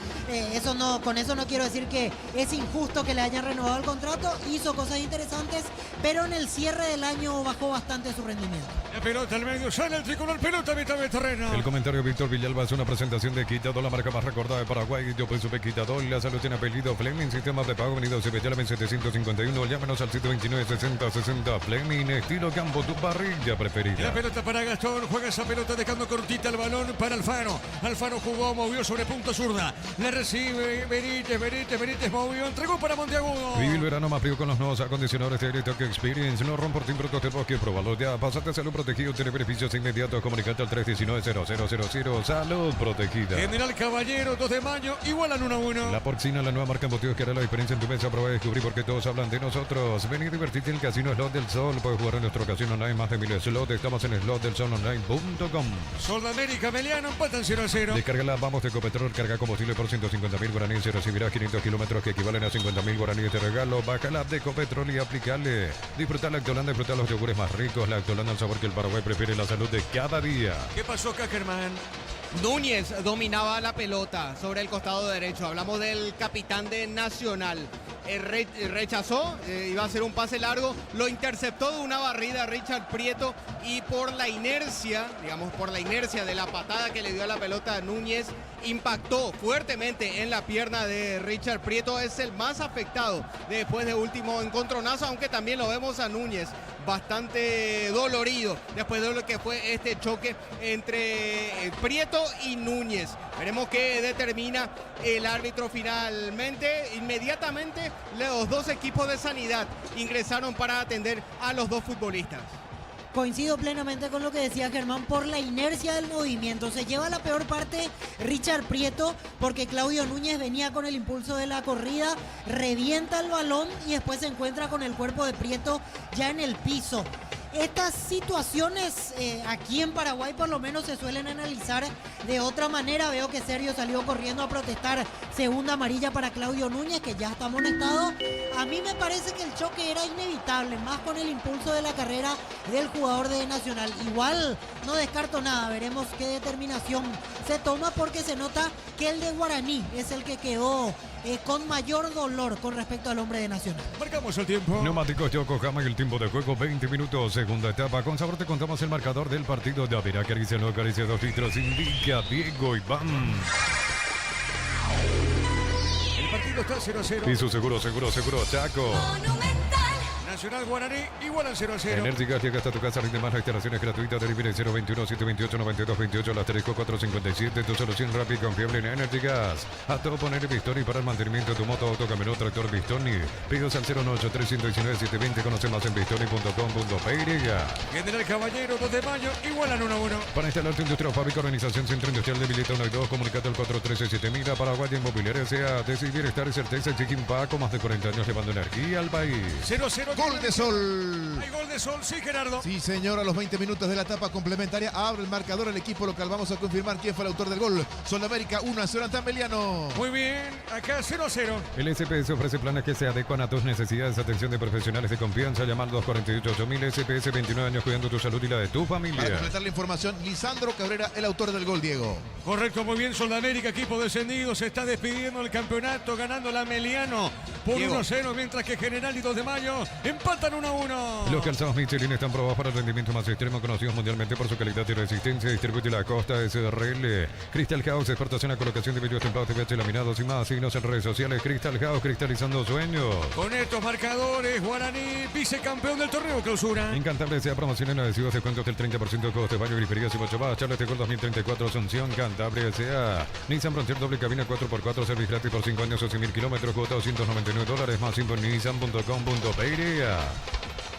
Con eso no quiero decir que es injusto que le hayan renovado el contrato. Hizo cosas interesantes, pero en el cierre del año bajó bastante su rendimiento. La pelota al medio, sale el tricolor, pelota a mitad de terreno. El comentario de Víctor Villalba es una presentación de Quitado, la marca más recordada de Paraguay. Yo supe Quitado, la salud tiene apellido Fleming, sistema de pago venido Cebetela 751, llámanos al 729-6060. Fleming, estilo campo, tu parrilla preferida. La pelota para Gastón, juega esa pelota dejando cortita el balón para Alfaro. Alfaro jugó, movió sobre punta zurda. Le recibe Benítez movió, entregó para Monteagudo. Vive el verano más frío con los nuevos acondicionadores de Electric Experience. No rompo productos del bosque, probalo ya. Pasate a salud protegido, tiene beneficios inmediatos. Comunicate al 319-0000. Salud protegida. General Caballero, 2 de mayo, igualan 1-1. La Porcina, la nueva marca embutidos que hará la diferencia en tu mesa. Prueba de descubrir por qué todos hablan de nosotros. Ven y divertirte en el Casino Slot del Sol. Puedes jugar en nuestro casino online, más de 1000 slots. Estamos en slotdelsononline.com. Sudamérica, Meliano, empatan 0-0. Descarga la Vamos de Ecopetrol, carga combustible por 150.000 guaraníes y recibirás 500 kilómetros que equivalen a 50.000 guaraníes de regalo. Baja la app de Ecopetrol y aplicale. Disfrutar la Lactolanda, disfrutar los yogures más ricos. La Lactolanda, el sabor que el Paraguay prefiere, la salud de cada día. ¿Qué pasó acá, Germán? Núñez dominaba la pelota sobre el costado derecho. Hablamos del capitán de Nacional. Rechazó, iba a hacer un pase largo, lo interceptó de una barrida Richard Prieto y por la inercia de la patada que le dio a la pelota a Núñez, impactó fuertemente en la pierna de Richard Prieto. Es el más afectado después de último encontronazo, aunque también lo vemos a Núñez bastante dolorido después de lo que fue este choque entre Prieto y Núñez. Veremos qué determina el árbitro finalmente. Inmediatamente los dos equipos de sanidad ingresaron para atender a los dos futbolistas. Coincido plenamente con lo que decía Germán por la inercia del movimiento. Se lleva la peor parte Richard Prieto porque Claudio Núñez venía con el impulso de la corrida, revienta el balón y después se encuentra con el cuerpo de Prieto ya en el piso. Estas situaciones aquí en Paraguay por lo menos se suelen analizar de otra manera. Veo que Sergio salió corriendo a protestar. Segunda amarilla para Claudio Núñez, que ya está amonestado. A mí me parece que el choque era inevitable, más con el impulso de la carrera del jugador de Nacional. Igual no descarto nada, veremos qué determinación se toma porque se nota que el de Guaraní es el que quedó con mayor dolor con respecto al hombre de Nacional. Marcamos el tiempo. Neumáticos Yokohama y el tiempo de juego 20 minutos, segunda etapa. Con sabor te contamos el marcador del partido de Avera. Acaricia, no acaricia, 2 litros, indica Diego Iván. El partido está 0-0. Y su seguro, Chaco. Monumental. Nacional Guaraní igualan 0-0. Energigas llega hasta tu casa, rinde más, la instalación es gratuita, delivery 021-728-9228, la asterisco 457, tu solución rápida y confiable en Energigas. A todo poner Bistoni para el mantenimiento de tu moto, auto, camioneta, tractor Bistoni. Pedidos al 098-319-720, conoce más en bistoni.com.py. General Caballero, 2 de mayo, igualan 1-1. Para instalarte industria o fábrica, organización Centro Industrial de Vileta 1 y 2, comunicate al 413-7000, Paraguay Inmobiliaria S.A. Decir bienestar y certeza, Chiquimpa, con más de 40 años llevando energía al país. 0-0. Gol de Sol. Hay gol de Sol, sí, Gerardo. Sí, señor, a los 20 minutos de la etapa complementaria abre el marcador el equipo local. Vamos a confirmar quién fue el autor del gol. Sol América 1-0 ante Ameliano. Muy bien, acá 0-0. El SPS ofrece planes que se adecuan a tus necesidades. Atención de profesionales de confianza. Llama al 248-8000. SPS, 29 años cuidando tu salud y la de tu Para familia. completar la información, Lisandro Cabrera, el autor del gol, Diego. Correcto, muy bien, Sol América, equipo descendido, se está despidiendo el campeonato, ganando la Ameliano por 1-0, mientras que General y 2 de mayo empatan 1-1. Los calzados Michelin están probados para el rendimiento más extremo, conocidos mundialmente por su calidad y resistencia. Distribuye la Costa SRL. Crystal House, expertos en la colocación de vidrios templados, TVH laminados y más. Síguenos en redes sociales. Crystal House, cristalizando sueños. Con estos marcadores, Guaraní, vicecampeón del torneo clausura. Incantable sea promoción en adhesivos, descuentos del 30% de coste, baño, griferías y mucho más. Charlete Gol 2034, Asunción, Cantabria S.A. Nissan Frontier doble cabina 4x4, servicio gratis por 5 años o 100.000 kilómetros, cuota $299, más info en nissan.com.py.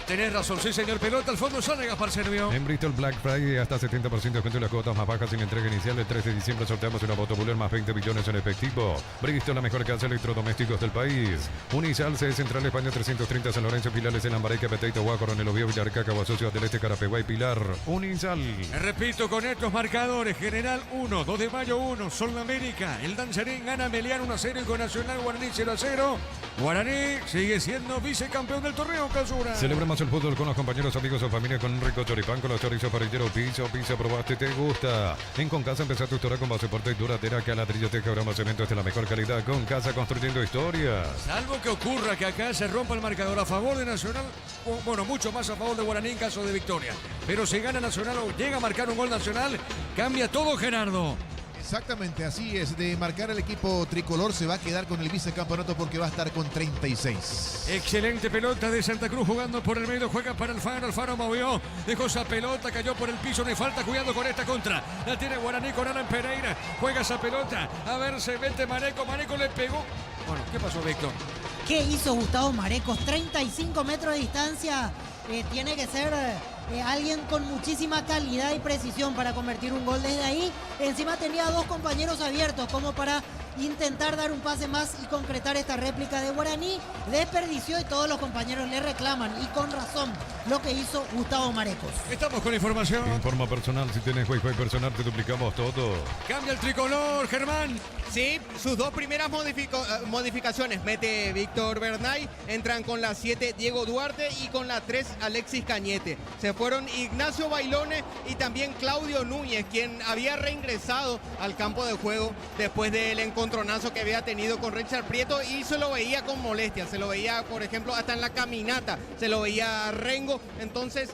Tenés razón, sí, señor. Pelota al fondo, sale Gaspar Servio. En Bristol Black Friday hasta 70% de descuento en las cuotas más bajas sin entrega inicial. El 3 de diciembre sorteamos una Motobuller más 20 billones en efectivo. Bristol, la mejor casa de electrodomésticos del país. Unisal, sede Central España 330, San Lorenzo, Filiales en Lambareque, Peteito, Agua, Coronel Oviedo, Villarcaca, Aguasocio, del Este, Carapeguá y Pilar. Unisal. Repito con estos marcadores: General 1, 2 de mayo 1, Sol América. El Danzarín gana Meliano 1-0 y con Nacional Guaraní 0-0. Guaraní sigue siendo vicecampeón del torneo clausura. Celebramos el fútbol con los compañeros, amigos o familia con un rico choripán, con los chorizos parrilleros, pizza, probaste, te gusta. En Concasa empezá tu historia con base fuerte y duradera, que a ladrillo te quebramos cementos de la mejor calidad. Concasa, construyendo historias. Salvo que ocurra que acá se rompa el marcador a favor de Nacional, o, bueno, mucho más a favor de Guaraní en caso de victoria. Pero si gana Nacional o llega a marcar un gol Nacional, cambia todo, Gerardo. Exactamente, así es. De marcar el equipo tricolor, se va a quedar con el vicecampeonato porque va a estar con 36. Excelente pelota de Santa Cruz jugando por el medio, juega para Alfaro. Alfaro movió, dejó esa pelota, cayó por el piso, no hay falta, cuidado con esta contra. La tiene Guaraní con Alan Pereira, juega esa pelota, a ver, se mete Mareco, Mareco le pegó. Bueno, ¿qué pasó, Víctor? ¿Qué hizo Gustavo Marecos? 35 metros de distancia. Tiene que ser alguien con muchísima calidad y precisión para convertir un gol desde ahí. Encima tenía dos compañeros abiertos como para intentar dar un pase más y concretar esta réplica de Guaraní. Desperdició y todos los compañeros le reclaman, y con razón, lo que hizo Gustavo Marecos. Estamos con información. Informa personal, si tienes Wi-Fi personal te duplicamos todo. Cambia el tricolor, Germán. Sí, sus dos primeras modificaciones mete Víctor Bernay, entran con la 7 Diego Duarte y con la 3 Alexis Cañete. Se fueron Ignacio Bailone y también Claudio Núñez, quien había reingresado al campo de juego después del encontronazo que había tenido con Richard Prieto y se lo veía con molestia, se lo veía, por ejemplo, hasta en la caminata, se lo veía Rengo. Entonces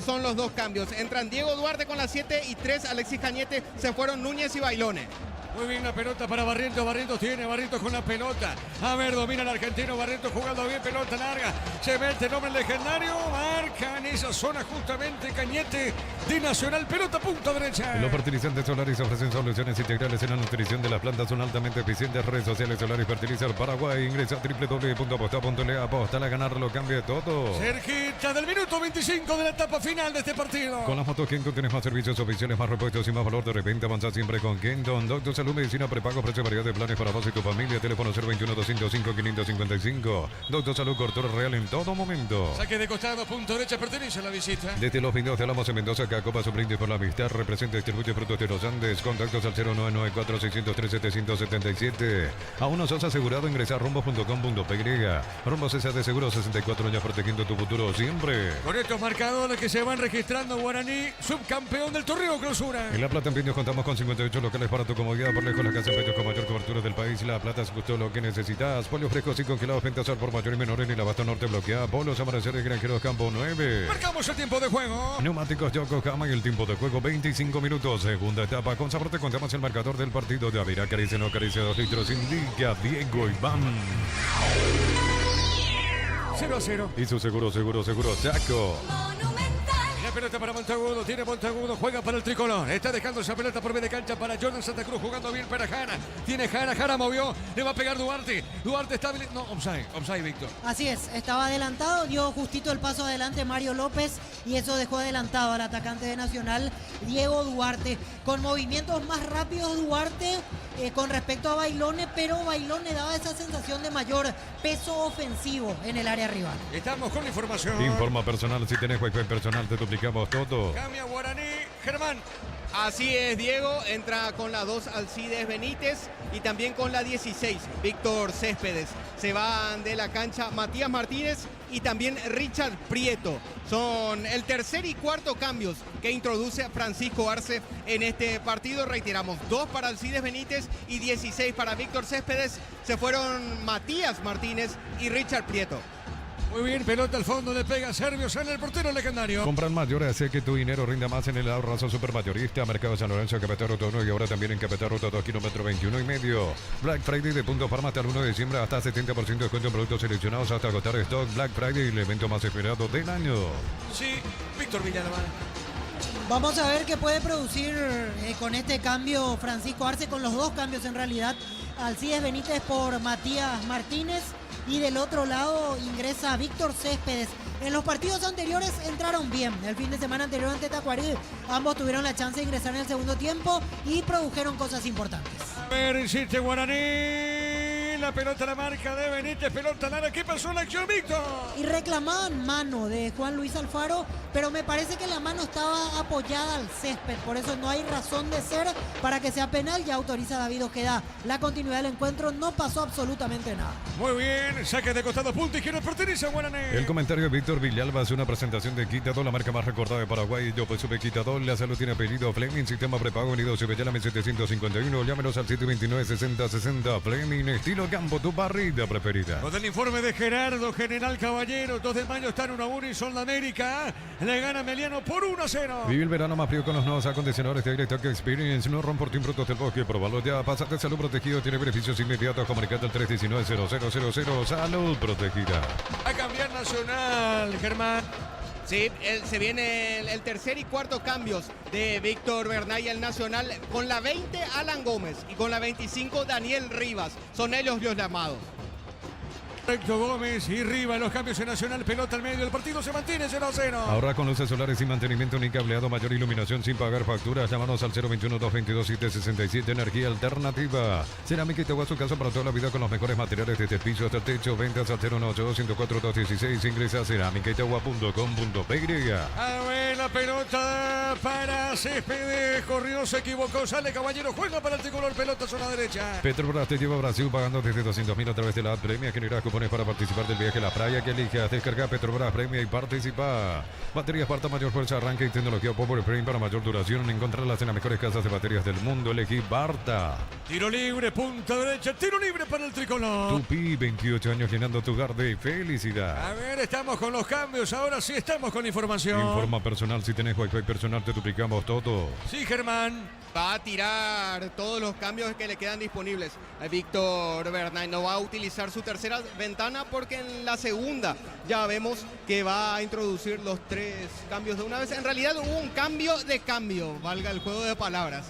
son los dos cambios, entran Diego Duarte con la 7 y 3 Alexis Cañete, se fueron Núñez y Bailone. Muy bien la pelota para Barrientos, Barrientos con la pelota. A ver, domina el argentino, Barrientos jugando bien, pelota larga. Se mete el hombre legendario, marca en esa zona justamente Cañete de Nacional, pelota punta derecha. Los fertilizantes Solaris ofrecen soluciones integrales en la nutrición de las plantas, son altamente eficientes. Redes sociales Solaris Fertilizar Paraguay, ingresa a www.aposta.le, aposta a ganar, lo cambia todo. Cerquita del minuto 25 de la etapa final de este partido. Con las motos Kenton tienes más servicios oficiales, más repuestos y más valor de repente. Avanza siempre con Kenton. Doctor Salud, Medicina, prepago, precio, variedad de planes para vos y tu familia. Teléfono 021-205-555. Doctor Salud, cobertura real en todo momento. Saque de costado, punto derecha, pertenece a la visita. Desde los videos de Alamos en Mendoza, Cacopa, su brindis por la amistad. Representa y distribuye frutos de los Andes. Contactos al 0994-603-777. Aún no sos asegurado, ingresa a rumbos.com.py. Rumbos S.A. de Seguro, 64 años protegiendo tu futuro siempre. Con estos marcadores que se van registrando, Guaraní, subcampeón del torneo clausura. En La Plata, en Pinos, contamos con 58 locales para tu comodidad. Por lejos, la casa en pechos con mayor cobertura del país. La Plata es justo lo que necesitas. Pollos frescos y congelados, ventas al por mayor y menor en el abasto norte bloqueada. Polos, amaneceres, granjeros, campo 9. Marcamos el tiempo de juego. Neumáticos Yokohama y el tiempo de juego 25 minutos. Segunda etapa. Con sabor te contamos el marcador del partido de Avira. Caricia, no caricia, 2 litros. Indica Diego Iván. 0-0. Y su seguro, Chaco. La pelota para Montagudo, tiene Montagudo, juega para el tricolor. Está dejando esa pelota por media cancha para Jordan Santa Cruz, jugando bien para Jara. Tiene Jara movió, le va a pegar Duarte. Duarte está no, offside, Víctor. Así es, estaba adelantado, dio justito el paso adelante Mario López y eso dejó adelantado al atacante de Nacional, Diego Duarte. Con movimientos más rápidos Duarte con respecto a Bailone, pero Bailone daba esa sensación de mayor peso ofensivo en el área rival. Estamos con la información. Informa personal, si tenés Wi-Fi personal, te duplicamos todo. Cambia Guaraní, Germán. Así es, Diego, entra con la 2 Alcides Benítez y también con la 16 Víctor Céspedes. Se van de la cancha Matías Martínez y también Richard Prieto. Son el tercer y cuarto cambios que introduce Francisco Arce en este partido. Reiteramos, 2 para Alcides Benítez y 16 para Víctor Céspedes. Se fueron Matías Martínez y Richard Prieto. Muy bien, pelota al fondo, le pega Servio, sale el portero legendario. Compran mayor, hace que tu dinero rinda más en el ahorrazo supermayorista. Mercado San Lorenzo, Capital Ruta 1 y ahora también en Capital Ruta 2, kilómetro 21 y medio. Black Friday de Punto Farma hasta el 1 de diciembre, hasta 70% de descuento en productos seleccionados hasta agotar stock. Black Friday, el evento más esperado del año. Sí, Víctor Villalba. Vamos a ver qué puede producir con este cambio Francisco Arce, con los dos cambios en realidad. Alcides Benítez por Matías Martínez. Y del otro lado ingresa Víctor Céspedes. En los partidos anteriores entraron bien. El fin de semana anterior ante Tacuarí, ambos tuvieron la chance de ingresar en el segundo tiempo y produjeron cosas importantes. A ver, insiste Guaraní. La pelota a la marca de Benítez, pelota Lara. ¿Qué pasó en la acción, Víctor? Y reclamaban mano de Juan Luis Alfaro, pero me parece que la mano estaba apoyada al césped. Por eso no hay razón de ser para que sea penal. Ya autoriza David Ojeda la continuidad del encuentro. No pasó absolutamente nada. Muy bien, saque de costado, punto izquierdo, pertenece a Guaraní. El comentario de Víctor Villalba es una presentación de Quitador, la marca más recordada de Paraguay. Yo pues supe Quitador, la salud tiene apellido Fleming, sistema prepago unido Cibellame 751. Llámenos al 729-6060. Fleming, estilo campo, tu barrida preferida. Con el informe de Gerardo, General Caballero, 2 de mayo están 1-1 y Sol de América. Le gana Meliano por 1-0. Vive el verano más frío con los nuevos acondicionadores de aire Tech Experience. No rompo por productos del bosque, probalo ya. Pásate salud protegido, tiene beneficios inmediatos. Comunicate al 319-0000. Salud protegida. A cambiar Nacional, Germán. Sí, se viene el tercer y cuarto cambios de Víctor Bernay al Nacional. Con la 20 Alan Gómez y con la 25 Daniel Rivas. Son ellos los llamados. Recto Gómez y Rivas, los cambios en Nacional, pelota al medio, el partido se mantiene 0-0. Ahora con luces solares y mantenimiento ni cableado, mayor iluminación sin pagar facturas. Llámanos al 021-222-767, energía alternativa. Cerámica Itagua, su casa para toda la vida con los mejores materiales desde el piso hasta el techo. Ventas al 018-104-216. Ingresa a cerámicaitagua.com.py. A ver, la pelota para Céspedes, corrió, se equivocó, sale Caballero, juega para el tricolor, pelota zona derecha. Petrobras te lleva a Brasil pagando desde 200.000 a través de la app Premia. Generas cupones para participar del viaje a la playa que elijas. Descarga Petrobras Premia y participa. Baterías Parta, mayor fuerza, arranque y tecnología Power Frame para mayor duración. Encontrarlas en las mejores casas de baterías del mundo. Elegí Barta. Tiro libre, punta derecha, tiro libre para el tricolor. Tupi, 28 años llenando tu hogar de felicidad. A ver, estamos con los cambios, ahora sí estamos con la información. Informa personal, si tenés Wi-Fi personal te duplicamos todo. Sí, Germán. Va a tirar todos los cambios que le quedan disponibles. Víctor Bernay no va a utilizar su tercera ventana porque en la segunda ya vemos que va a introducir los 3 cambios de una vez. En realidad hubo un cambio de cambio, valga el juego de palabras.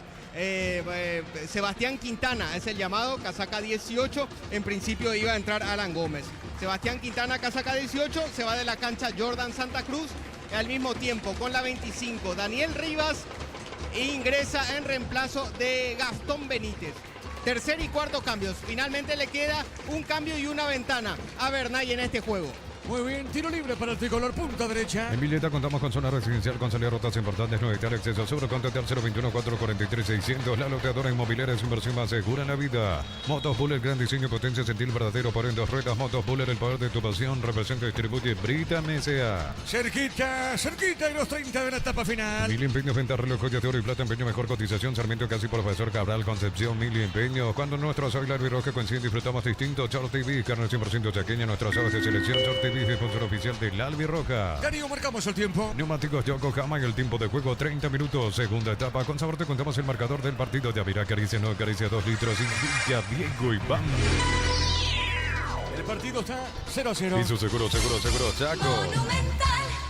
Sebastián Quintana es el llamado, casaca 18. En principio iba a entrar Alan Gómez. Sebastián Quintana, casaca 18, se va de la cancha Jordan Santa Cruz. Al mismo tiempo, con la 25, Daniel Rivas ingresa en reemplazo de Gastón Benítez. Tercer y cuarto cambios. Finalmente le queda un cambio y una ventana a Bernay en este juego. Muy bien, tiro libre para el tricolor, punta derecha. En Villeta contamos con zona residencial con salida a rutas importantes, no evitar acceso al sur, contactar 021-443-600. La loteadora inmobiliaria es inversión más segura en la vida. Motos Buller, gran diseño, potencia, sentir verdadero, por en 2 ruedas. Motos Buller, el poder de tu pasión. Representa y distribuye Brita Mesea. Cerquita y los 30 de la etapa final. Mil Empeños, venta, reloj, joyas de oro y plata, empeño, mejor cotización. Sarmiento, casi Profesor Cabral, Concepción, Mil Empeños. Cuando nuestros aves largo y roja coinciden, disfrutamos distinto. Short TV, carne 100% chaqueña, nuestras aves de selección. Short TV, sponsor oficial de la Albirroja. Darío, marcamos el tiempo. Neumáticos Yokohama en el tiempo de juego 30 minutos. Segunda etapa. Con sabor te contamos el marcador del partido de Avirá. Acaricia, no acaricia 2 litros. Indica Diego Iván. El partido está 0-0. Y su seguro, Chaco. Monumental.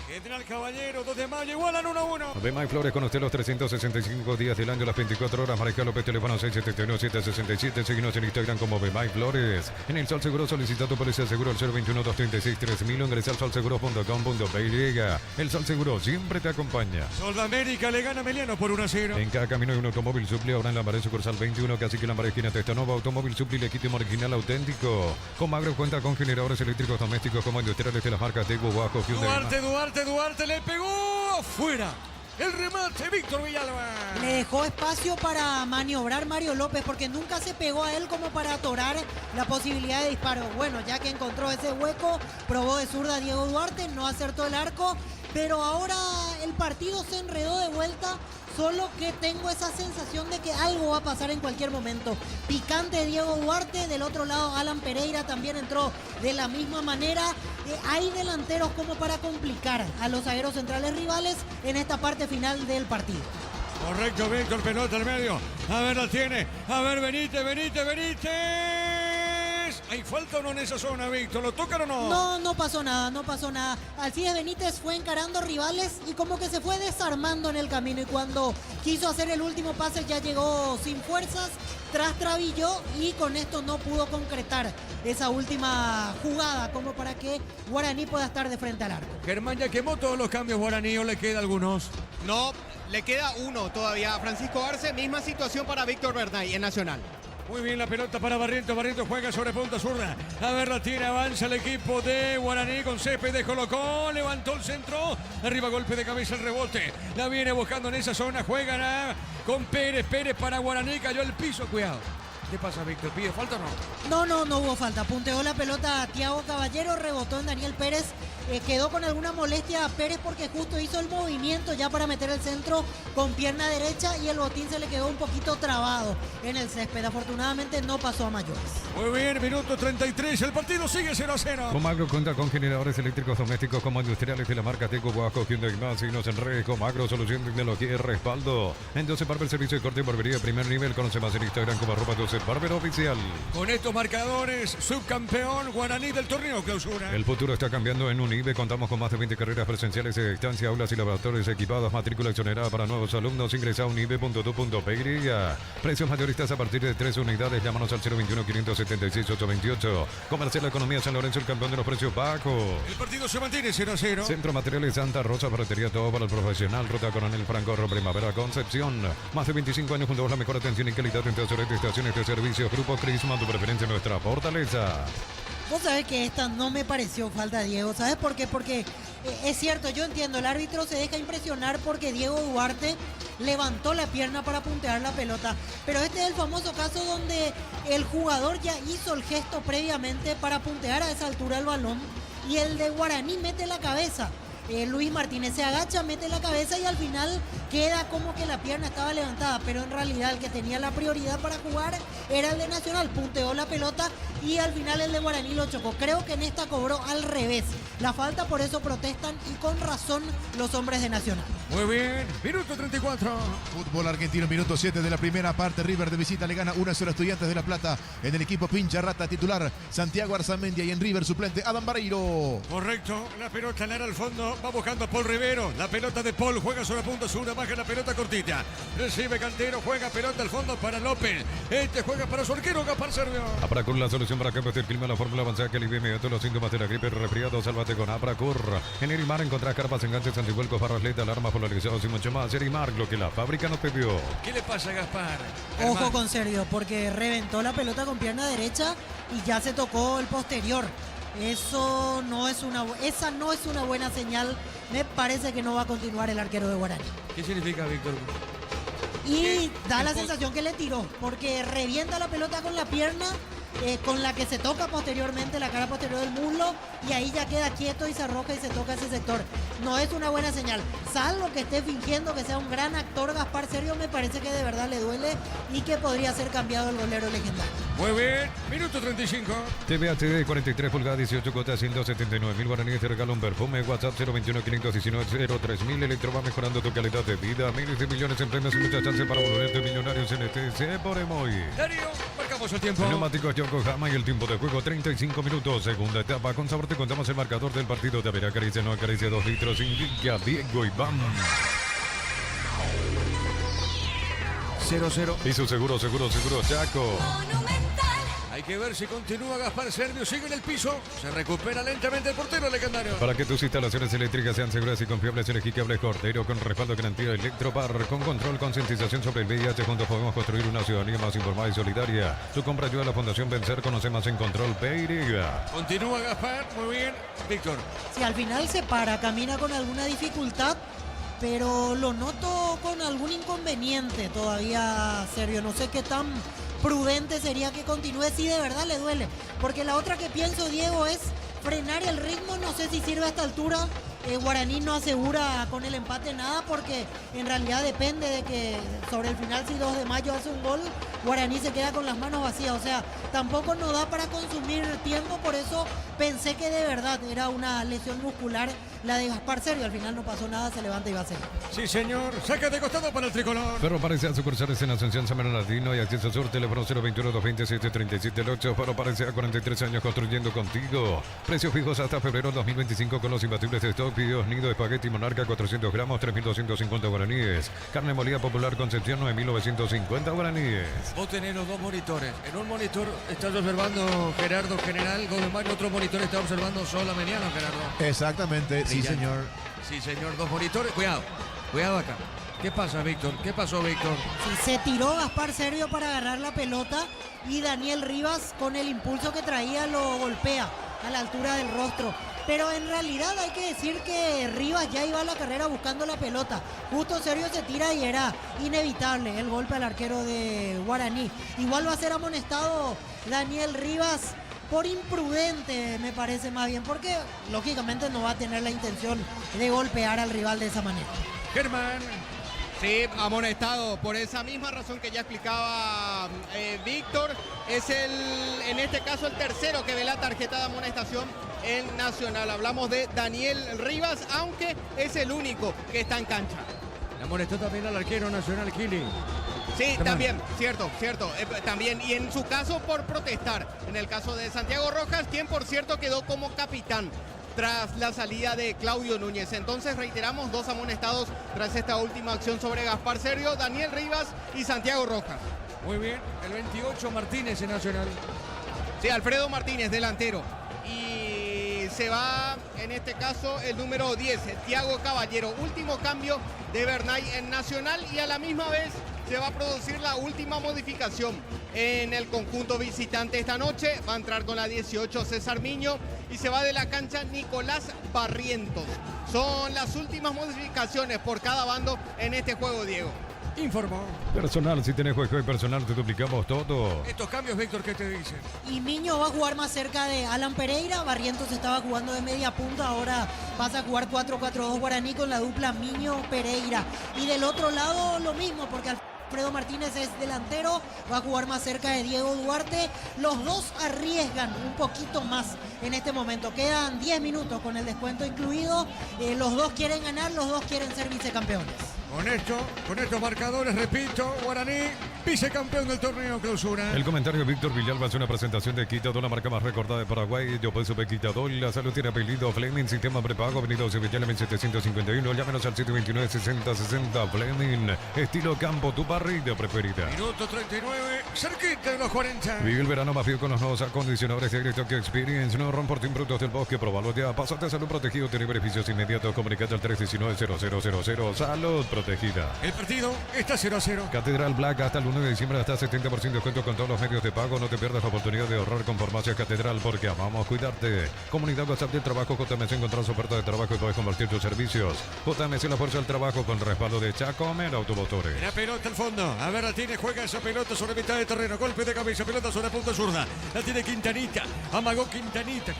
General Caballero, 2 de mayo, igualan 1-1. De Mike Flores con usted los 365 días del año, las 24 horas. Mariscal López, teléfono 671-767. Síguenos en Instagram como de Mike Flores. En el Sol Seguro, solicita tu póliza seguro al 021-236-3000. Ingresa al solseguro.com.py. El Sol Seguro siempre te acompaña. Sudamérica le gana a Meliano por 1-0. En cada camino hay un automóvil Supli. Ahora en la Lambaré sucursal 21, casi que Lambaré esquina Testanova. Automóvil Supli, legítimo, original, auténtico. Comagro cuenta con generadores eléctricos domésticos como industriales de las marcas de Bajo, Hyundai. Duarte le pegó afuera. El remate, Víctor Villalba. Le dejó espacio para maniobrar Mario López porque nunca se pegó a él como para atorar la posibilidad de disparo. Bueno, ya que encontró ese hueco, probó de zurda Diego Duarte, no acertó el arco, pero ahora el partido se enredó de vuelta. Solo que tengo esa sensación de que algo va a pasar en cualquier momento. Picante Diego Duarte, del otro lado Alan Pereira también entró de la misma manera. Hay delanteros como para complicar a los zagueros centrales rivales en esta parte final del partido. Correcto, Víctor, pelota al medio. A ver, la tiene. A ver, Benítez. ¿Hay falta o no en esa zona, Víctor? ¿Lo tocan o no? No pasó nada. Alcides Benítez fue encarando rivales y como que se fue desarmando en el camino. Y cuando quiso hacer el último pase ya llegó sin fuerzas, trastabilló y con esto no pudo concretar esa última jugada como para que Guaraní pueda estar de frente al arco. Germán ya quemó todos los cambios Guaraní, ¿o le queda algunos? No, le queda uno todavía a Francisco Arce. Misma situación para Víctor Bernay en Nacional. Muy bien la pelota para Barrientos. Barrientos juega sobre punta zurda. A ver, la tira, avanza el equipo de Guaraní con Céspedes, colocó, levantó el centro. Arriba golpe de cabeza, el rebote. La viene buscando en esa zona. Juegan con Pérez. Pérez para Guaraní, cayó al piso, cuidado. ¿Qué pasa, Víctor? ¿Pide falta o no? No hubo falta. Punteó la pelota a Thiago Caballero, rebotó en Daniel Pérez. Quedó con alguna molestia a Pérez porque justo hizo el movimiento ya para meter el centro con pierna derecha y el botín se le quedó un poquito trabado en el césped. Afortunadamente no pasó a mayores. Muy bien, minuto 33. El partido sigue 0-0. Comagro cuenta con generadores eléctricos domésticos como industriales de la marca Teco, Bajo, Hyundai, más y no se enrede. Comagro, solución de tecnología y respaldo. En 12 Barber, servicio de corte y barbería primer nivel. Conoce más en Instagram como @12 Barber Oficial. Con estos marcadores, subcampeón Guaraní del torneo clausura. El futuro está cambiando en Unive. Contamos con más de 20 carreras presenciales de distancia, aulas y laboratorios equipados, matrícula exonerada para nuevos alumnos. Ingresa a unive.tu.py. Precios mayoristas a partir de 3 unidades. Llámanos al 021-576-828. Comercial Economía San Lorenzo, el campeón de los precios bajos. El partido se mantiene 0-0. Centro Materiales Santa Rosa, ferretería, todo para el profesional. Ruta Coronel Franco, Primavera, Concepción. Más de 25 años junto a la mejor atención y calidad en tesorería, estaciones de servicio. Grupo Crisma, tu preferencia, nuestra fortaleza. Vos sabés que esta no me pareció falta, Diego. ¿Sabes por qué? Porque es cierto, yo entiendo, el árbitro se deja impresionar porque Diego Duarte levantó la pierna para puntear la pelota. Pero este es el famoso caso donde el jugador ya hizo el gesto previamente para puntear a esa altura el balón y el de Guaraní mete la cabeza. Luis Martínez se agacha, mete la cabeza y al final queda como que la pierna estaba levantada, pero en realidad el que tenía la prioridad para jugar era el de Nacional. Punteó la pelota y al final el de Guaraní lo chocó. Creo que en esta cobró al revés la falta, por eso protestan y con razón los hombres de Nacional. Muy bien, minuto 34. Fútbol argentino, minuto 7 de la primera parte. River de visita le gana 1-0 a Estudiantes de La Plata. En el equipo pincha rata titular Santiago Arzamendia y en River suplente Adam Barreiro. Correcto, la pelota la era al fondo. Va buscando a Paul Rivero. La pelota de Paul juega sobre punta sur. Baja la pelota cortita. Recibe Cantero. Juega pelota al fondo para López. Este juega para su arquero Gaspar Servio. Apracur, la solución para cambios del clima. La fórmula avanzada que alivia inmediato los síntomas de la gripe, resfriado. Sálvate con Apracur. En Erimar encontrás carpas, enganches, antivuelcos, barras LED, alarmas polarizados y mucho más. Erimar, lo que la fábrica no te vio. ¿Qué le pasa a Gaspar? Ojo con Servio, porque reventó la pelota con pierna derecha y ya se tocó el posterior. Esa no es una buena señal. Me parece que no va a continuar el arquero de Guaraní. ¿Qué significa, Víctor? Y da la sensación que le tiró, porque revienta la pelota con la pierna, con la que se toca posteriormente la cara posterior del muslo, y ahí ya queda quieto y se arroja y se toca ese sector. no es una buena señal. Salvo que esté fingiendo que sea un gran actor Gaspar Sergio, me parece que de verdad le duele y que podría ser cambiado el golero legendario. Muy bien, minuto 35. TV HD 43 pulgadas, 18 cuotas, 179.000 guaraníes. Te regalo un perfume. WhatsApp 021-519-03.000. Electro va mejorando tu calidad de vida. Miles de millones en premios y muchas chances para volverte millonarios en ETC por Emoy. Darío, marcamos el tiempo. Neumáticos Yokohama y el tiempo de juego 35 minutos. Segunda etapa. Con sabor te contamos el marcador del partido. De haber acaricia, no acaricia 2 litros. Indica Diego Iván. 0-0. Y su seguro, Chaco. Hay que ver si continúa Gaspar Sergio, sigue en el piso, se recupera lentamente el portero legendario. Para que tus instalaciones eléctricas sean seguras y confiables, elegí Cables Cordero con respaldo garantía Electropar, con control, concientización sobre el VIH. Juntos podemos construir una ciudadanía más informada y solidaria. Tu compra ayuda a la Fundación Vencer. Conoce más en Control Peiriga. Continúa Gaspar, muy bien. Víctor. Si al final se para, camina con alguna dificultad, pero lo noto con algún inconveniente todavía, Sergio. No sé qué tan prudente sería que continúe si de verdad le duele. Porque la otra que pienso, Diego, es frenar el ritmo. No sé si sirve a esta altura. Guaraní no asegura con el empate nada, porque en realidad depende de que sobre el final, si 2 de mayo hace un gol, Guaraní se queda con las manos vacías. O sea, tampoco nos da para consumir tiempo. Por eso pensé que de verdad era una lesión muscular la de Gaspar Sergio. Al final no pasó nada, se levanta y va a seguir. Sí, señor. Saca de costado para el tricolor. Ferro Parecea sucursales en Asunción, San Bernardino y Acceso Sur. Teléfono 021-227-3778. Ferro Parecea, 43 años construyendo contigo. Precios fijos hasta febrero 2025 con los imbatibles de stock. Pedidos Nido, Espagueti Monarca, 400 gramos, 3.250 guaraníes. Carne molida popular Concepción, 9.950 guaraníes. Vos tenés los dos monitores. En un monitor estás observando Gerardo General Godemar, en otro monitor está observando Sol Ameliano, Gerardo. Exactamente, sí, señor. Sí, señor, dos monitores. Cuidado acá. ¿Qué pasa, Víctor? ¿Qué pasó, Víctor? Sí, se tiró Gaspar Sergio para agarrar la pelota y Daniel Rivas, con el impulso que traía, lo golpea a la altura del rostro. Pero en realidad hay que decir que Rivas ya iba a la carrera buscando la pelota. Justo Sergio se tira y era inevitable el golpe al arquero de Guaraní. Igual va a ser amonestado Daniel Rivas por imprudente, me parece más bien, porque lógicamente no va a tener la intención de golpear al rival de esa manera. Germán. Sí, amonestado por esa misma razón que ya explicaba Víctor. Es en este caso el tercero que ve la tarjeta de amonestación en Nacional. Hablamos de Daniel Rivas, aunque es el único que está en cancha. Le amonestó también al arquero Nacional, Kili. Sí, Germán. también, cierto. También, y en su caso por protestar. En el caso de Santiago Rojas, quien por cierto quedó como capitán tras la salida de Claudio Núñez. Entonces reiteramos, 2 amonestados tras esta última acción sobre Gaspar Sergio, Daniel Rivas y Santiago Rojas. Muy bien, el 28 Martínez en Nacional. Sí, Alfredo Martínez, delantero. Y se va, en este caso, el número 10, Thiago Caballero. Último cambio de Bernay en Nacional, y a la misma vez se va a producir la última modificación en el conjunto visitante esta noche. Va a entrar con la 18 César Miño y se va de la cancha Nicolás Barrientos. Son las últimas modificaciones por cada bando en este juego, Diego. Informó. Personal, si tenés juego y personal, te duplicamos todo. Estos cambios, Víctor, ¿qué te dicen? Y Miño va a jugar más cerca de Alan Pereira. Barrientos estaba jugando de media punta, ahora pasa a jugar 4-4-2 Guaraní con la dupla Miño-Pereira. Y del otro lado lo mismo, porque Alfredo Martínez es delantero, va a jugar más cerca de Diego Duarte. Los dos arriesgan un poquito más en este momento. Quedan 10 minutos con el descuento incluido. Los dos quieren ganar, los dos quieren ser vicecampeones. Con estos marcadores, repito, Guaraní, vicecampeón del torneo clausura. El comentario de Víctor Villalba es una presentación de Quitadol, la marca más recordada de Paraguay. Yo puedo Quitadol, la salud tiene apellido Fleming, sistema prepago, avenida Sevillana 1751. Llámenos al 729-6060 Fleming. Estilo campo, tu barrida preferida. Minuto 39, cerquita de los 40. Vive el verano más frío con los nuevos acondicionadores de Agristock Experience. No rompan productos del bosque, probalo ya. Pásate a salud protegido, tiene beneficios inmediatos. Comunicate al 319-0000. Salud protegida. El partido está 0-0. Catedral Black hasta el lunes. 31 de diciembre hasta 70% de descuento con todos los medios de pago. No te pierdas la oportunidad de ahorrar con Farmacia Catedral porque amamos cuidarte. Comunidad WhatsApp del Trabajo JMC, encontrás oferta de trabajo y puedes convertir tus servicios. JMC, la fuerza del trabajo con respaldo de Chacomer Automotores. La pelota al fondo. A ver, la tiene, juega esa pelota sobre mitad de terreno. Golpe de cabeza, pelota sobre punta zurda. La tiene Quintanita. Amagó Quintanita.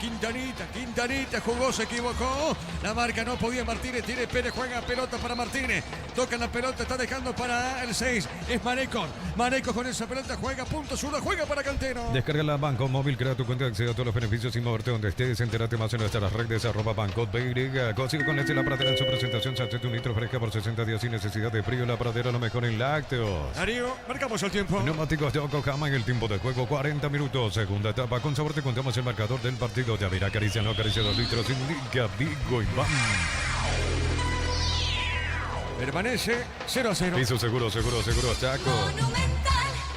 Jugó, se equivocó. La marca no podía Martínez. Tiene Pérez, juega pelota para Martínez. Toca la pelota, está dejando para el 6. Es Marecon. Marecon con esa pelota juega punta zurda, juega para Cantero. Descarga la Banco Móvil, crea tu cuenta, accede a todos los beneficios sin moverte donde estés. Entérate más en nuestras redes @BancotBY. Consigue con La Pradera en su presentación. Salsete un litro fresca por 60 días sin necesidad de frío. La Pradera, lo mejor en lácteos. Darío, marcamos el tiempo. Neumáticos de Yokohama en el tiempo de juego, 40 minutos. Segunda etapa, con sabor te contamos el marcador del partido. Ya verá, acaricia, no acaricia 2 litros. Indica Vigo y ¡bam! Permanece 0-0. Piso seguro, Chaco.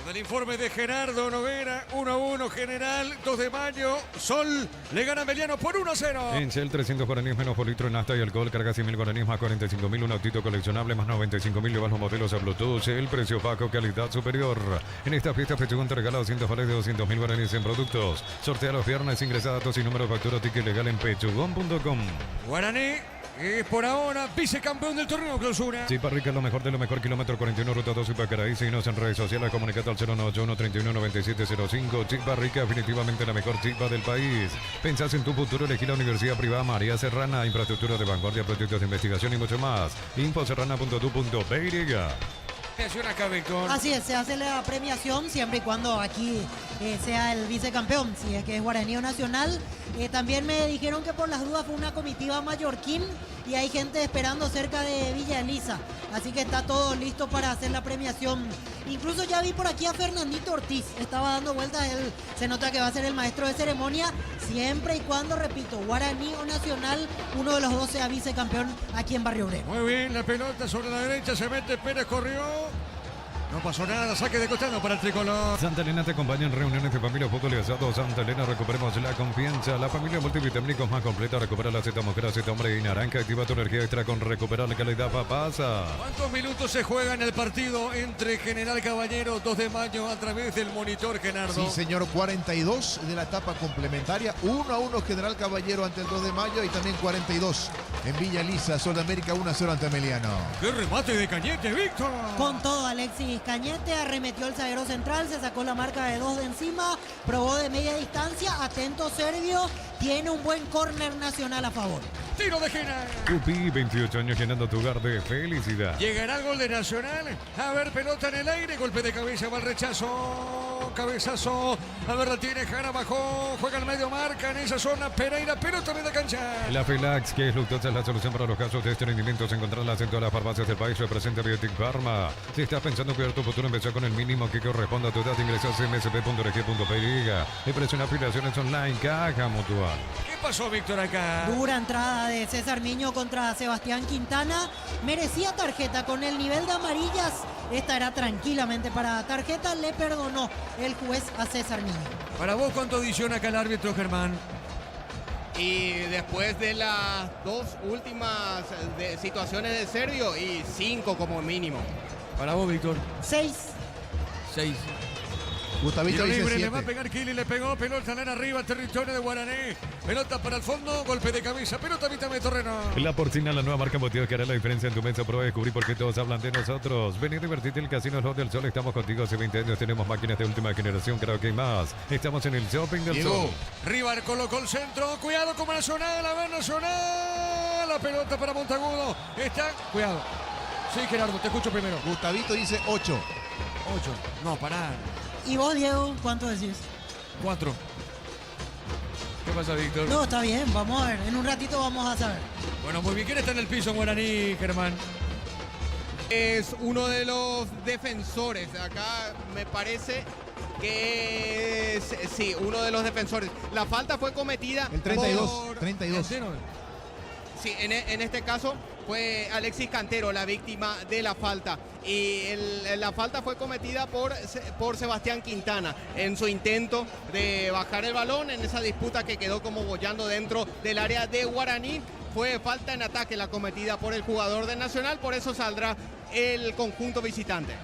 Con el informe de Gerardo Noguera, 1-1 General, 2 de mayo. Sol le gana a Meliano por 1-0. En Shell, 300 guaraníes menos por litro en nafta y alcohol. Carga 100.000 guaraníes más 45.000. Un autito coleccionable más 95.000. Llevas los modelos a Bluetooth. El precio bajo, calidad superior. En esta fiesta Festejón te regala 200 vales de 200.000 guaraníes en productos. Sortea los viernes, ingresa datos y número de factura ticket legal en pechugón.com. Guaraní es por ahora vicecampeón del torneo clausura. Chipa Rica, lo mejor de lo mejor. Kilómetro 41, ruta 2 y Pacaraí. Síguenos en redes sociales. Comunicate al 091-319705. Chipa Rica, definitivamente la mejor chipa del país. Pensás en tu futuro, elegí la Universidad Privada María Serrana. Infraestructura de vanguardia, proyectos de investigación y mucho más. Infoserrana.tu.py. Así es, se hace la premiación siempre y cuando aquí sea el vicecampeón, si es que es Guaraní o Nacional. También me dijeron que por las dudas fue una comitiva mallorquín y hay gente esperando cerca de Villa Elisa. Así que está todo listo para hacer la premiación. Incluso ya vi por aquí a Fernandito Ortiz, estaba dando vueltas, él se nota que va a ser el maestro de ceremonia, siempre y cuando, repito, Guaraní o Nacional, uno de los dos sea vicecampeón aquí en Barrio Obrero. Muy bien, la pelota sobre la derecha, se mete Pérez, corrió. No pasó nada, saque de costado para el tricolor. Santa Elena te acompaña en reuniones de familia, fútbol y asado. Santa Elena, recuperemos la confianza. La familia multivitamínicos más completa. Recupera la Z mujer, Z hombre y naranja. Activa tu energía extra con recuperar la calidad papasa. ¿Cuántos minutos se juega en el partido entre General Caballero 2 de mayo a través del monitor, Genardo? Sí, señor, 42 de la etapa complementaria. 1-1 General Caballero ante el 2 de mayo y también 42 en Villa Elisa, Sol de América, 1-0 ante Meliano. ¡Qué remate de Cañete, Víctor! Con todo, Alexis Cañete arremetió el zaguero central, se sacó la marca de 2 de encima, probó de media distancia, atento Servio, tiene un buen córner Nacional a favor. Tiro de Gena. Tupi, 28 años llenando tu hogar de felicidad. Llegará el gol de Nacional. A ver, pelota en el aire, golpe de cabeza, va el rechazo, cabezazo. A ver, la tiene Jara, bajó, juega al medio, marca en esa zona. Pereira, pelota media cancha. La Felax, que es Luctosa, es la solución para los casos de estreñimientos. Encontrarlas en todas las farmacias del país. Representa Biotic Pharma. Si estás pensando cuidar tu futuro, empezó con el mínimo que corresponda a tu edad. Ingresa a msp.org.py y presiona afiliaciones online. Caja Mutual. ¿Qué pasó, Víctor, acá? Dura entrada de César Miño contra Sebastián Quintana. Merecía tarjeta con el nivel de amarillas. Esta era tranquilamente para tarjeta. Le perdonó el juez a César Miño. Para vos, ¿cuánto adiciona acá el árbitro, Germán? Y después de las dos últimas situaciones de Servio, y 5 como mínimo. Para vos, Víctor. 6. 6. Gustavito Tiro dice libre, 7. le va a pegar Kili, le pegó, pelota en arriba, territorio de Guaraní. Pelota para el fondo, golpe de cabeza, pelota a mitad de terreno. La Porcina, la nueva marca motiva que hará la diferencia en tu mesa. Prueba y descubrir por qué todos hablan de nosotros. Vení a divertirte en el Casino Slot del Sol. Estamos contigo hace 20 años. Tenemos máquinas de última generación, creo que hay más. Estamos en el Shopping del Sol. Rivar colocó el centro, cuidado como Nacional, a ver Nacional. La pelota para Montagudo, está, cuidado. Sí, Gerardo, te escucho primero. Gustavito dice 8. 8, no, pará. ¿Y vos, Diego, cuánto decís? 4. ¿Qué pasa, Víctor? No, está bien, vamos a ver. En un ratito vamos a saber. Bueno, muy bien. ¿Quién está en el piso en Guaraní, Germán? Es uno de los defensores. Acá me parece que es, sí, uno de los defensores. La falta fue cometida El 32. por... 32. Sí, en este caso fue Alexis Cantero la víctima de la falta. Y la falta fue cometida por Sebastián Quintana en su intento de bajar el balón en esa disputa que quedó como bollando dentro del área de Guaraní. Fue falta en ataque la cometida por el jugador de Nacional, por eso saldrá el conjunto visitante.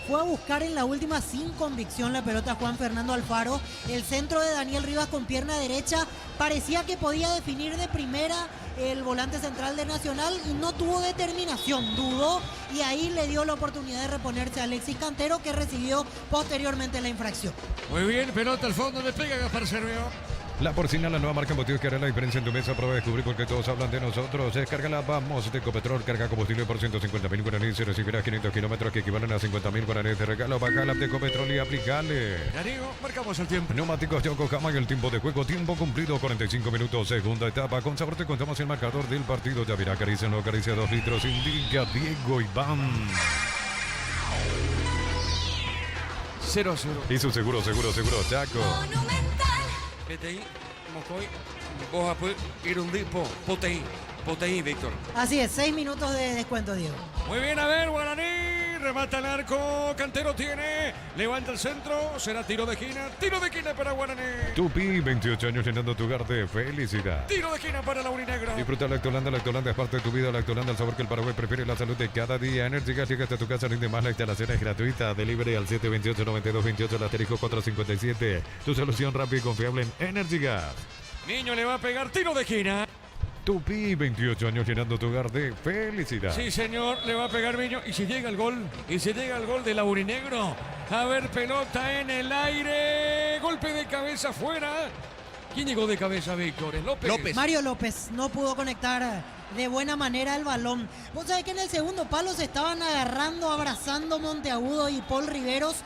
fue a buscar en la última sin convicción la pelota Juan Fernando Alfaro. El centro de Daniel Rivas con pierna derecha parecía que podía definir de primera el volante central de Nacional y no tuvo determinación, dudó y ahí le dio la oportunidad de reponerse a Alexis Cantero, que recibió posteriormente la infracción. Muy bien, pelota al fondo, le pega Gaspar Servio. La Porcina, la nueva marca en motivos que hará la diferencia en tu mesa. Prueba de descubrir porque todos hablan de nosotros. Descárgala, vamos, de Ecopetrol. Carga combustible por 150.000 guaraníes y recibirás 500 kilómetros que equivalen a 50.000 guaraníes de regalo. Baja la de Ecopetrol y aplicale. Darío, marcamos el tiempo. Neumáticos Yokohama y el tiempo de juego. Tiempo cumplido, 45 minutos. Segunda etapa. Con sabor te contamos el marcador del partido. Ya verá, acaricia, no acaricia 2 litros. Indica Diego Iván. 0-0. Y su seguro, Chaco. PTI, Moscoy, vos a ir un dispo, PTI, Víctor. Así es, 6 minutos de descuento, Diego. Muy bien, a ver, Guaraní, remata el arco, Cantero tiene, levanta el centro, será tiro de esquina para Guaraní. Tupi, 28 años llenando tu hogar de felicidad. Tiro de esquina para Laurinegro. Disfruta Lactolanda es parte de tu vida. Lactolanda, el sabor que el Paraguay prefiere, la salud de cada día. Energy Gas llega hasta tu casa, rinde más, la instalación es gratuita. Delivery al 728-9228, el asterisco 457. Tu solución rápida y confiable en Energy Gas. Niño le va a pegar tiro de esquina. Tupi, 28 años llenando tu hogar de felicidad. Sí, señor, le va a pegar Miño. Y si llega el gol de Laurinegro. A ver, pelota en el aire. Golpe de cabeza fuera. ¿Quién llegó de cabeza, Víctor? López. Mario López no pudo conectar de buena manera el balón. Vos sabés que en el segundo palo se estaban agarrando, abrazando Monteagudo y Paul Riveros.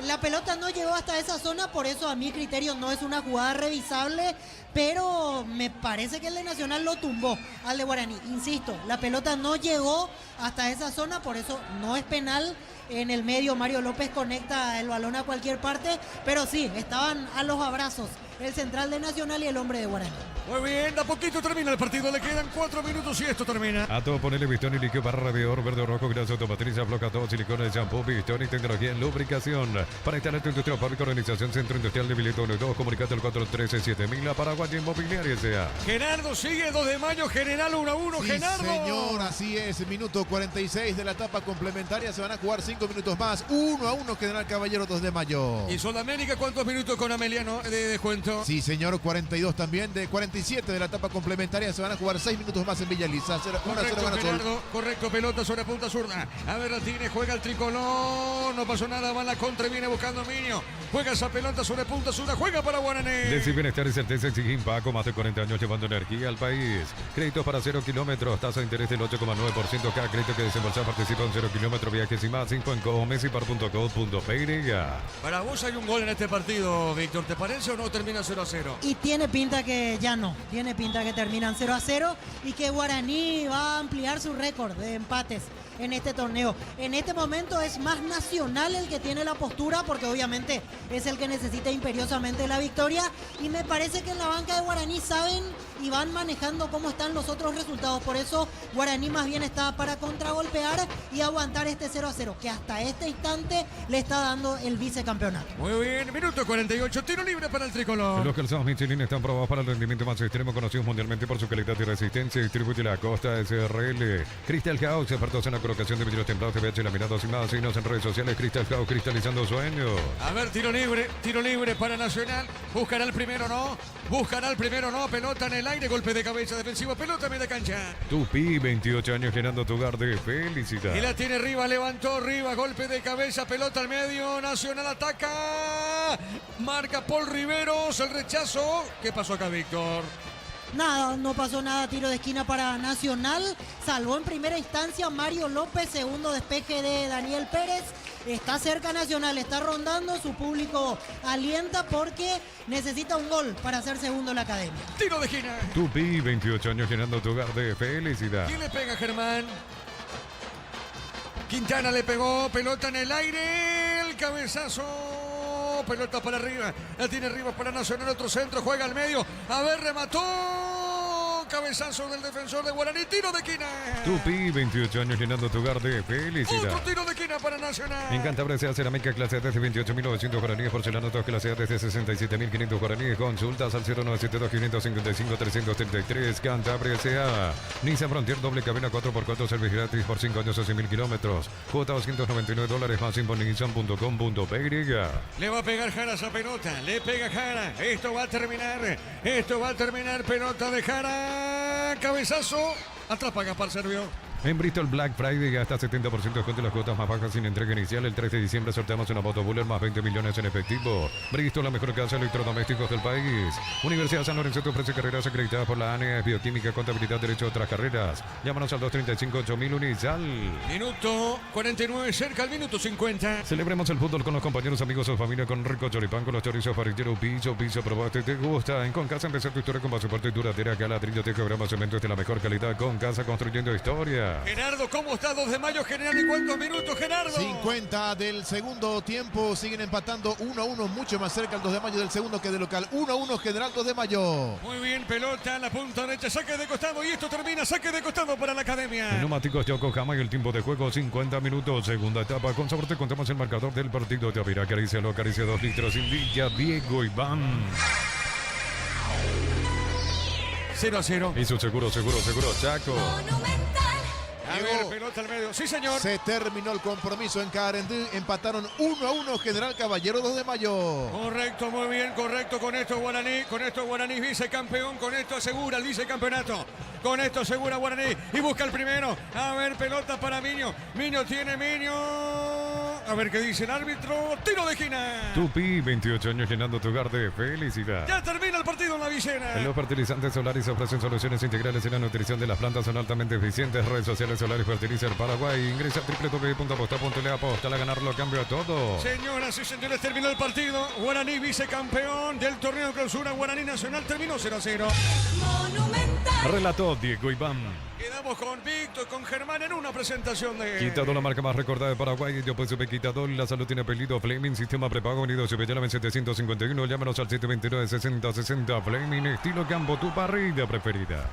La pelota no llegó hasta esa zona, por eso a mi criterio no es una jugada revisable, pero me parece que el de Nacional lo tumbó al de Guaraní. Insisto, la pelota no llegó hasta esa zona, por eso no es penal. En el medio Mario López conecta el balón a cualquier parte, pero sí, estaban a los abrazos el central de Nacional y el hombre de Guaraní. Muy bien, a poquito termina el partido, le quedan 4 minutos y esto termina. A todo ponerle Bistoni, líquido para radiador, verde o rojo, grasa automotriz, afloja todo, silicona de shampoo, Bistoni, tecnología en lubricación. Para instalar tu industria pública, organización Centro Industrial de Bilito 1 y 2, comunicate al 413-7000, la Paraguay Inmobiliaria S.A. Gerardo sigue 2 de mayo, General 1-1, Sí, Gerardo. señor, así es, minuto 46 de la etapa complementaria, se van a jugar 5 minutos más, 1-1 General Caballero 2 de mayo. ¿Y Sudamérica cuántos minutos con Ameliano de descuento? Sí, señor, 42 también, de 47 de la etapa complementaria, se van a jugar 6 minutos más en Villa Elisa. 1-0 Correcto, gana Sol. Gerardo, correcto, pelota sobre punta zurda. A ver, la tiene, juega el tricolor, no pasó nada, va la contra y viene buscando Miño. Juega esa pelota sobre punta zurda, juega para Guaraní. Decir bienestar y certeza exige Impaco, más de 40 años llevando energía al país. Créditos para 0 kilómetros, tasa de interés del 8,9%. Cada crédito que desembolsa participa en 0 kilómetros, viajes y más. Info en comesipar.co.py. Para vos hay un gol en este partido, Víctor, ¿te parece o no termina 0-0? Y tiene pinta que ya no, tiene pinta que terminan 0-0 y que Guaraní va a ampliar su récord de empates en este torneo. En este momento es más Nacional el que tiene la postura, porque obviamente es el que necesita imperiosamente la victoria, y me parece que en la banca de Guaraní saben y van manejando cómo están los otros resultados. Por eso Guaraní más bien está para contragolpear y aguantar este 0-0 que hasta este instante le está dando el vicecampeonato. Muy bien, minuto 48, tiro libre para el tricolor. Los calzados Michelin están probados para el rendimiento más extremo, conocidos mundialmente por su calidad y resistencia. Distribuye la Costa SRL. Crystal House, expertos en la colocación de vidrios templados, TVH laminados y más. Signos en redes sociales. Crystal House, cristalizando sueños. A ver, tiro libre para Nacional. Buscará el primero, no. Pelota en el aire, golpe de cabeza defensivo, pelota media cancha. Tupi, 28 años llenando tu hogar de felicidad. Y la tiene Rivas, levantó Rivas, golpe de cabeza, pelota al medio, Nacional ataca. Marca Paul Riveros, el rechazo. ¿Qué pasó acá, Víctor? Nada, no pasó nada, tiro de esquina para Nacional. Salvó en primera instancia Mario López, segundo despeje de Daniel Pérez. Está cerca Nacional, está rondando, su público alienta porque necesita un gol para hacer segundo la academia. Tiro de esquina. Tupi, 28 años llenando tu hogar de felicidad. ¿Quién le pega, Germán? Quintana le pegó, pelota en el aire, el cabezazo. Pelota para arriba, la tiene Rivas para Nacional, otro centro, juega al medio. A ver, remató. cabezazo del defensor de Guaraní, tiro de esquina. Tupi, 28 años llenando tu hogar de felicidad. Otro tiro de esquina para Nacional. En Cantabria se hace cerámica clase A desde 28.900 guaraníes, porcelana dos clase A desde 67.500 guaraníes. Consultas al 0972-555-333. Cantabria S.A. Nissan Frontier doble cabina 4x4, servicio gratis por 5 años o 100.000 kilómetros. Cuota $299 más info.nissan.com.py. Le va a pegar Jara esa pelota. Le pega Jara. Esto va a terminar. Pelota de Jara. Cabezazo. Atrapa Gaspar Servio. En Bristol Black Friday hasta 70% de descuento en las cuotas más bajas sin entrega inicial. El 3 de diciembre sorteamos una moto Buller más 20 millones en efectivo. Bristol, la mejor casa de electrodomésticos del país. Universidad San Lorenzo te ofrece carreras acreditadas por la ANE, Bioquímica, Contabilidad, Derecho a otras carreras. Llámanos al 235-8000 Unisal. Minuto 49, cerca al minuto 50. Celebremos el fútbol con los compañeros, amigos o familia con rico choripán, con los chorizos parrilleros, piso, probate, te gusta. En Concasa empezar tu historia con pasaporte duradera, acá ladrillo, te cobramos cementos de la mejor calidad. Concasa construyendo historia. Gerardo, ¿cómo está 2 de mayo general y cuántos minutos, Gerardo? 50 del segundo tiempo, siguen empatando 1-1, mucho más cerca el 2 de mayo del segundo que de local. 1-1 general 2 de mayo. Muy bien, pelota en la punta derecha, saque de costado y esto termina, saque de costado para la Academia. Neumáticos Yokohama y el tiempo de juego 50 minutos, segunda etapa. Con sabor te contamos el marcador del partido. Te abrirá acaricia 2 litros sin Villa, Diego Iván. 0-0. Hizo seguro, Chaco. A ver, pelota al medio. Sí, señor. Se terminó el compromiso en Carendí. Empataron 1-1 General Caballero 2 de mayo. Correcto, muy bien, correcto. Con esto Guaraní vicecampeón. Con esto asegura el vicecampeonato. Con esto asegura Guaraní y busca el primero. A ver, pelota para Miño. Miño. A ver qué dice el árbitro. Tiro de esquina. Tupi, 28 años llenando tu hogar de felicidad. Ya termina el partido en la Vicena. Los fertilizantes Solaris ofrecen soluciones integrales en la nutrición de las plantas. Son altamente eficientes. Redes sociales Solaris Fertilizer Paraguay. Ingresa a www.aposta.le. Aposta a ganarlo, cambio a todo. Señoras y señores, terminó el partido. Guaraní vicecampeón del torneo clausura. Guaraní Nacional terminó 0-0. Relató Diego Iván. Quedamos con Víctor, con Germán en una presentación de... Quitador, la marca más recordada de Paraguay. Yo pues Quitador, la salud tiene apellido Fleming. Sistema prepago unido Cepellala en 751. Llámanos al 729-6060. Fleming, estilo campo, tu parrilla preferida.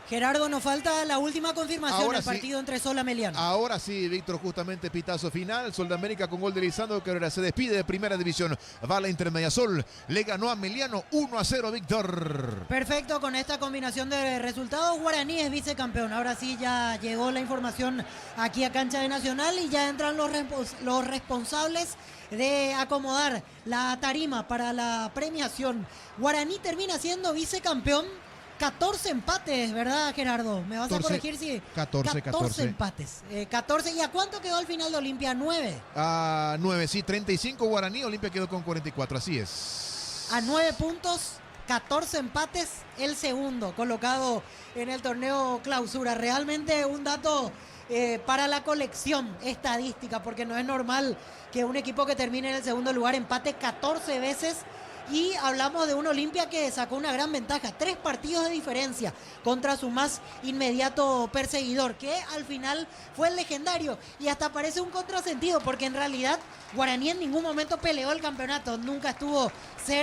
Gerardo, nos falta la última confirmación Ahora del partido entre Sola Meliano. Ahora sí, Víctor, justamente pitazo final. Sol de América con gol de Lisandro, que ahora se despide de Primera División. Va a la Intermedia Sol. Le ganó a Meliano 1-0, Víctor. Perfecto, con esta combinación de resultados, Guaraní es vicecampeón. Ahora sí ya llegó la información aquí a Cancha de Nacional y ya entran los responsables de acomodar la tarima para la premiación. Guaraní termina siendo vicecampeón. 14 empates, ¿verdad, Gerardo? ¿Me vas 14, a corregir si? 14 empates. 14. ¿Y a cuánto quedó al final de Olimpia? 9. A 9, sí, 35 Guaraní. Olimpia quedó con 44, así es. A 9 puntos, 14 empates, el segundo colocado en el torneo clausura. Realmente un dato para la colección estadística, porque no es normal que un equipo que termine en el segundo lugar empate 14 veces. Y hablamos de un Olimpia que sacó una gran ventaja, 3 partidos de diferencia contra su más inmediato perseguidor, que al final fue el legendario. Y hasta parece un contrasentido, porque en realidad Guaraní en ningún momento peleó el campeonato, nunca estuvo cerca